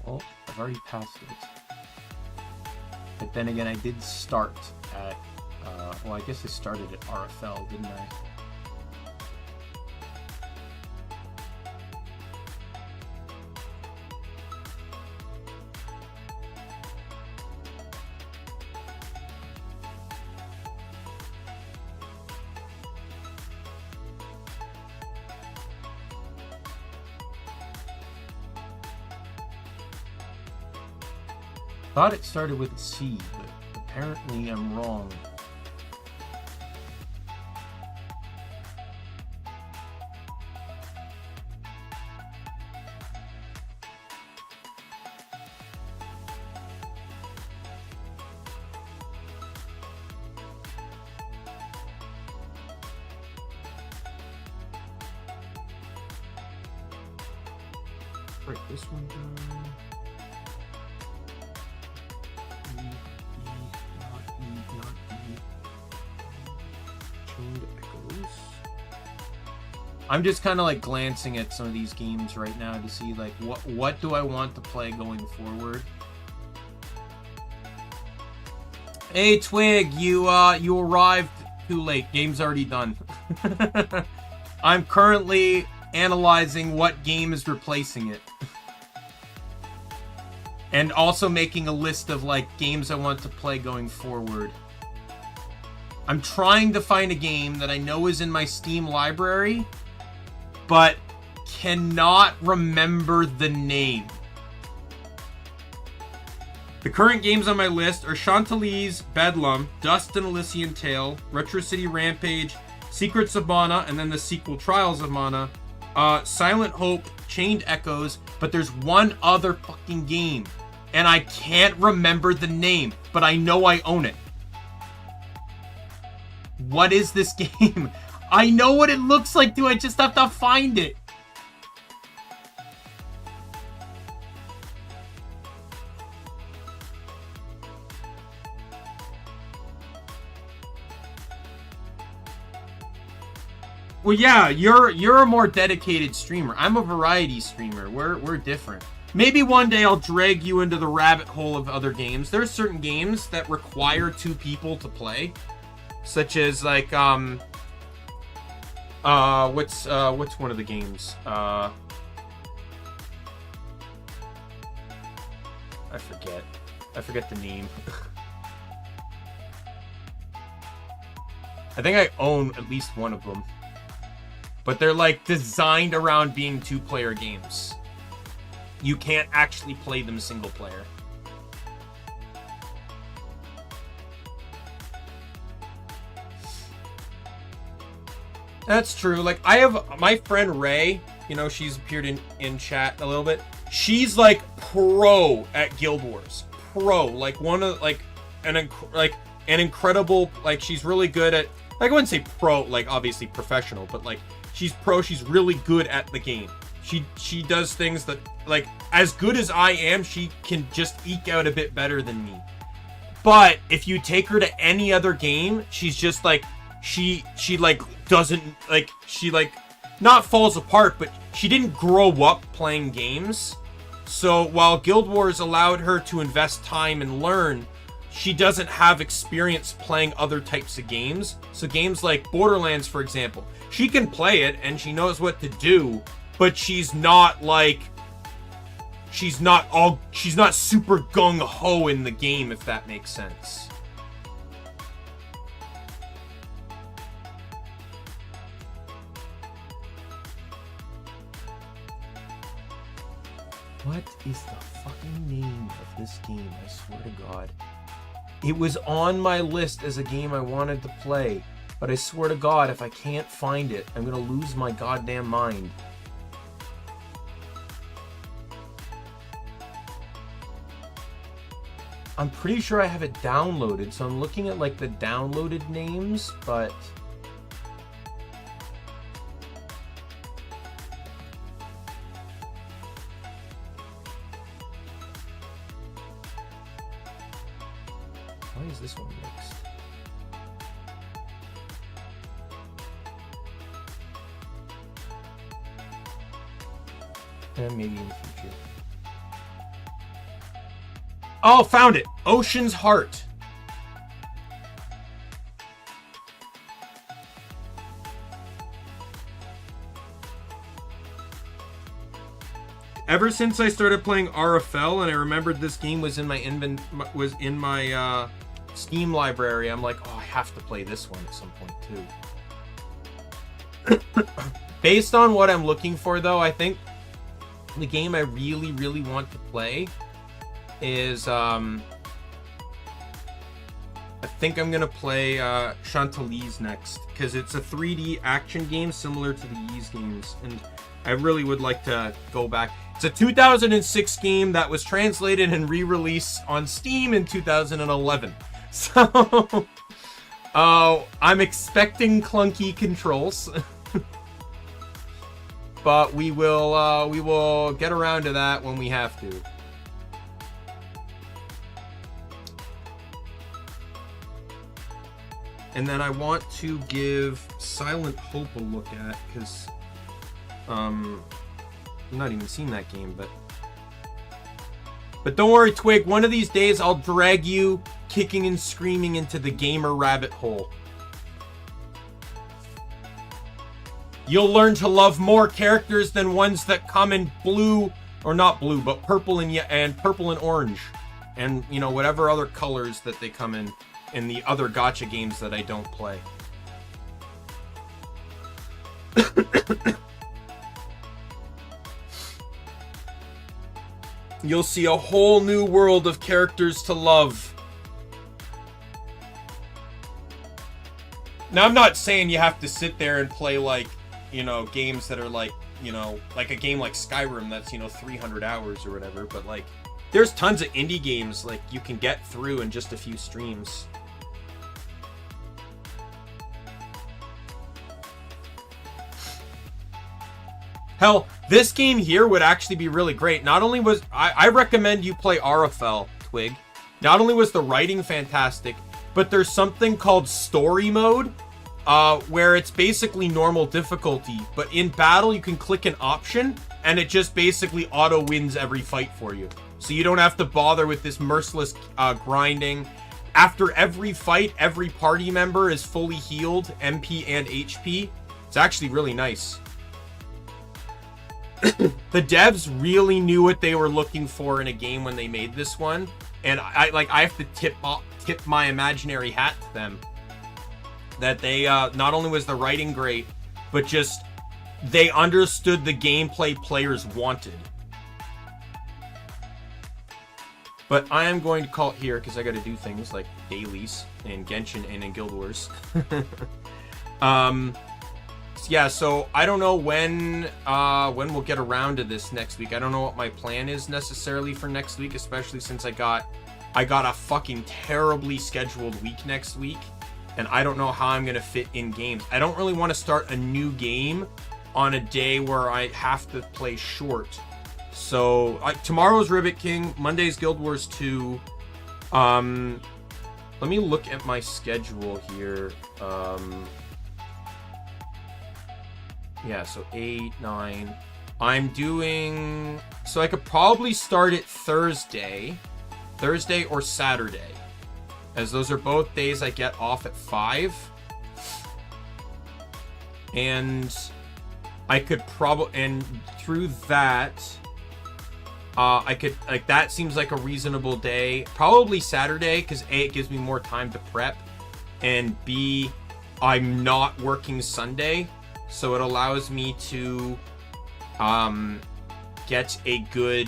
Well, I've already passed it. But then again, I did start at, well, I guess I started at RFL, didn't I? Thought it started with a C, but apparently I'm wrong. Break this one down. I'm just kind of like glancing at some of these games right now to see like what do I want to play going forward. Hey Twig, you arrived too late. Game's already done. I'm currently analyzing what game is replacing it. And also making a list of, like, games I want to play going forward. I'm trying to find a game that I know is in my Steam library, but cannot remember the name. The current games on my list are Chantilly's Bedlam, Dust and Elysian Tale, Retro City Rampage, Secrets of Mana, and then the sequel Trials of Mana, Silent Hope, Chained Echoes, but there's one other fucking game, and I can't remember the name, but I know I own it. What is this game? I know what it looks like, dude. I just have to find it. Well, yeah, you're a more dedicated streamer. I'm a variety streamer. We're different. Maybe one day I'll drag you into the rabbit hole of other games. There's certain games that require 2 people to play, such as like what's one of the games? I forget the name. I think I own at least one of them. But they're like designed around being 2-player games. You can't actually play them single player. That's true. Like, I have my friend Ray, you know, she's appeared in chat a little bit. She's like pro at Guild Wars. Pro. Like one of an incredible, like, she's really good at, like, I wouldn't say pro, like obviously professional, but like she's pro, she's really good at the game. She does things that, like, as good as I am, she can just eke out a bit better than me. But if you take her to any other game, she's just like, she like doesn't, like, she like not falls apart, but she didn't grow up playing games. So while Guild Wars allowed her to invest time and learn, she doesn't have experience playing other types of games. So games like Borderlands, for example, she can play it and she knows what to do, but she's not like, she's not super gung-ho in the game, if that makes sense. What is the fucking name of this game? I swear to God. It was on my list as a game I wanted to play, but I swear to God, if I can't find it, I'm gonna lose my goddamn mind. I'm pretty sure I have it downloaded, so I'm looking at, like, the downloaded names, but... Why is this one mixed? And maybe in the future. Oh, found it! Ocean's Heart. Ever since I started playing RFL and I remembered this game was in my Steam library, I'm like, oh, I have to play this one at some point too. Based on what I'm looking for, though, I think the game I really, really want to play is, I think I'm gonna play Chantilly's next, because it's a 3D action game similar to the Ys games, and I really would like to go back. It's a 2006 game that was translated and re-released on Steam in 2011. So, I'm expecting clunky controls, but we will get around to that when we have to. And then I want to give Silent Hope a look at, because I've not even seen that game, but don't worry, Twig, one of these days I'll drag you kicking and screaming into the gamer rabbit hole. You'll learn to love more characters than ones that come in blue, or not blue, but purple and purple and orange. And, you know, whatever other colors that they come in the other gacha games that I don't play. You'll see a whole new world of characters to love. Now, I'm not saying you have to sit there and play, like, you know, games that are like, you know, like a game like Skyrim that's, you know, 300 hours or whatever, but, like, there's tons of indie games, like, you can get through in just a few streams. Hell, this game here would actually be really great. Not only was... I recommend you play Arafel, Twig. Not only was the writing fantastic, but there's something called story mode, where it's basically normal difficulty. But in battle, you can click an option, and it just basically auto-wins every fight for you. So you don't have to bother with this merciless grinding. After every fight, every party member is fully healed, MP and HP. It's actually really nice. The devs really knew what they were looking for in a game when they made this one, and I have to tip my imaginary hat to them. That they not only was the writing great, but just they understood the gameplay players wanted. But I am going to call it here because I got to do things like dailies in Genshin and in Guild Wars. Yeah, so I don't know when we'll get around to this next week. I don't know what my plan is necessarily for next week, especially since I got a fucking terribly scheduled week next week, and I don't know how I'm gonna fit in games. I don't really want to start a new game on a day where I have to play short. So tomorrow's Ribbit King, Monday's Guild Wars 2. Let me look at my schedule here. Yeah, so 8, 9. I'm doing... So I could probably start it Thursday or Saturday, as those are both days I get off at 5. And I could probably... And through that, I could... Like, that seems like a reasonable day. Probably Saturday, because A, it gives me more time to prep, and B, I'm not working Sunday. So it allows me to get a good,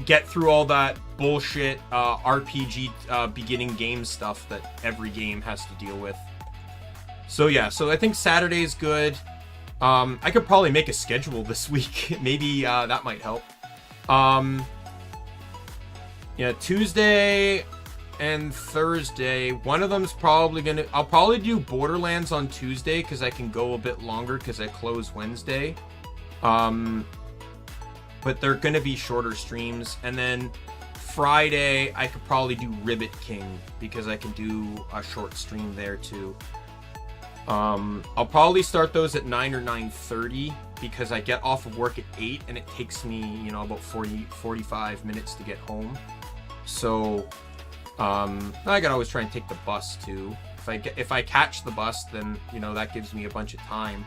get through all that bullshit RPG beginning game stuff that every game has to deal with. So yeah, so I think Saturday's good. I could probably make a schedule this week. Maybe that might help. Yeah, Tuesday and Thursday, one of them's probably gonna... I'll probably do Borderlands on Tuesday because I can go a bit longer because I close Wednesday. But they're gonna be shorter streams. And then Friday, I could probably do Ribbit King because I can do a short stream there too. I'll probably start those at 9 or 9:30 because I get off of work at 8 and it takes me, you know, about 45 minutes to get home. So... I could always try and take the bus too. If I catch the bus, then, you know, that gives me a bunch of time.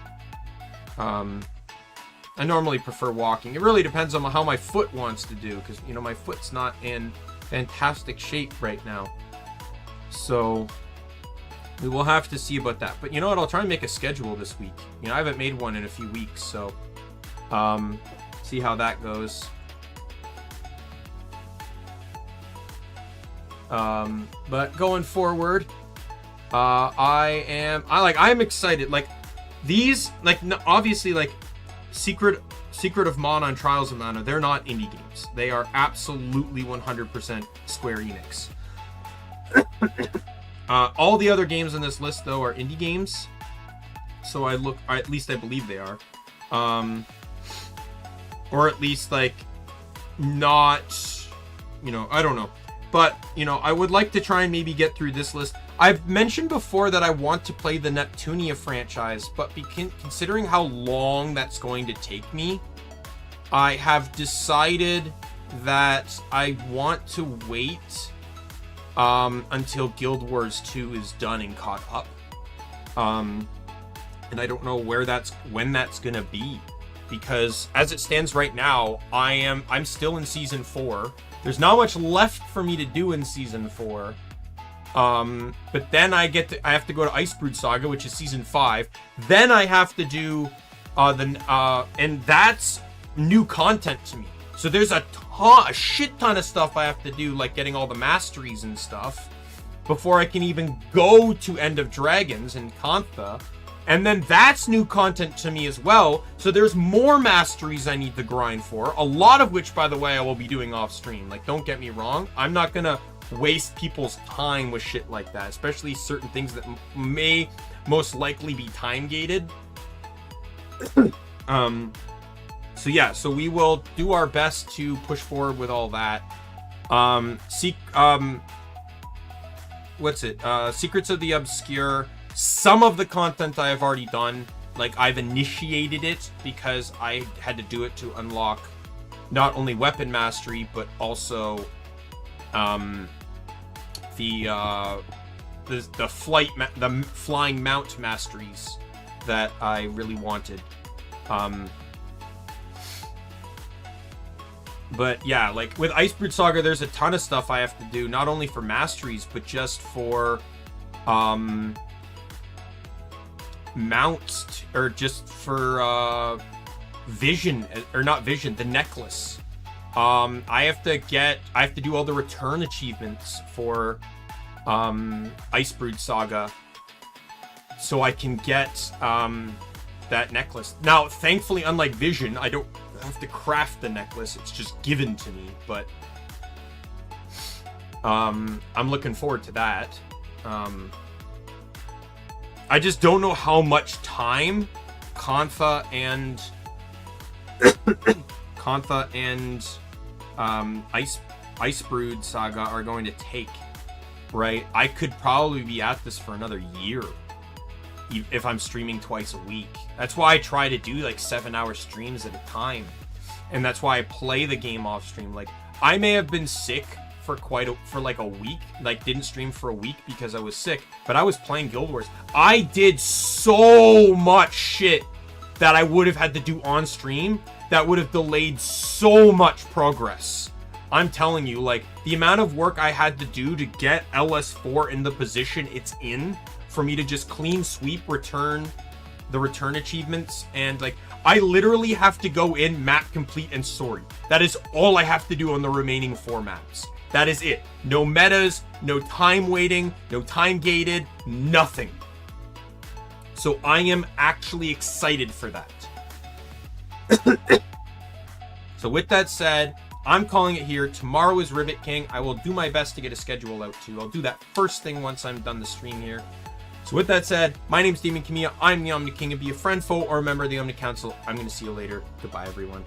I normally prefer walking. It really depends on how my foot wants to do, because, you know, my foot's not in fantastic shape right now. So we will have to see about that. But you know what? I'll try and make a schedule this week. You know, I haven't made one in a few weeks, so see how that goes. But going forward, I'm excited. Like, these, like, obviously, like, Secret of Mana and Trials of Mana, they're not indie games. They are absolutely 100% Square Enix. All the other games on this list, though, are indie games. So at least I believe they are. Or at least, like, not, you know, I don't know. But, you know, I would like to try and maybe get through this list. I've mentioned before that I want to play the Neptunia franchise, but considering how long that's going to take me, I have decided that I want to wait until Guild Wars 2 is done and caught up. And I don't know when that's gonna be, because as it stands right now, I'm still in season 4. There's not much left for me to do in season 4. But then I have to go to Icebrood Saga, which is season 5. Then I have to do and that's new content to me. So there's a shit ton of stuff I have to do, like getting all the masteries and stuff, before I can even go to End of Dragons and Kantha. And then that's new content to me as well. So there's more masteries I need to grind for. A lot of which, by the way, I will be doing off stream. Like, don't get me wrong. I'm not gonna waste people's time with shit like that, especially certain things that may most likely be time gated. So yeah, so we will do our best to push forward with all that. Secrets of the Obscure. Some of the content I have already done. Like, I've initiated it because I had to do it to unlock not only weapon mastery, but also the flying mount masteries that I really wanted. But yeah, like with Icebrood Saga, there's a ton of stuff I have to do, not only for masteries, but just for mounts, or just for vision, or not vision, the necklace. I have to do all the return achievements for Icebrood Saga, so I can get that necklace. Now, thankfully, unlike Vision, I don't have to craft the necklace, it's just given to me, but I'm looking forward to that. I just don't know how much time Kantha and Icebrood Saga are going to take, right? I could probably be at this for another year if I'm streaming twice a week. That's why I try to do like 7-hour streams at a time, and that's why I play the game off stream. Like, I may have been sick for like a week, like didn't stream for a week because I was sick, but I was playing Guild Wars. I did so much shit that I would have had to do on stream that would have delayed so much progress. I'm telling you, like, the amount of work I had to do to get LS4 in the position it's in, for me to just clean sweep the return achievements, and like, I literally have to go in, map complete, and sorry. That is all I have to do on the remaining 4 maps. That is it. No metas, no time waiting, no time gated, nothing. So I am actually excited for that. So with that said, I'm calling it here. Tomorrow is Rivet King. I will do my best to get a schedule out too. I'll do that first thing once I'm done the stream here. So with that said, my name's Daimien Kamiya. I'm the Omni King, and be a friend, foe, or a member of the Omni Council. I'm going to see you later. Goodbye, everyone.